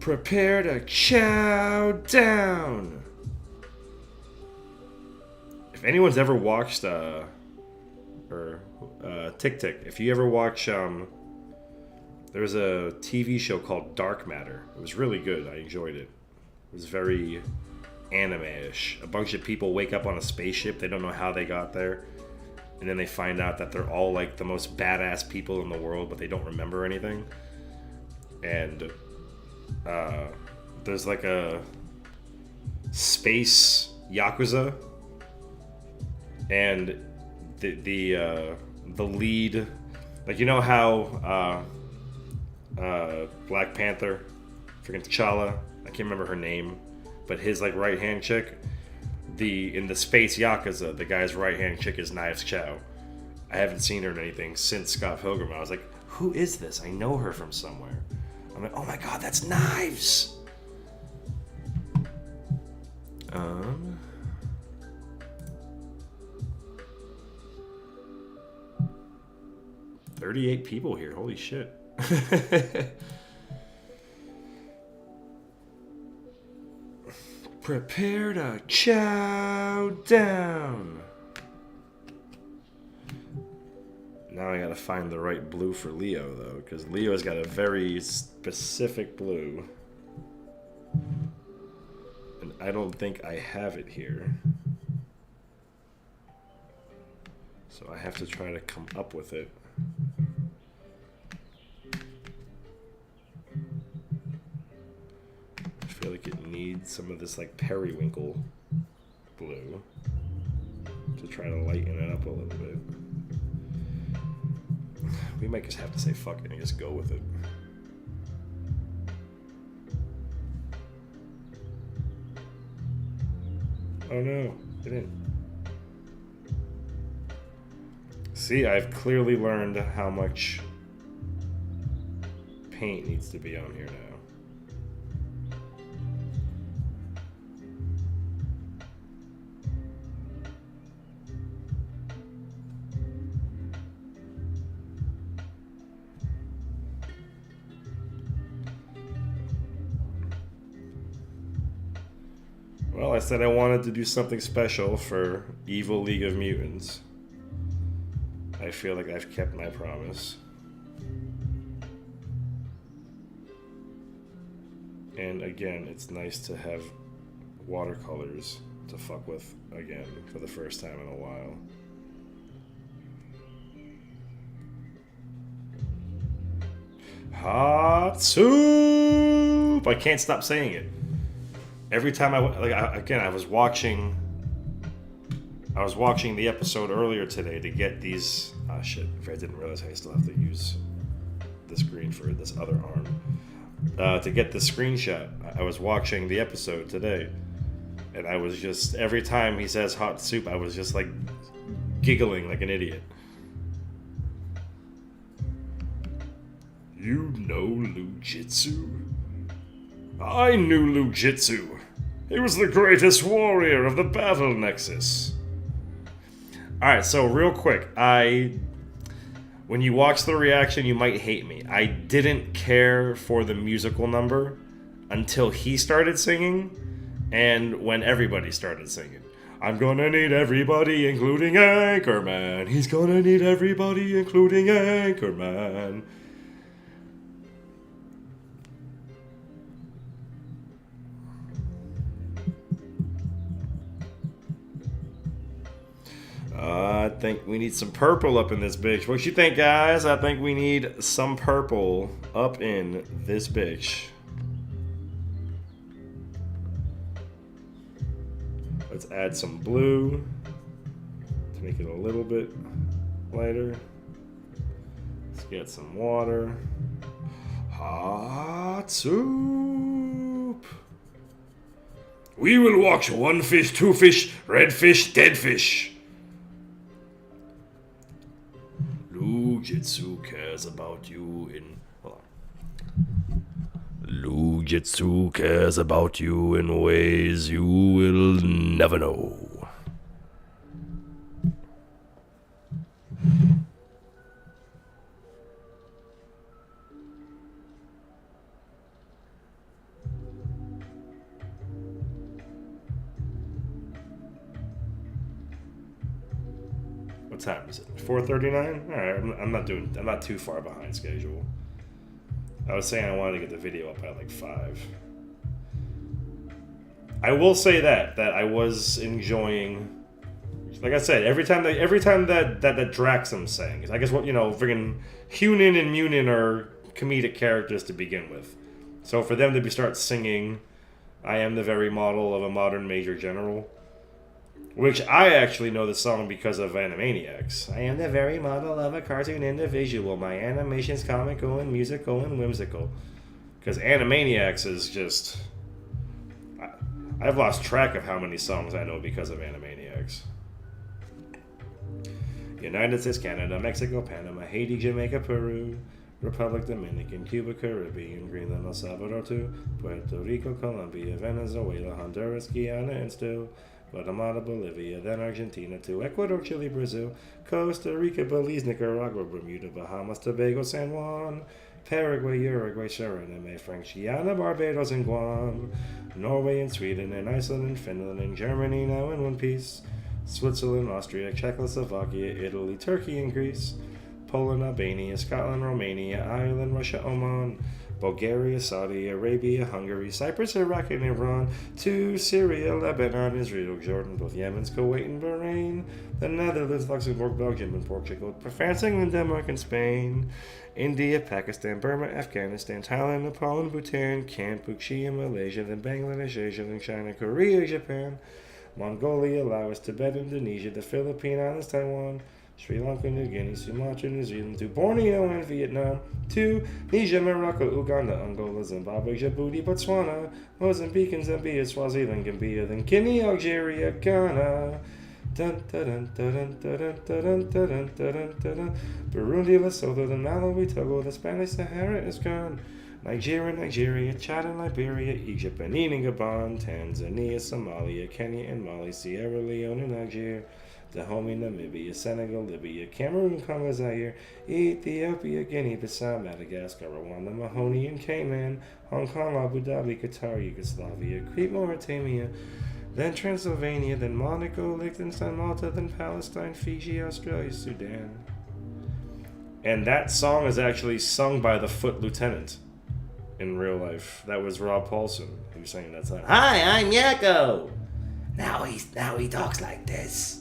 A: Prepare to chow down. If anyone's ever watched Tick Tick, if you ever watch there was a TV show called Dark Matter. It was really good. I enjoyed it. It was very anime-ish. A bunch of people wake up on a spaceship. They don't know how they got there. And then they find out that they're all like the most badass people in the world, but they don't remember anything. And there's like a space yakuza, and the lead, like, you know how Black Panther, freaking T'Challa, I can't remember her name, but his like right hand chick, in the space yakuza, the guy's right hand chick is Knives Chow. I haven't seen her in anything since Scott Pilgrim. I was like, who is this? I know her from somewhere. I'm like, oh my god, that's Knives. 38 people here. Holy shit. Prepare to chow down. Now I gotta find the right blue for Leo, though, because Leo's got a very specific blue. And I don't think I have it here. So I have to try to come up with it. I feel like it needs some of this like periwinkle blue to try to lighten it up a little bit. We might just have to say fuck it and just go with it. Oh no, it didn't. See, I've clearly learned how much paint needs to be on here now. Well, I said I wanted to do something special for Evil League of Mutants. I feel like I've kept my promise. And again, it's nice to have watercolors to fuck with again for the first time in a while. Hot soup! I can't stop saying it. Every time I was watching the episode earlier today to get these. Ah, shit! I didn't realize I still have to use the screen for this other arm to get the screenshot. I was watching the episode today, and I was just every time he says hot soup, I was just like giggling like an idiot. You know Lujitsu? I knew Lujitsu. He was the greatest warrior of the Battle Nexus. Alright, so real quick, when you watch the reaction, you might hate me. I didn't care for the musical number until he started singing and when everybody started singing. I'm gonna need everybody, including Anchorman. He's gonna need everybody, including Anchorman. I think we need some purple up in this bitch. What you think, guys? I think we need some purple up in this bitch. Let's add some blue to make it a little bit lighter. Let's get some water. Hot soup. We will watch one fish, two fish, red fish, dead fish. Lujitsu cares about you in... Hold on. Lujitsu cares about you in ways you will never know. What time is it? 4:39? Alright, I'm not too far behind schedule. I was saying I wanted to get the video up at like 5. I will say that I was enjoying, like I said, every time that Draxum sang. I guess friggin' Hunin and Munin are comedic characters to begin with. So for them to start singing I am the very model of a modern major general, which I actually know the song because of Animaniacs. I am the very model of a cartoon individual. My animation's comical and musical and whimsical. Because Animaniacs is just... I've lost track of how many songs I know because of Animaniacs. United States, Canada, Mexico, Panama, Haiti, Jamaica, Peru, Republic Dominican, Cuba, Caribbean, Greenland, El Salvador, too, Puerto Rico, Colombia, Venezuela, Honduras, Guyana, and still... Guatemala, Bolivia, then Argentina, to Ecuador, Chile, Brazil, Costa Rica, Belize, Nicaragua, Bermuda, Bahamas, Tobago, San Juan, Paraguay, Uruguay, Suriname, French Guiana, Barbados, and Guam, Norway and Sweden, and Iceland and Finland, and Germany now in one piece, Switzerland, Austria, Czechoslovakia, Italy, Turkey, and Greece, Poland, Albania, Scotland, Romania, Ireland, Russia, Oman, Bulgaria, Saudi Arabia, Hungary, Cyprus, Iraq, and Iran, to Syria, Lebanon, Israel, Jordan, both Yemen, Kuwait, and Bahrain, the Netherlands, Luxembourg, Belgium, and Portugal, France, England, Denmark, and Spain, India, Pakistan, Burma, Afghanistan, Thailand, Nepal, and Bhutan, Kampuchea, Malaysia, then Bangladesh, Asia, then China, Korea, Japan, Mongolia, Laos, Tibet, Indonesia, the Philippine Islands, Taiwan, Sri Lanka, New Guinea, Sumatra, New Zealand, to Borneo and Vietnam, to Niger, Morocco, Uganda, Angola, Zimbabwe, Djibouti, Botswana, Mozambique, and Zambia, Swaziland, Gambia, then Guinea, Algeria, Ghana, Burundi, Lesotho, then Malawi, Togo, the Spanish Sahara is gone, Nigeria, Chad and Liberia, Egypt, Benin and Gabon, Tanzania, Somalia, Kenya and Mali, Sierra Leone and Niger, Dahomey, Namibia, Senegal, Libya, Cameroon, Congo, Zaire, Ethiopia, Guinea-Bissau, Madagascar, Rwanda, Mahoney and Cayman, Hong Kong, Abu Dhabi, Qatar, Yugoslavia, Crete, Mauritania, then Transylvania, then Monaco, Liechtenstein, Malta, then Palestine, Fiji, Australia, Sudan. And that song is actually sung by the Foot Lieutenant in real life. That was Rob Paulson who sang that song. Hi, I'm Yakko. Now he talks like this.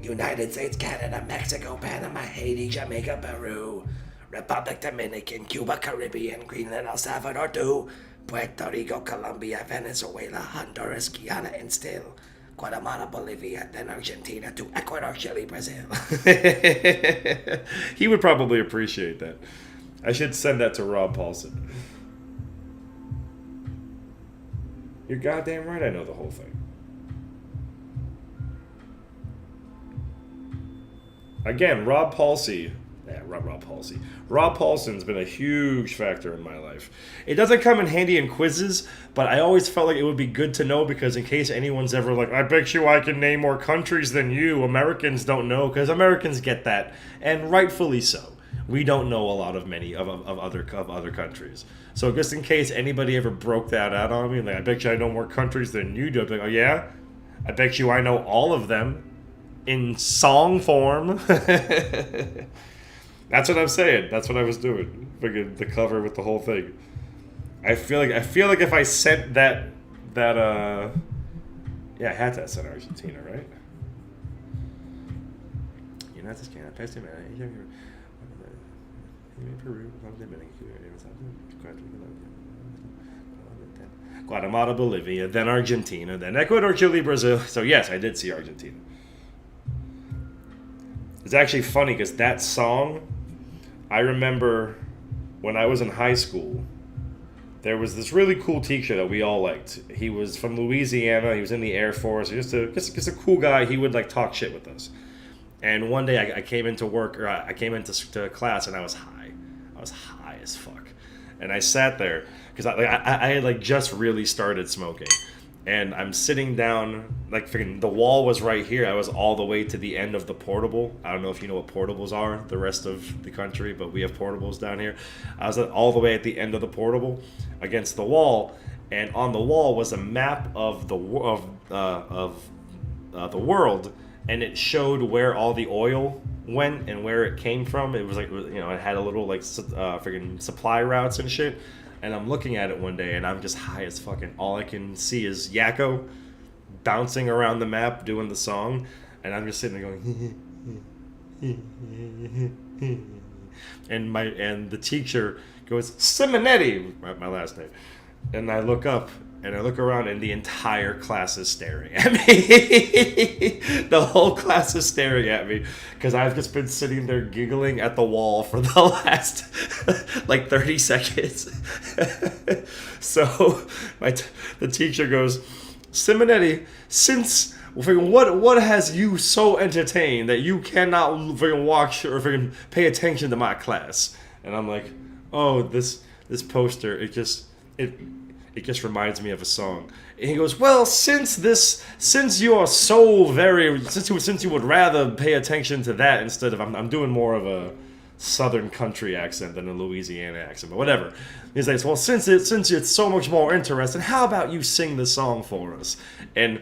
A: United States, Canada, Mexico, Panama, Haiti, Jamaica, Peru, Republic Dominican, Cuba, Caribbean, Greenland, El Salvador, too, Puerto Rico, Colombia, Venezuela, Honduras, Guyana, and still Guatemala, Bolivia, then Argentina, to Ecuador, Chile, Brazil. He would probably appreciate that. I should send that to Rob Paulson. You're goddamn right I know the whole thing. Again, Rob Paulson's been a huge factor in my life. It doesn't come in handy in quizzes, but I always felt like it would be good to know, because in case anyone's ever like, I bet you I can name more countries than you. Americans don't know, because Americans get that, and rightfully so. We don't know a lot of many of other countries. So just in case anybody ever broke that out on me, like, I bet you I know more countries than you do, I'd be like, oh yeah? I bet you I know all of them in song form. That's what I'm saying. That's what I was doing. The cover with the whole thing. I feel like if I sent that yeah, I had to send Argentina, right? United States, Canada, Peru, Guatemala, Bolivia, then Argentina, then Ecuador, Chile, Brazil. So yes, I did see Argentina. It's actually funny because that song, I remember when I was in high school, there was this really cool teacher that we all liked. He was from Louisiana. He was in the Air Force. He was just a cool guy. He would like talk shit with us. And one day I came into work, or I came into class, and I was high. I was high as fuck. And I sat there because I had like just really started smoking. And I'm sitting down, like, freaking, the wall was right here. I was all the way to the end of the portable. I don't know if you know what portables are, the rest of the country, but we have portables down here. I was all the way at the end of the portable against the wall, and on the wall was a map of the world, and it showed where all the oil went and where it came from. It was like, you know, it had a little like freaking supply routes and shit. And I'm looking at it one day, and I'm just high as fucking. All I can see is Yakko bouncing around the map doing the song, and I'm just sitting there going. And the teacher goes, Simonetti, my last name, and I look up and I look around, and the entire class is staring at me. The whole class is staring at me because I've just been sitting there giggling at the wall for the last like 30 seconds. So the teacher goes, Simonetti, since what has you so entertained that you cannot watch or pay attention to my class? And I'm like, oh, this poster, it just reminds me of a song. And he goes, well, since you are so very, since you would rather pay attention to that instead of, I'm doing more of a Southern country accent than a Louisiana accent, but whatever. He's like, well, since it's so much more interesting, how about you sing the song for us? And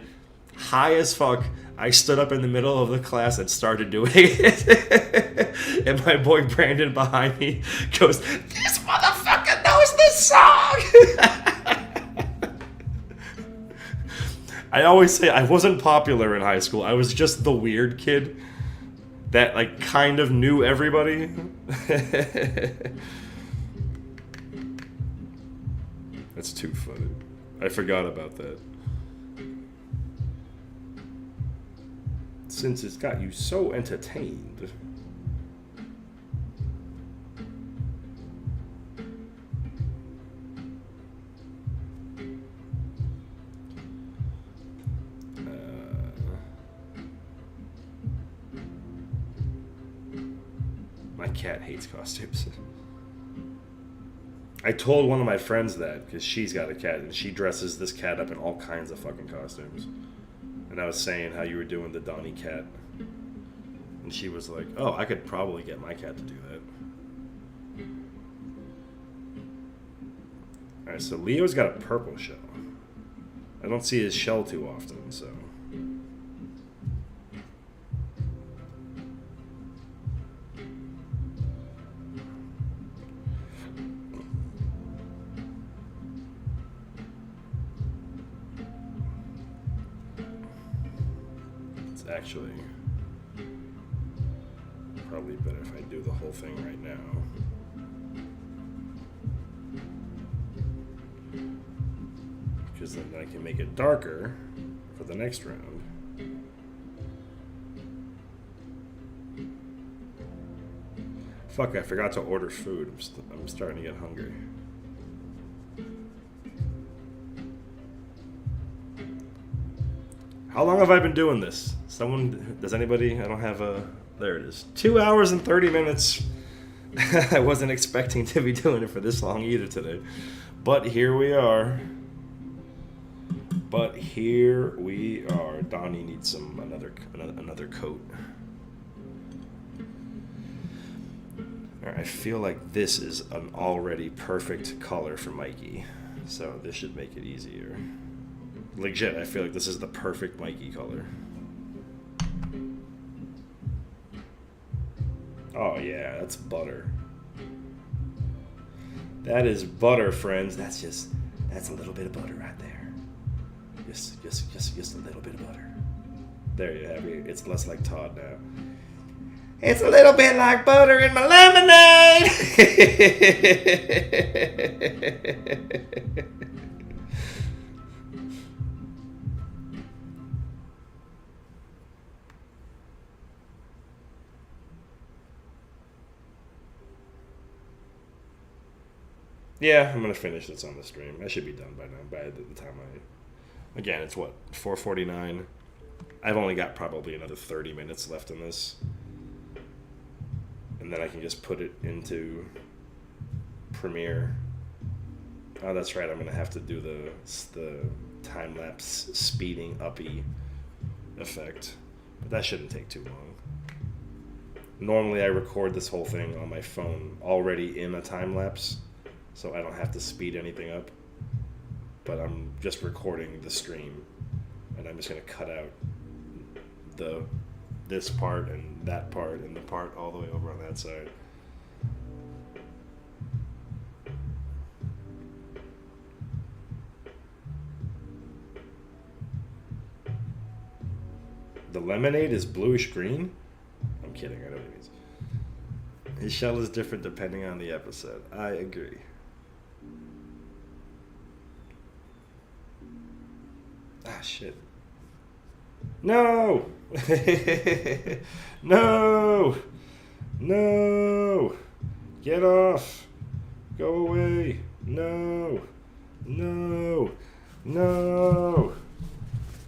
A: high as fuck, I stood up in the middle of the class and started doing it. And my boy Brandon behind me goes, this motherfucker knows this song! I always say I wasn't popular in high school. I was just the weird kid that like kind of knew everybody. That's too funny. I forgot about that. Since it's got you so entertained. My cat hates costumes. I told one of my friends that because she's got a cat and she dresses this cat up in all kinds of fucking costumes. And I was saying how you were doing the Donnie cat. And she was like, oh, I could probably get my cat to do that. Alright, so Leo's got a purple shell. I don't see his shell too often, so. It's actually probably better if I do the whole thing right now. Because then I can make it darker for the next round. Fuck, I forgot to order food. I'm starting to get hungry. How long have I been doing this? Does anybody? I don't have a... There it is. 2 hours and 30 minutes. I wasn't expecting to be doing it for this long either today. But here we are. Donnie needs another coat. Alright, I feel like this is an already perfect color for Mikey. So this should make it easier. Legit, I feel like this is the perfect Mikey color. Oh yeah, that's butter. That is butter, friends. That's a little bit of butter right there. Just a little bit of butter. There you have it. It's less like Todd now. It's a little bit like butter in my lemonade. Yeah, I'm gonna finish this on the stream. I should be done by now. By the time again, it's what, 4:49. I've only got probably another 30 minutes left in this, and then I can just put it into Premiere. Oh, that's right. I'm gonna have to do the time lapse speeding uppy effect, but that shouldn't take too long. Normally, I record this whole thing on my phone already in a time lapse, so I don't have to speed anything up. But I'm just recording the stream, and I'm just gonna cut out this part and that part and the part all the way over on that side. The lemonade is bluish green? I'm kidding, I know what it means. His shell is different depending on the episode. I agree. Ah, shit. No! No! No! Get off! Go away! No! No! No!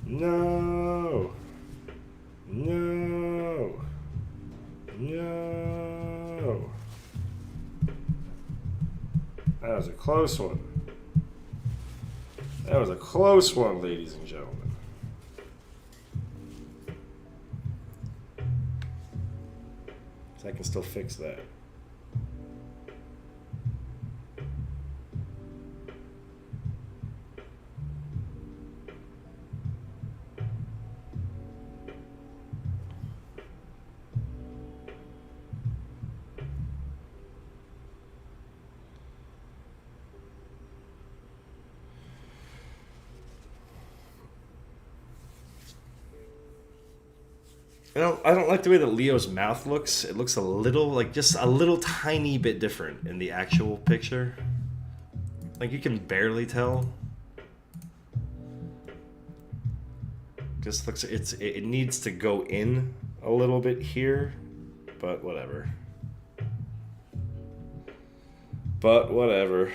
A: No! No! No! That was a close one. That was a close one, ladies and gentlemen. So I can still fix that. I don't like the way that Leo's mouth looks. It looks a little, like, just a little tiny bit different in the actual picture. Like, you can barely tell. Just looks, it needs to go in a little bit here, but whatever. But whatever.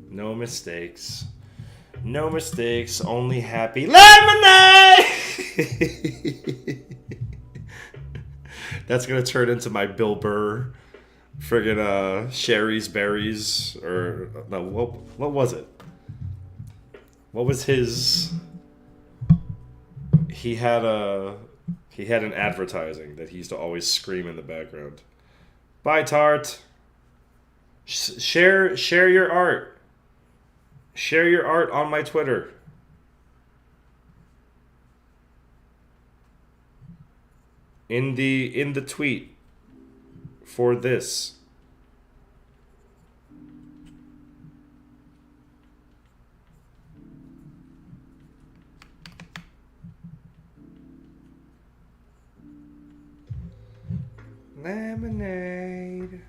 A: No mistakes. No mistakes, only happy lemonade! That's gonna turn into my Bill Burr friggin' Sherry's Berries, or no, what was it? What was his? He had an advertising that he used to always scream in the background. Bye, Tart. Share your art. Share your art on my Twitter. In the tweet for this. Lemonade.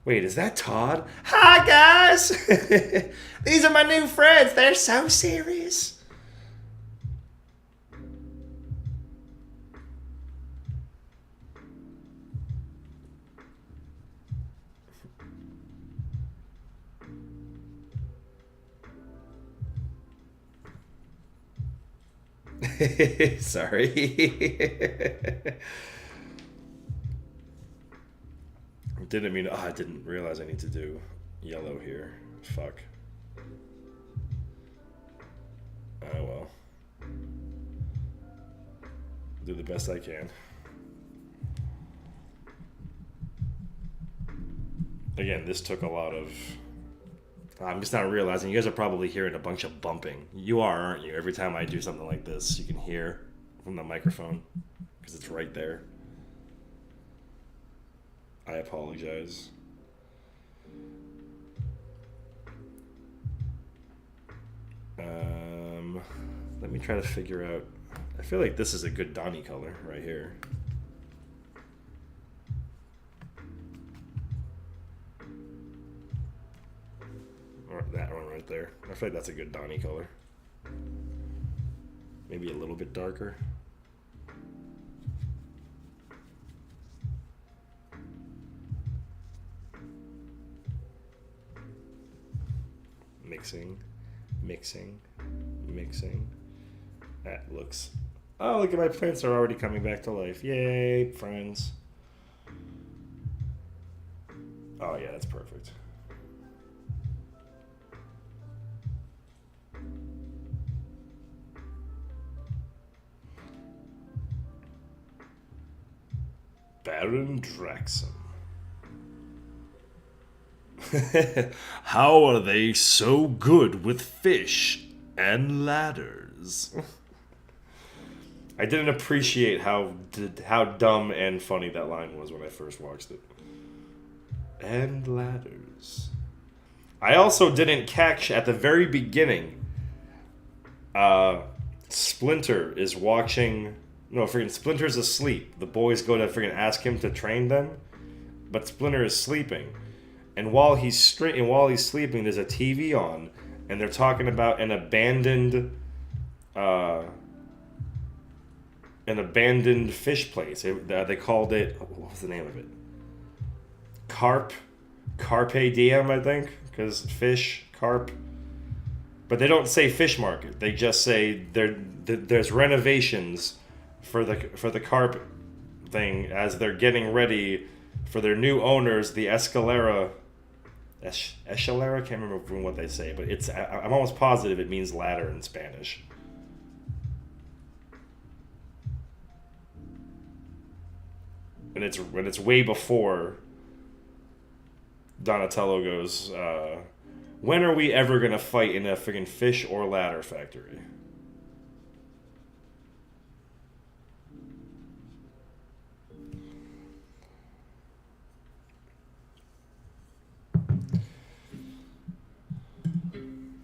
A: Wait, is that Todd? Hi, guys! These are my new friends. They're so serious. Sorry. Didn't mean. Oh, I didn't realize I need to do yellow here. Fuck. Oh well. Do the best I can. Again, this took a lot of. I'm just not realizing you guys are probably hearing a bunch of bumping. You are, aren't you? Every time I do something like this, you can hear from the microphone because it's right there. I apologize. Let me try to figure out. I feel like this is a good Donnie color right here. Or that one right there. I feel like that's a good Donnie color. Maybe a little bit darker. Mixing. That looks. Oh, look at my plants are already coming back to life. Yay, friends. Oh, yeah, that's perfect. Baron Draxum. How are they so good with fish and ladders? I didn't appreciate how dumb and funny that line was when I first watched it. And ladders. I also didn't catch at the very beginning. Splinter is watching. No, freaking Splinter's asleep. The boys go to freaking ask him to train them, but Splinter is sleeping. And while he's sleeping, there's a TV on, and they're talking about an abandoned fish place. They called it. What was the name of it? Carpe Diem, I think, because fish, carp. But they don't say fish market. They just say there's renovations for the carp thing as they're getting ready for their new owners, the Escalera. Escalera? Can't remember what they say, but I'm almost positive it means ladder in Spanish. And it's way before Donatello goes, when are we ever gonna fight in a friggin' fish or ladder factory?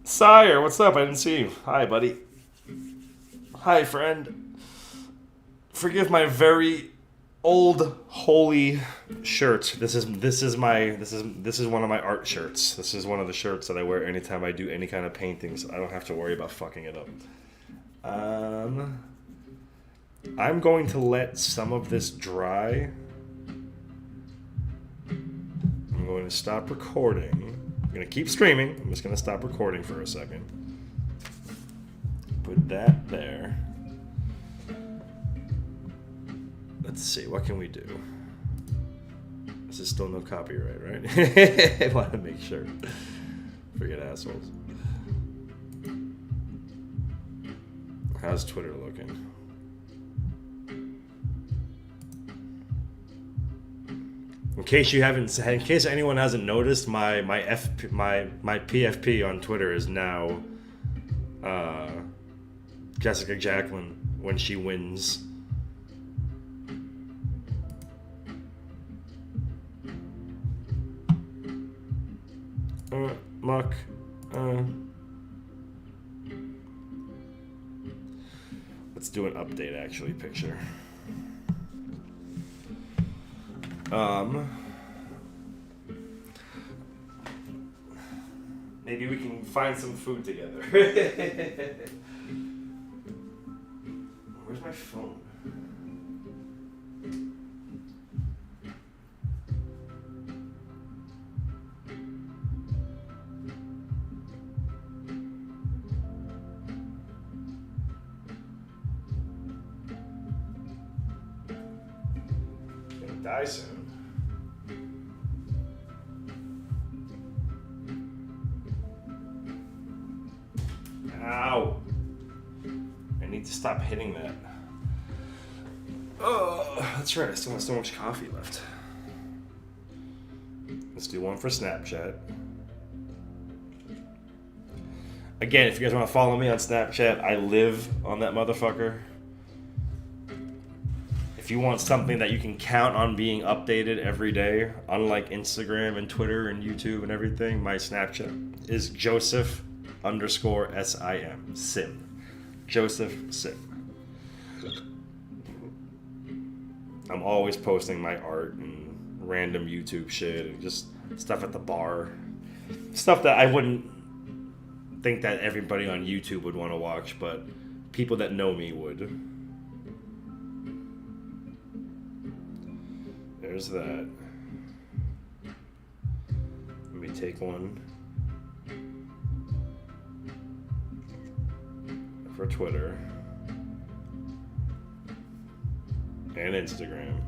A: Sire, what's up? I didn't see you. Hi, buddy. Hi, friend. Forgive my very old holy shirt. This is one of my art shirts. This is one of the shirts that I wear anytime I do any kind of painting, so I don't have to worry about fucking it up. I'm going to let some of this dry. I'm going to stop recording. I'm going to keep streaming. I'm just going to stop recording for a second. Put that there. Let's see, what can we do? This is still no copyright, right? I want to make sure. Forget assholes. How's Twitter looking? In case anyone hasn't noticed, my PFP on Twitter is now Jessica Jacqueline when she wins. Muck. Let's do an update actually picture. Maybe we can find some food together. Where's my phone? Gonna die soon. Ow! I need to stop hitting that. Oh, that's right. I still have so much coffee left. Let's do one for Snapchat. Again, if you guys want to follow me on Snapchat, I live on that motherfucker. If you want something that you can count on being updated every day, unlike Instagram and Twitter and YouTube and everything, my Snapchat is Joseph_SIM. Sim. Joseph Sim. I'm always posting my art and random YouTube shit and just stuff at the bar. Stuff that I wouldn't think that everybody on YouTube would want to watch, but people that know me would. There's that. Let me take one for Twitter and Instagram.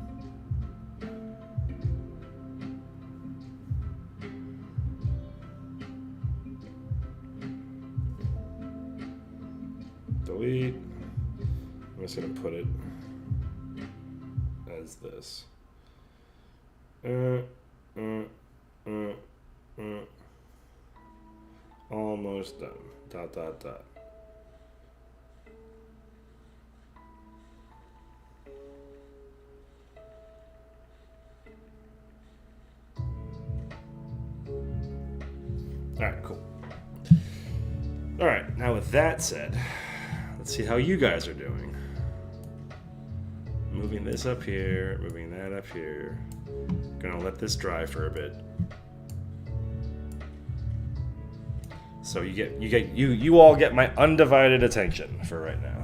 A: Delete. I'm just gonna put it as this. Almost done. ... Alright, cool. Alright, now with that said, let's see how you guys are doing. Moving this up here, moving that up here. Gonna let this dry for a bit. So you all get my undivided attention for right now.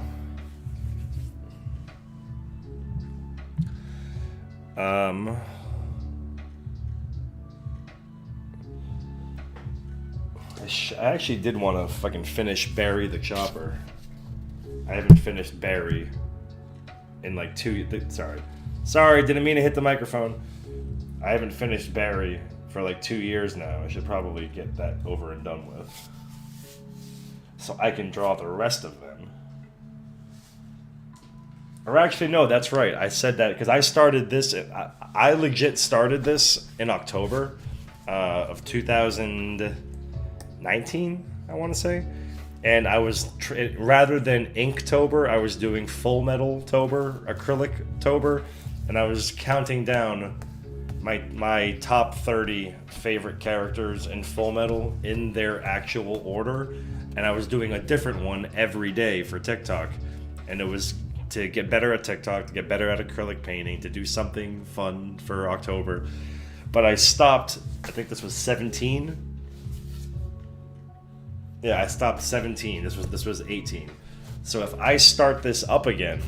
A: I actually did want to fucking finish Barry the Chopper. I haven't finished Barry in like Sorry, didn't mean to hit the microphone. I haven't finished Barry for like 2 years now. I should probably get that over and done with, so I can draw the rest of them. Or actually, no, that's right. I said that because I started this. I legit started this in October of 2019, I want to say. And I was, rather than Inktober, I was doing Full Metal Tober, Acrylic Tober, and I was counting down my top 30 favorite characters in Full Metal in their actual order, and I was doing a different one every day for TikTok, and it was to get better at TikTok, to get better at acrylic painting, to do something fun for October. But I stopped, I think this was 17. Yeah, I stopped 17. This was 18. So if I start this up again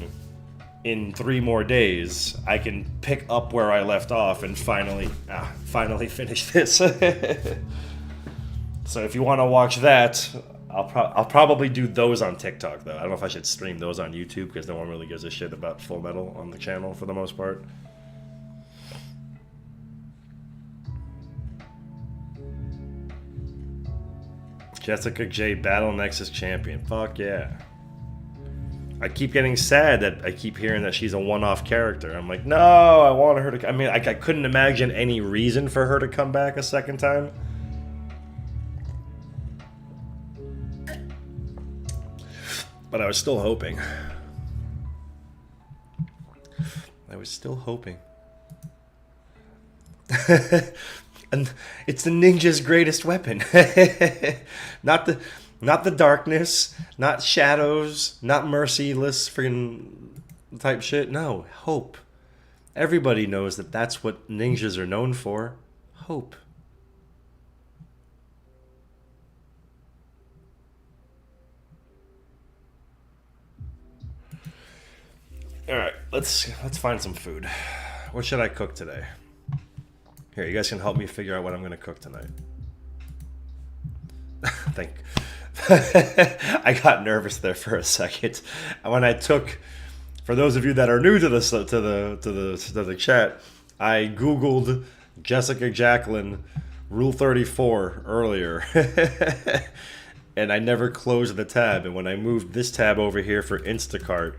A: in 3 more days, I can pick up where I left off and finally finish this. So if you want to watch that, I'll probably do those on TikTok though. I don't know if I should stream those on YouTube because no one really gives a shit about Full Metal on the channel for the most part. Jessica J Battle Nexus champion. Fuck yeah. I keep getting sad that I keep hearing that she's a one-off character. I'm like, no, I want her to... I mean, I couldn't imagine any reason for her to come back a second time. But I was still hoping. I was still hoping. And it's the ninja's greatest weapon. Not the darkness, not shadows, not merciless freaking type shit. No, hope. Everybody knows that that's what ninjas are known for. Hope. All right, let's find some food. What should I cook today? Here, you guys can help me figure out what I'm going to cook tonight. I got nervous there for a second. When I took, for those of you that are new to the chat, I Googled Jessica Jacqueline Rule 34 earlier. And I never closed the tab. And when I moved this tab over here for Instacart,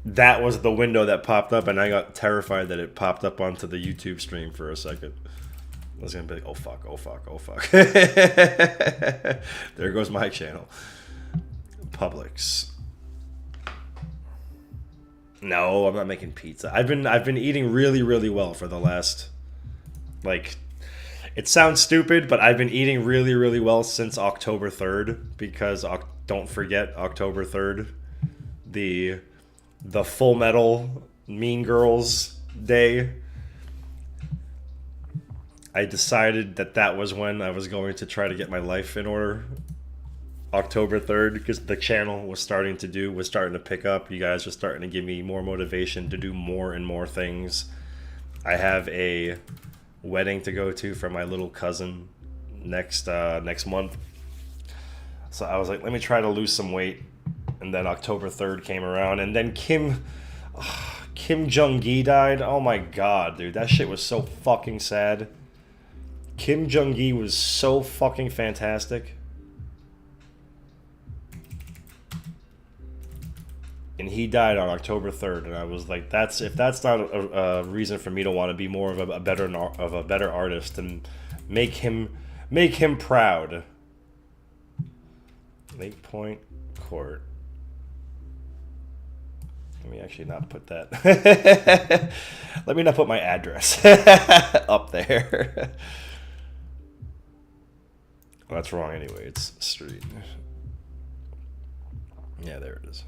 A: that was the window that popped up, and I got terrified that it popped up onto the YouTube stream for a second. I was gonna be like, oh fuck, oh fuck, oh fuck. There goes my channel. Publix. No, I'm not making pizza. I've been eating really, really well for the last, like, it sounds stupid, but I've been eating really, really well since October 3rd, because don't forget October 3rd, the Full Metal Mean Girls Day. I decided that was when I was going to try to get my life in order. October 3rd, because the channel was starting to pick up. You guys are starting to give me more motivation to do more and more things. I have a wedding to go to for my little cousin next month. So I was like, let me try to lose some weight. And then October 3rd came around, and then Kim Jong-gi died. Oh my god, dude, that shit was so fucking sad. Kim Jong-gi was so fucking fantastic. And he died on October 3rd, and I was like, if that's not a reason for me to want to be more of a better artist and make him proud. Lake Point Court. Let me actually not put that. Let me not put my address up there. Well, that's wrong anyway. It's street. Yeah, there it is.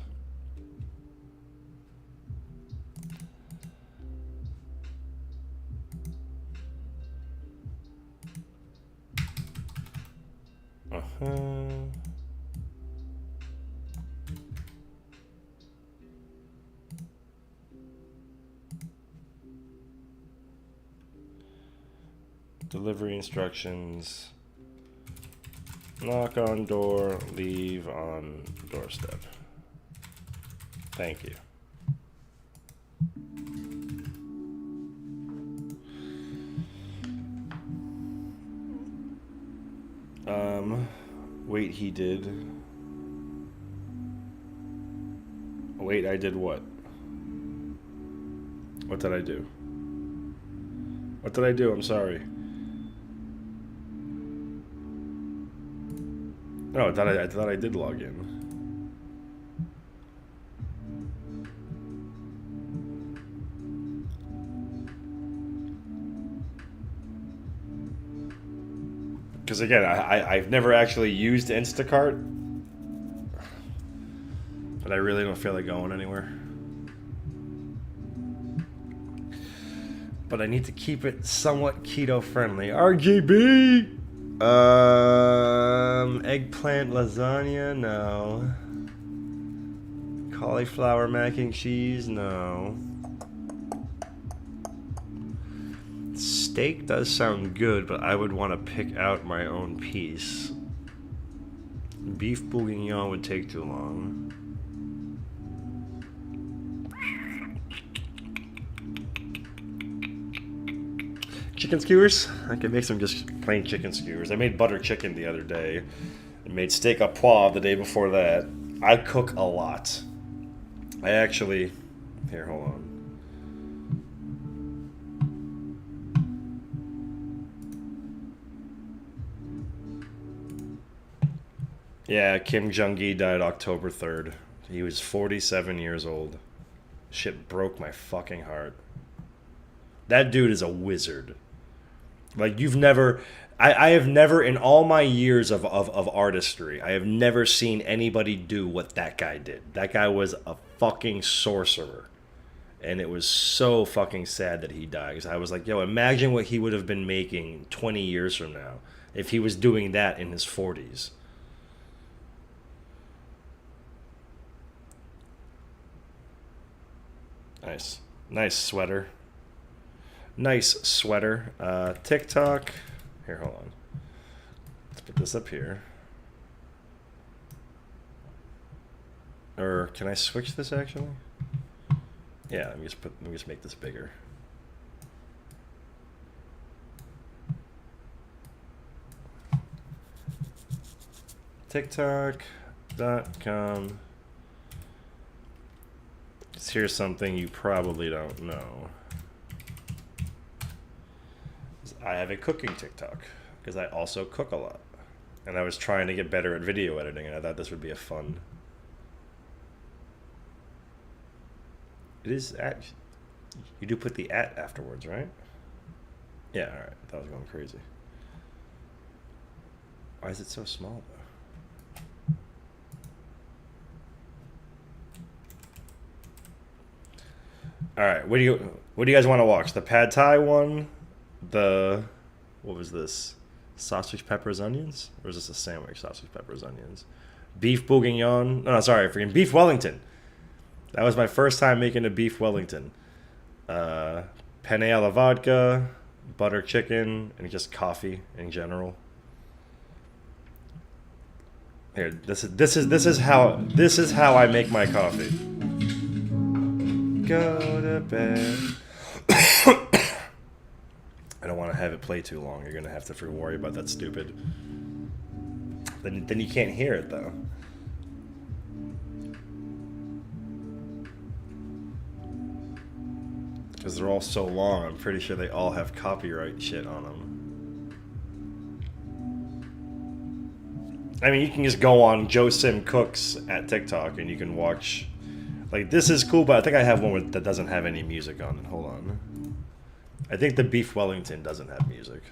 A: Delivery instructions. Knock on door, leave on doorstep. Thank you. Wait, he did. Wait, I did what? What did I do? What did I do? I'm sorry. No, I thought I did log in. Because again, I've never actually used Instacart, but I really don't feel like going anywhere. But I need to keep it somewhat keto friendly. RGB. Eggplant lasagna, no. Cauliflower mac and cheese, no. Steak does sound good, but I would want to pick out my own piece. Beef bourguignon would take too long. Chicken skewers? I can make some just plain chicken skewers. I made butter chicken the other day. I made steak au poivre the day before that. I cook a lot. I actually... Here, hold on. Yeah, Kim Jong-gi died October 3rd. He was 47 years old. Shit broke my fucking heart. That dude is a wizard. Like, you've never... I have never, in all my years of artistry, I have never seen anybody do what that guy did. That guy was a fucking sorcerer. And it was so fucking sad that he died. Because I was like, yo, imagine what he would have been making 20 years from now if he was doing that in his 40s. Nice. Nice sweater. Nice sweater. TikTok. Here, hold on. Let's put this up here. Or can I switch this actually? Yeah, let me just make this bigger. TikTok.com. Here's something you probably don't know. I have a cooking TikTok because I also cook a lot. And I was trying to get better at video editing, and I thought this would be a fun. It is actually, you do put the at afterwards, right? Yeah, all right. I thought I was going crazy. Why is it so small though? All right, what do you guys want to watch? The pad thai one, the what was this? Sausage, peppers, onions, or is this a sandwich? Sausage, peppers, onions, beef bourguignon. No, sorry, freaking beef Wellington. That was my first time making a beef Wellington. Penne alla vodka, butter chicken, and just coffee in general. Here, this is how I make my coffee. Go to bed. I don't want to have it play too long. You're gonna have to worry about that stupid. Then you can't hear it though. Because they're all so long, I'm pretty sure they all have copyright shit on them. I mean, you can just go on Joe Sim Cooks at TikTok and you can watch. Like, this is cool, but I think I have one that doesn't have any music on it. Hold on. I think the Beef Wellington doesn't have music.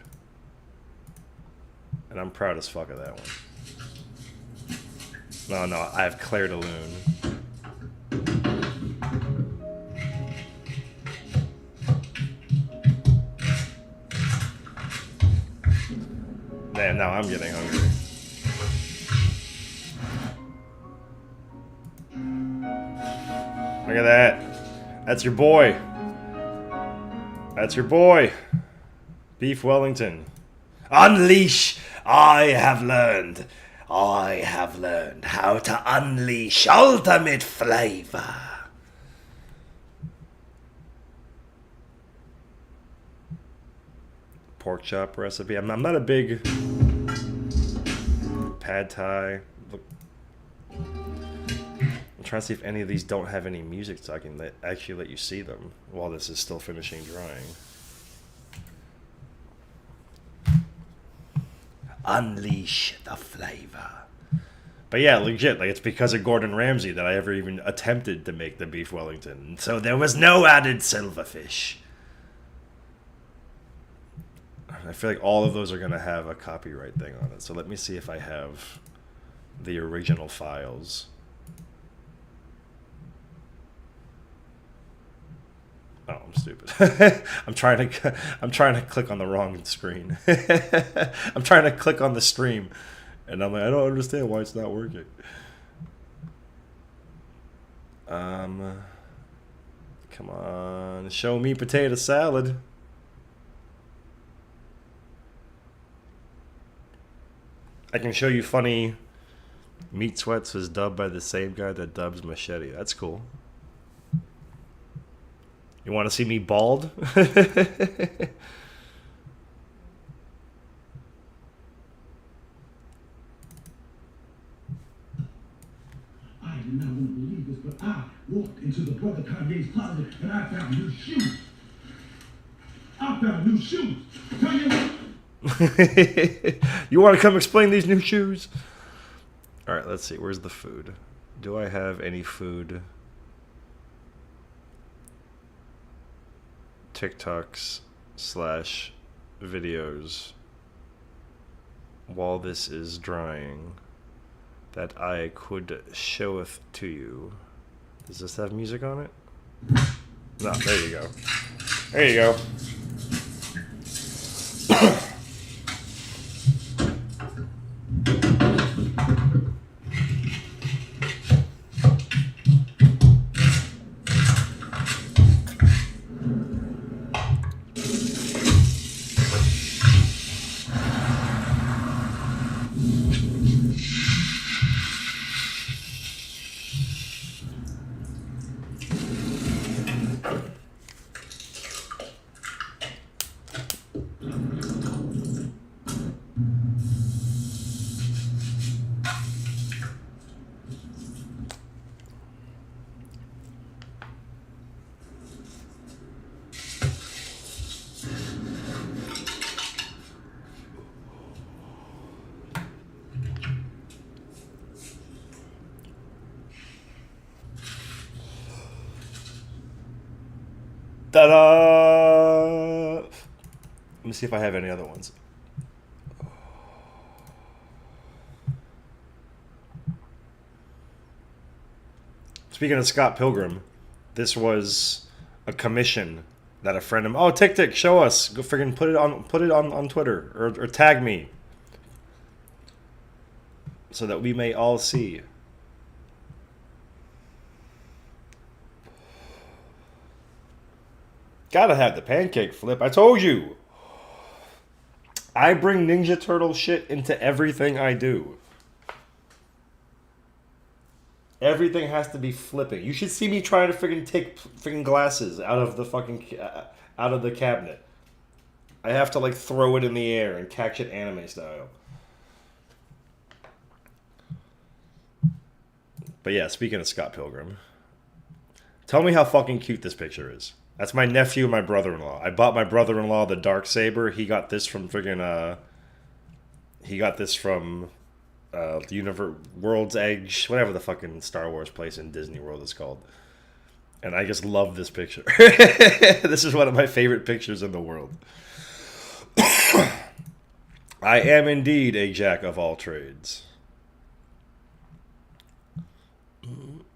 A: And I'm proud as fuck of that one. No, I have Claire de Lune. Man, now I'm getting hungry. Look at that. That's your boy. That's your boy. Beef Wellington. Unleash! I have learned how to unleash ultimate flavor. Pork chop recipe. I'm not a big pad thai. Look, I'm trying to see if any of these don't have any music so I can actually let you see them while this is still finishing drying. Unleash the flavor. But yeah, legit, like, it's because of Gordon Ramsay that I ever even attempted to make the beef Wellington. So there was no added silverfish. I feel like all of those are going to have a copyright thing on it. So let me see if I have the original files. Oh, I'm stupid. I'm trying to click on the wrong screen. I'm trying to click on the stream, and I'm like, I don't understand why it's not working. Come on, show me potato salad. I can show you funny. Meat Sweats was dubbed by the same guy that dubs Machete. That's cool. You want to see me bald?
B: I do not want to believe this, but I will walked into the brother Kanye's closet and I found new shoes. I found new shoes. Tell you what.
A: You want to come explain these new shoes? All right, let's see. Where's the food? Do I have any food? TikToks / videos while this is drying that I could showeth to you. Does this have music on it? No, there you go. There you go. Ta-da! Let me see if I have any other ones. Speaking of Scott Pilgrim, this was a commission that a friend of mine. Oh, Tick, show us. Go friggin' put it on Twitter or tag me so that we may all see. Gotta have the pancake flip. I told you. I bring Ninja Turtle shit into everything I do. Everything has to be flipping. You should see me trying to friggin' take friggin' glasses out of the fucking out of the cabinet. I have to like throw it in the air and catch it anime style. But yeah, speaking of Scott Pilgrim, tell me how fucking cute this picture is. That's my nephew and my brother-in-law. I bought my brother-in-law the dark saber. He got this from friggin' the World's Edge, whatever the fucking Star Wars place in Disney World is called. And I just love this picture. This is one of my favorite pictures in the world. I am indeed a jack of all trades.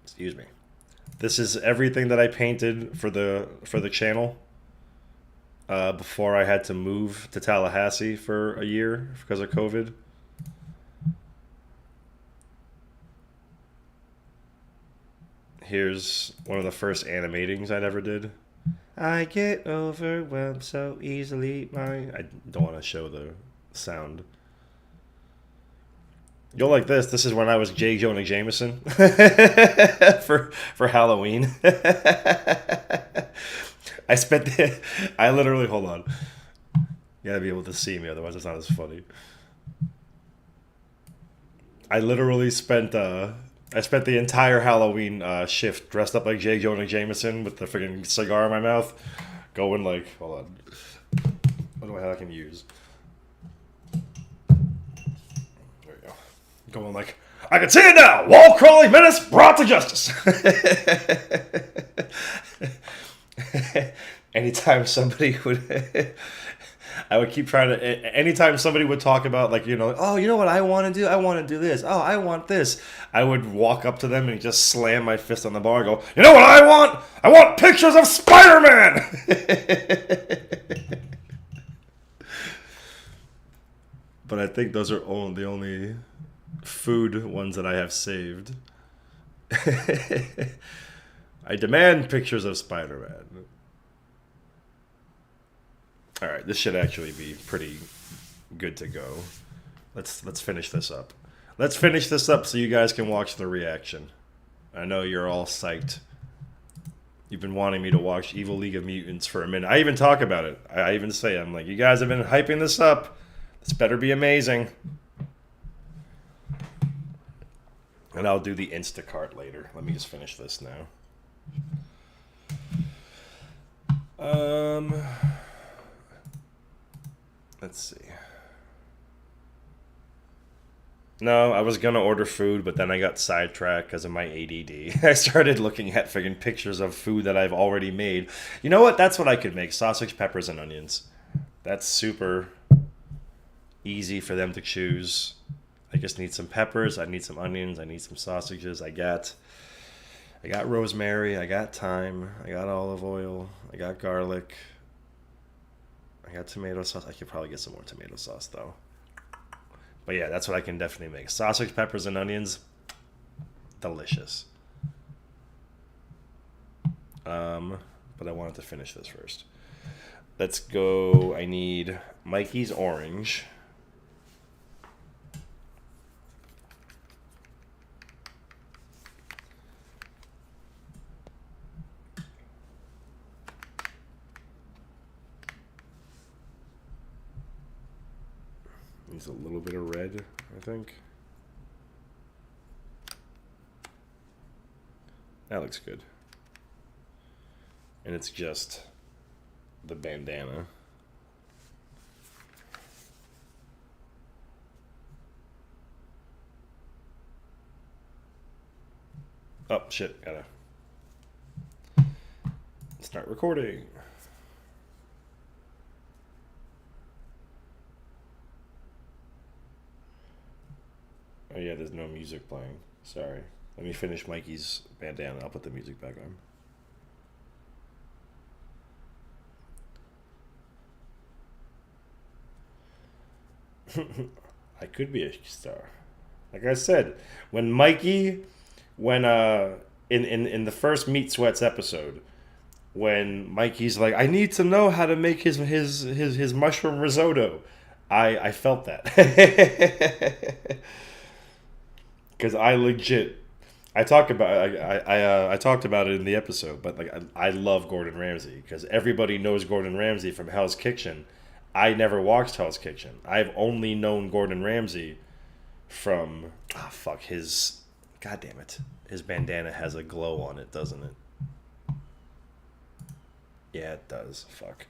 A: Excuse me. This is everything that I painted for the channel before I had to move to Tallahassee for a year because of COVID. Here's one of the first animatings I ever did. I get overwhelmed so easily. I don't want to show the sound. You'll like this. This is when I was J. Jonah Jameson for Halloween. I literally, hold on. You gotta be able to see me, otherwise it's not as funny. I literally spent the entire Halloween shift dressed up like J. Jonah Jameson with the freaking cigar in my mouth, going like, hold on. What do I have I can use? Going like, I can see it now! Wall crawling menace brought to justice! Anytime somebody would... I would keep trying to... Anytime somebody would talk about, like, you know, oh, you know what I want to do? I want to do this. Oh, I want this. I would walk up to them and just slam my fist on the bar and go, you know what I want? I want pictures of Spider-Man! But I think those are the only food ones that I have saved. I demand pictures of Spider-Man. Alright, this should actually be pretty good to go. Let's finish this up. Let's finish this up so you guys can watch the reaction. I know you're all psyched. You've been wanting me to watch Evil League of Mutants for a minute. I even talk about it. I even say, I'm like, you guys have been hyping this up. This better be amazing. And I'll do the Instacart later. Let me just finish this now. Let's see. No, I was gonna order food, but then I got sidetracked because of my ADD. I started looking at friggin' pictures of food that I've already made. You know what? That's what I could make: sausage, peppers, and onions. That's super easy for them to choose. I just need some peppers. I need some onions. I need some sausages. I got rosemary. I got thyme. I got olive oil. I got garlic. I got tomato sauce. I could probably get some more tomato sauce though. But yeah, that's what I can definitely make. Sausage, peppers, and onions, delicious. But I wanted to finish this first. Let's go. I need Mikey's orange. Needs a little bit of red, I think. That looks good. And it's just the bandana. Oh, shit. Gotta start recording. Oh, yeah, there's no music playing. Sorry. Let me finish Mikey's bandana. I'll put the music back on. I could be a star. Like I said, when in the first Meat Sweats episode, when Mikey's like, I need to know how to make his mushroom risotto, I felt that. Because I legit, I talked about I talked about it in the episode, but like I love Gordon Ramsay because everybody knows Gordon Ramsay from Hell's Kitchen. I never watched Hell's Kitchen. I've only known Gordon Ramsay from his, god damn it, his bandana has a glow on it, doesn't it? Yeah, it does. Fuck.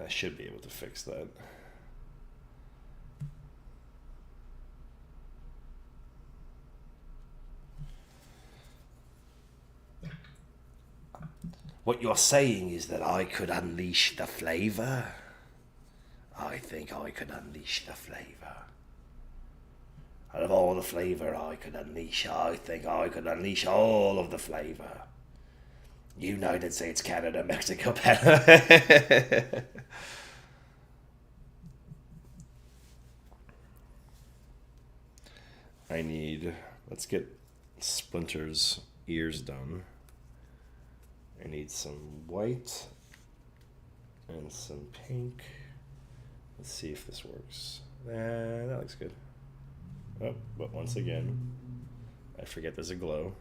A: I should be able to fix that. What you're saying is that I could unleash the flavor? I think I could unleash the flavor. Out of all the flavor I could unleash, I think I could unleash all of the flavor. United States, Canada, Mexico, Panama. Let's get Splinter's ears done. I need some white and some pink. Let's see if this works. That looks good. Oh, but once again, I forget there's a glow.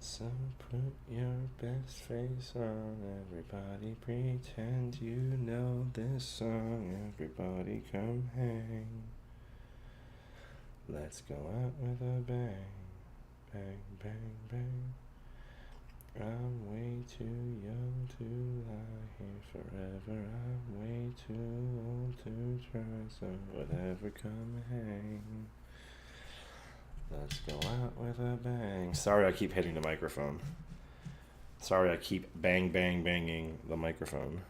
A: So put your best face on, everybody pretend you know this song, everybody come hang. Let's go out with a bang, bang, bang, bang. I'm way too young to lie here forever, I'm way too old to try, so whatever, come hang. Let's go out with a bang. Sorry I keep hitting the microphone. Sorry I keep banging the microphone.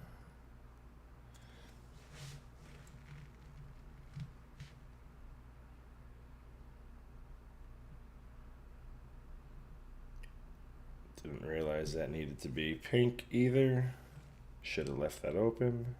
A: Didn't realize that needed to be pink either. Should have left that open.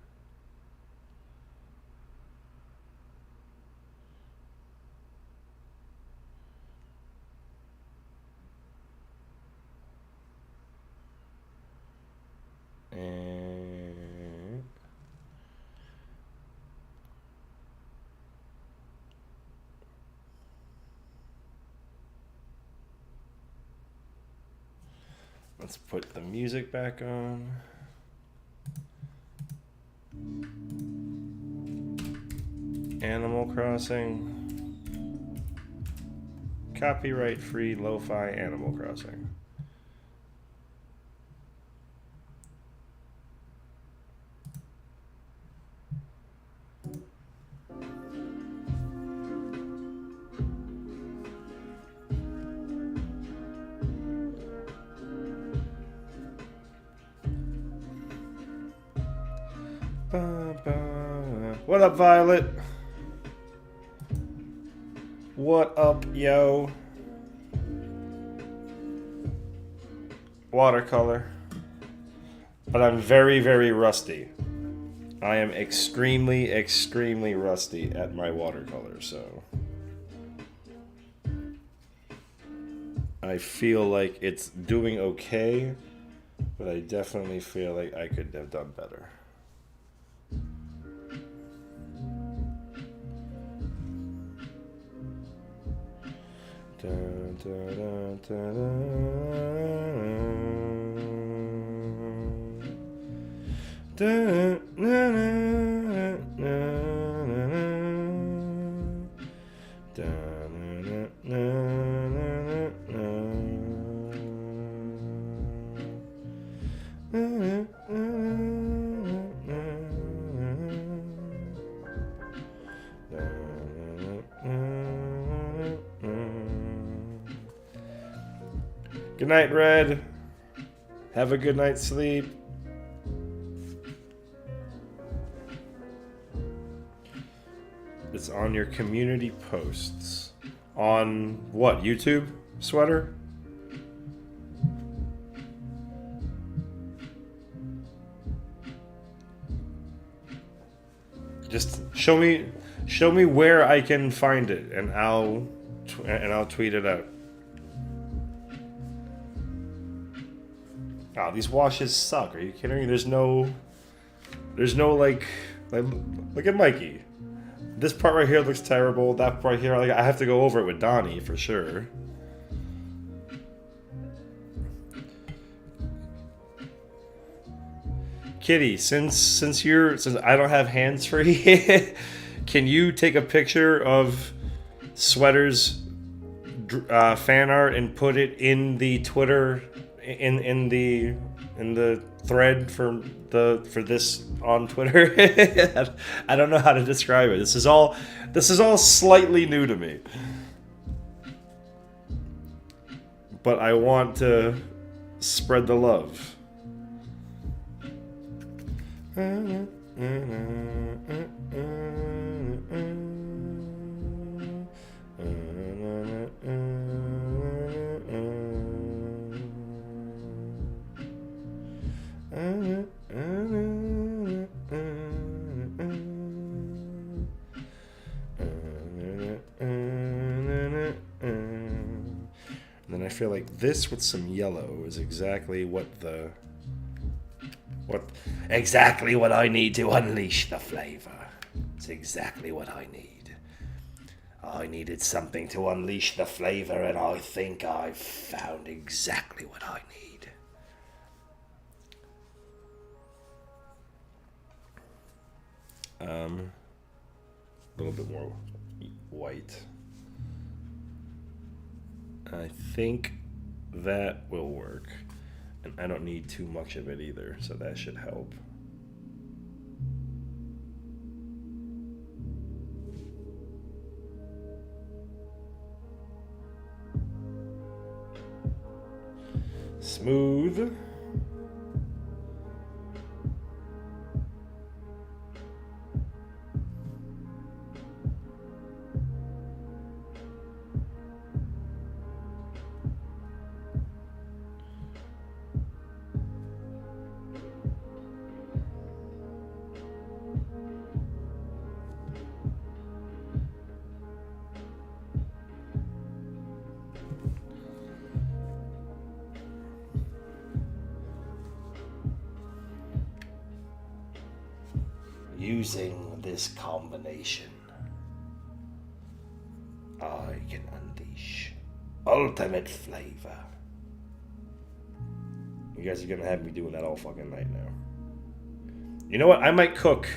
A: Let's put the music back on. Animal Crossing. Copyright-free lo-fi Animal Crossing. What up, Violet? What up, yo? Watercolor. But I'm very, very rusty. I am extremely, extremely rusty at my watercolor, so I feel like it's doing okay, but I definitely feel like I could have done better. Dun, dun, dun, dun, dun. Dun, dun, dun, dun, dun, dun, dun, Good night, Red. Have a good night's sleep. It's on your community posts. On what? YouTube? Sweater? Just show me where I can find it, and I'll tweet it out. Oh, these washes suck. Are you kidding me? There's no like look at Mikey. This part right here looks terrible. That part here, like I have to go over it with Donnie for sure. Kitty, since I don't have hands free, can you take a picture of Sweater's fan art and put it in the Twitter in the thread for this on Twitter? I don't know how to describe it. This is all slightly new to me, but I want to spread the love. And then I feel like this with some yellow is exactly what I need to unleash the flavor. It's exactly what I need. I needed something to unleash the flavor, and I think I've found exactly what I need. A little bit more white. I think that will work. And I don't need too much of it either, so that should help. Smooth. Using this combination, I can unleash ultimate flavor. You guys are gonna have me doing that all fucking night now. You know what? I might cook.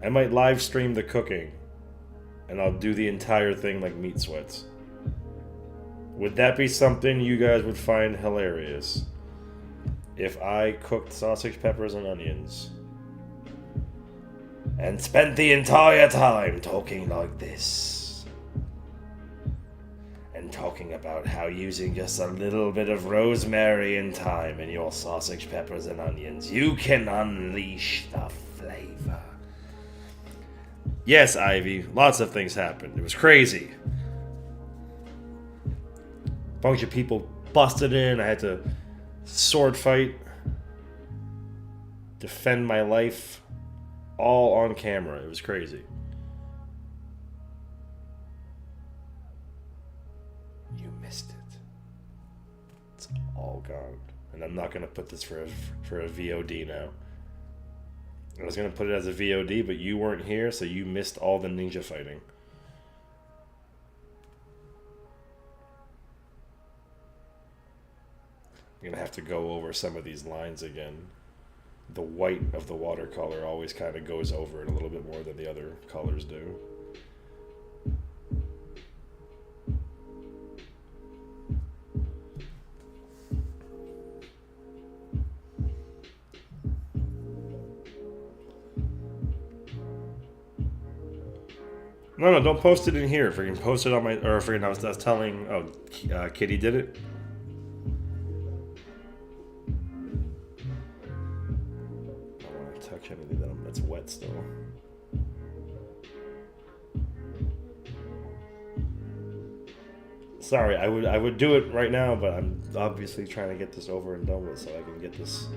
A: I might live stream the cooking. And I'll do the entire thing like Meat Sweats. Would that be something you guys would find hilarious? If I cooked sausage, peppers, and onions. And spent the entire time talking like this. And talking about how using just a little bit of rosemary and thyme in your sausage, peppers, and onions, you can unleash the flavor. Yes, Ivy, lots of things happened. It was crazy. A bunch of people busted in. I had to sword fight, defend my life, all on camera. It was crazy. You missed it. It's all gone. And I'm not going to put this for a VOD now. I was going to put it as a VOD, but you weren't here, so you missed all the ninja fighting. I'm going to have to go over some of these lines again. The white of the watercolor always kind of goes over it a little bit more than the other colors do. No, don't post it in here. If we can post it on my... Or if I was telling... Oh, Kitty did it? I don't want to touch anything that's wet still. Sorry, I would do it right now, but I'm obviously trying to get this over and done with so I can get this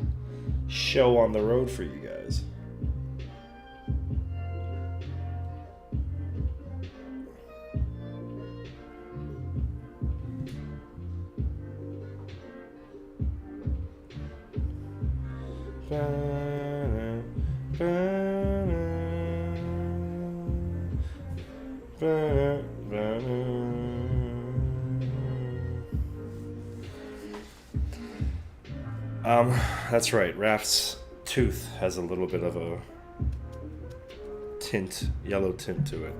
A: show on the road for you guys. That's right. Raph's tooth has a little bit of a tint, yellow tint to it.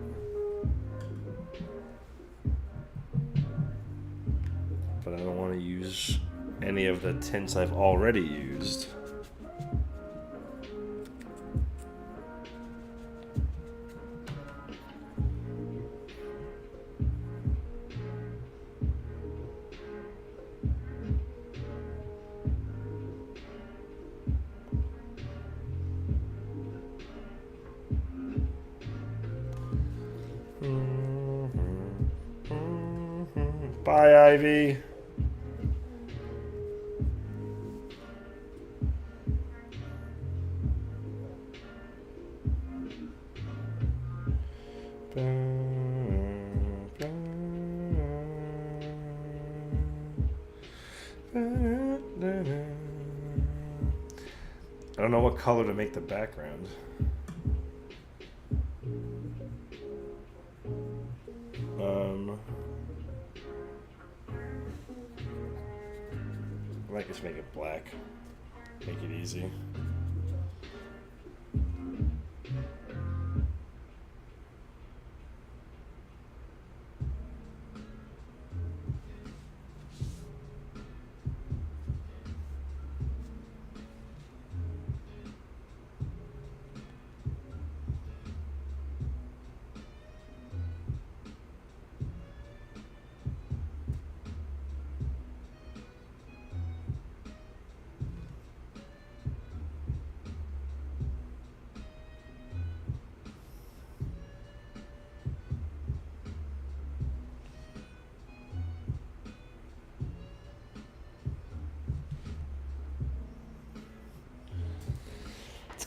A: But I don't want to use any of the tints I've already used. Bye, Ivy. I don't know what color to make the background. I might just make it black. Make it easy.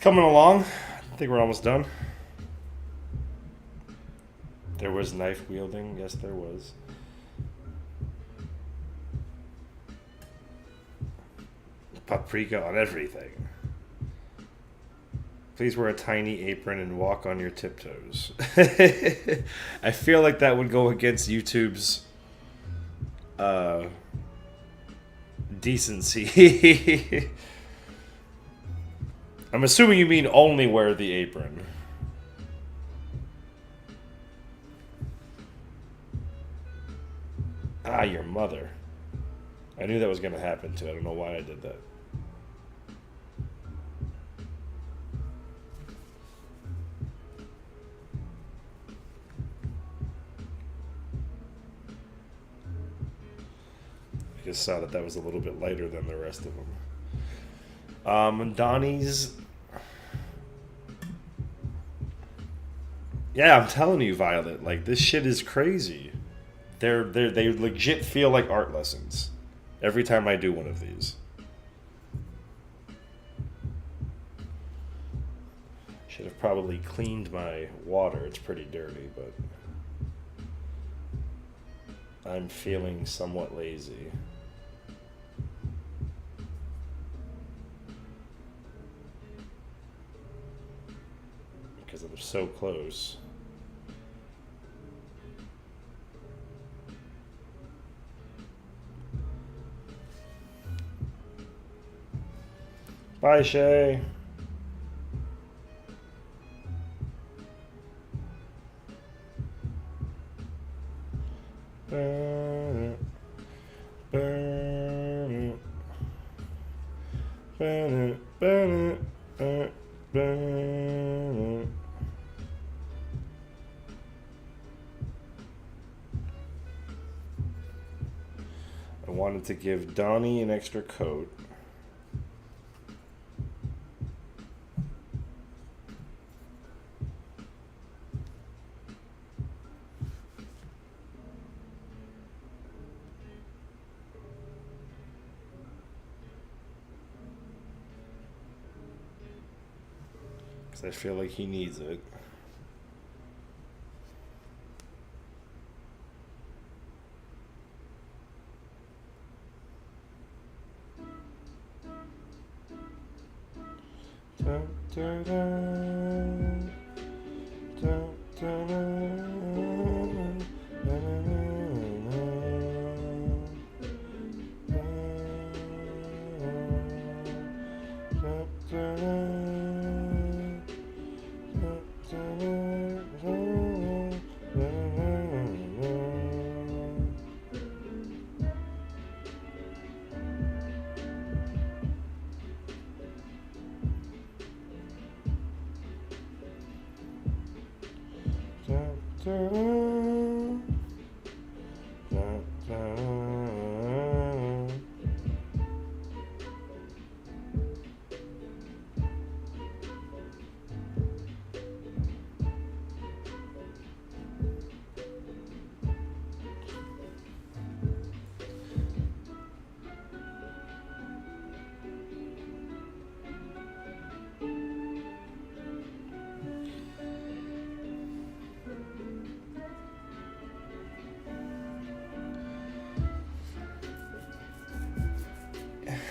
A: Coming along. I think we're almost done. There was knife wielding. Yes, there was. Paprika on everything. Please wear a tiny apron and walk on your tiptoes. I feel like that would go against YouTube's Decency. I'm assuming you mean only wear the apron. Ah, your mother. I knew that was going to happen too. I don't know why I did that. I just saw that was a little bit lighter than the rest of them. Donnie's. Yeah, I'm telling you, Violet. Like, this shit is crazy. They legit feel like art lessons every time I do one of these. Should have probably cleaned my water. It's pretty dirty, but I'm feeling somewhat lazy. Because I'm so close. Bye, Shay. Burn it. Burn it. Burn it. Burn it. Burn it. I wanted to give Donnie an extra coat. I feel like he needs it. Dun, dun, dun. Dun, dun, dun. Dun, dun, dun.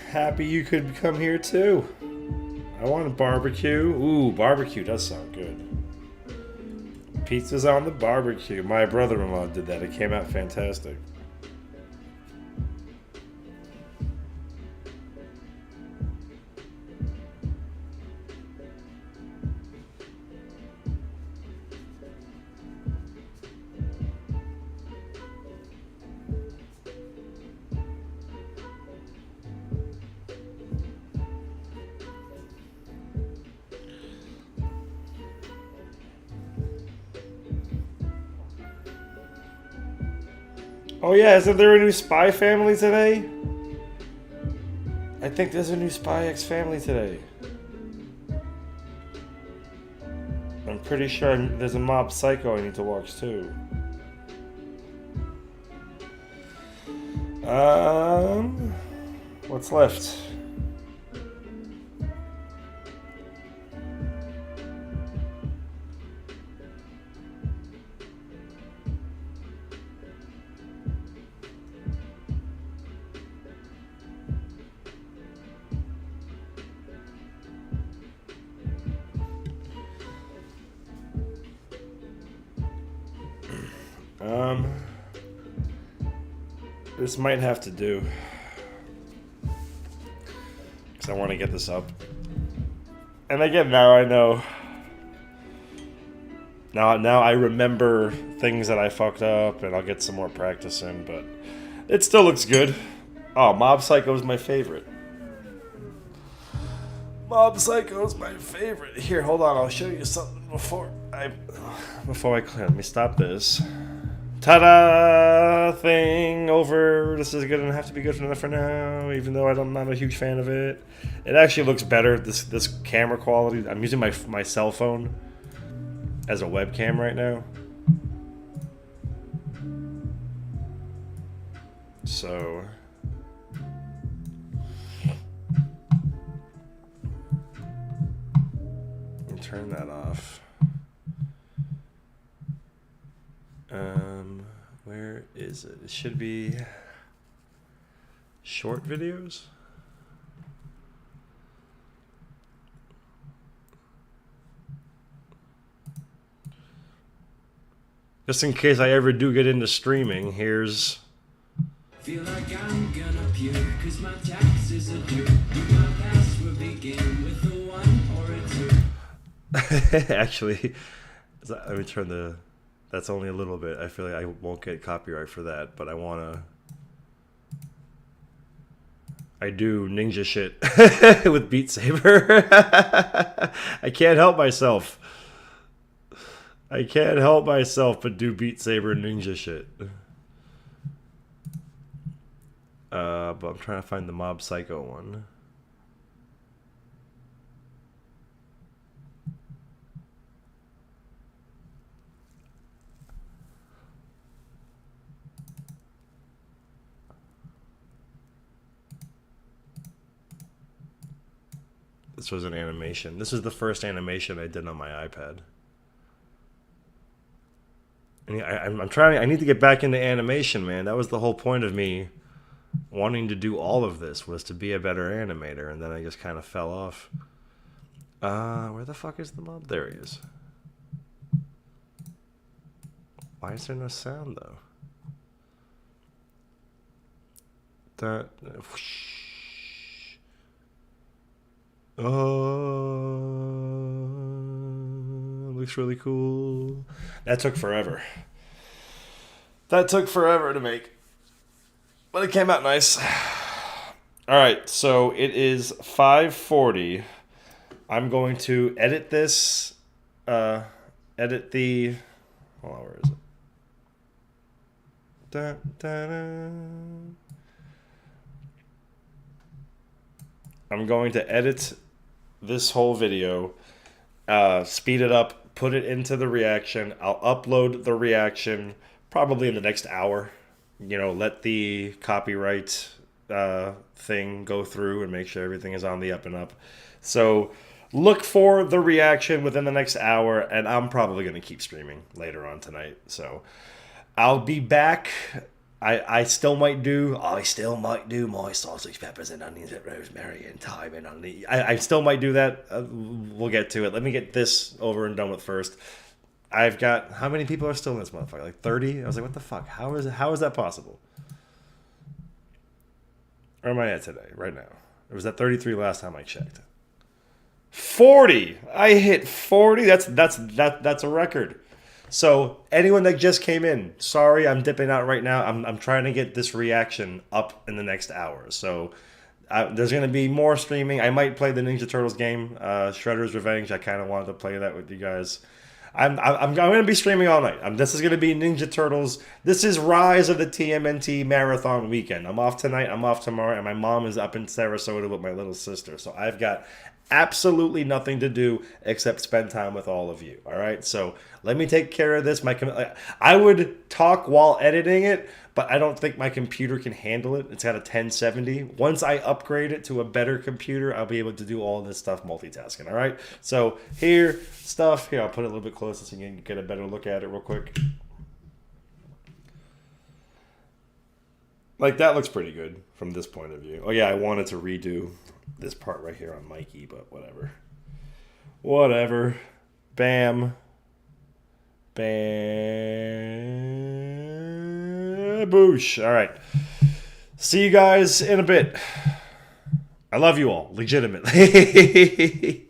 A: Happy you could come here too. I want a barbecue. Ooh, barbecue does sound good. Pizza's on the barbecue. My brother-in-law did that. It came out fantastic. Oh yeah, isn't there a new Spy Family today? I think there's a new Spy X Family today. I'm pretty sure there's a Mob Psycho I need to watch too. What's left? This might have to do. I want to get this up. And again, now I know. Now I remember things that I fucked up, and I'll get some more practice in, but it still looks good. Oh, Mob Psycho is my favorite. Mob Psycho is my favorite. Here, hold on, I'll show you something before I let me stop this. Ta-da! Thing over. This is gonna have to be good enough for now, even though I'm not a huge fan of it. It actually looks better. This camera quality. I'm using my cell phone as a webcam right now. So let me turn that off. Where is it? It should be short videos. Just in case I ever do get into streaming, here's. Feel like I'm gonna puke, cause my taxes are due. My password begin with a 1 or a 2. Actually, let me turn the. That's only a little bit. I feel like I won't get copyright for that, but I wanna. I do ninja shit with Beat Saber. I can't help myself. I can't help myself but do Beat Saber ninja shit. But I'm trying to find the Mob Psycho one. This was an animation. This is the first animation I did on my iPad. And I'm trying. I need to get back into animation, man. That was the whole point of me wanting to do all of this, was to be a better animator, and then I just kind of fell off. Where the fuck is the mob? There he is. Why is there no sound though? That. Looks really cool. That took forever. That took forever to make. But it came out nice. Alright, so it is 5:40. I'm going to edit this. Edit the. Hold on, where is it? Da, da, da. I'm going to edit this whole video, speed it up, put it into the reaction. I'll upload the reaction probably in the next hour. You know, let the copyright thing go through and make sure everything is on the up and up. So look for the reaction within the next hour, and I'm probably going to keep streaming later on tonight. So I'll be back. I still might do my sausage, peppers, and onions, and rosemary, and thyme, and onion. I still might do that. We'll get to it. Let me get this over and done with first. I've got, how many people are still in this motherfucker? Like 30? I was like, what the fuck? How is that possible? Where am I at today? Right now. It was at 33 last time I checked. 40. I hit 40. That's a record. So anyone that just came in, sorry, I'm dipping out right now. I'm trying to get this reaction up in the next hour. So there's going to be more streaming. I might play the Ninja Turtles game, Shredder's Revenge. I kind of wanted to play that with you guys. I'm going to be streaming all night. This is going to be Ninja Turtles. This is Rise of the TMNT Marathon weekend. I'm off tonight. I'm off tomorrow. And my mom is up in Sarasota with my little sister. So I've got absolutely nothing to do except spend time with all of you. All right. So let me take care of this. I would talk while editing it, but I don't think my computer can handle it. It's got a 1070. Once I upgrade it to a better computer, I'll be able to do all this stuff multitasking. All right. So here, I'll put it a little bit closer so you can get a better look at it real quick. Like, that looks pretty good from this point of view. Oh yeah, I wanted to redo this part right here on Mikey, but whatever. Bam. Bam. Boosh. All right. See you guys in a bit. I love you all, legitimately.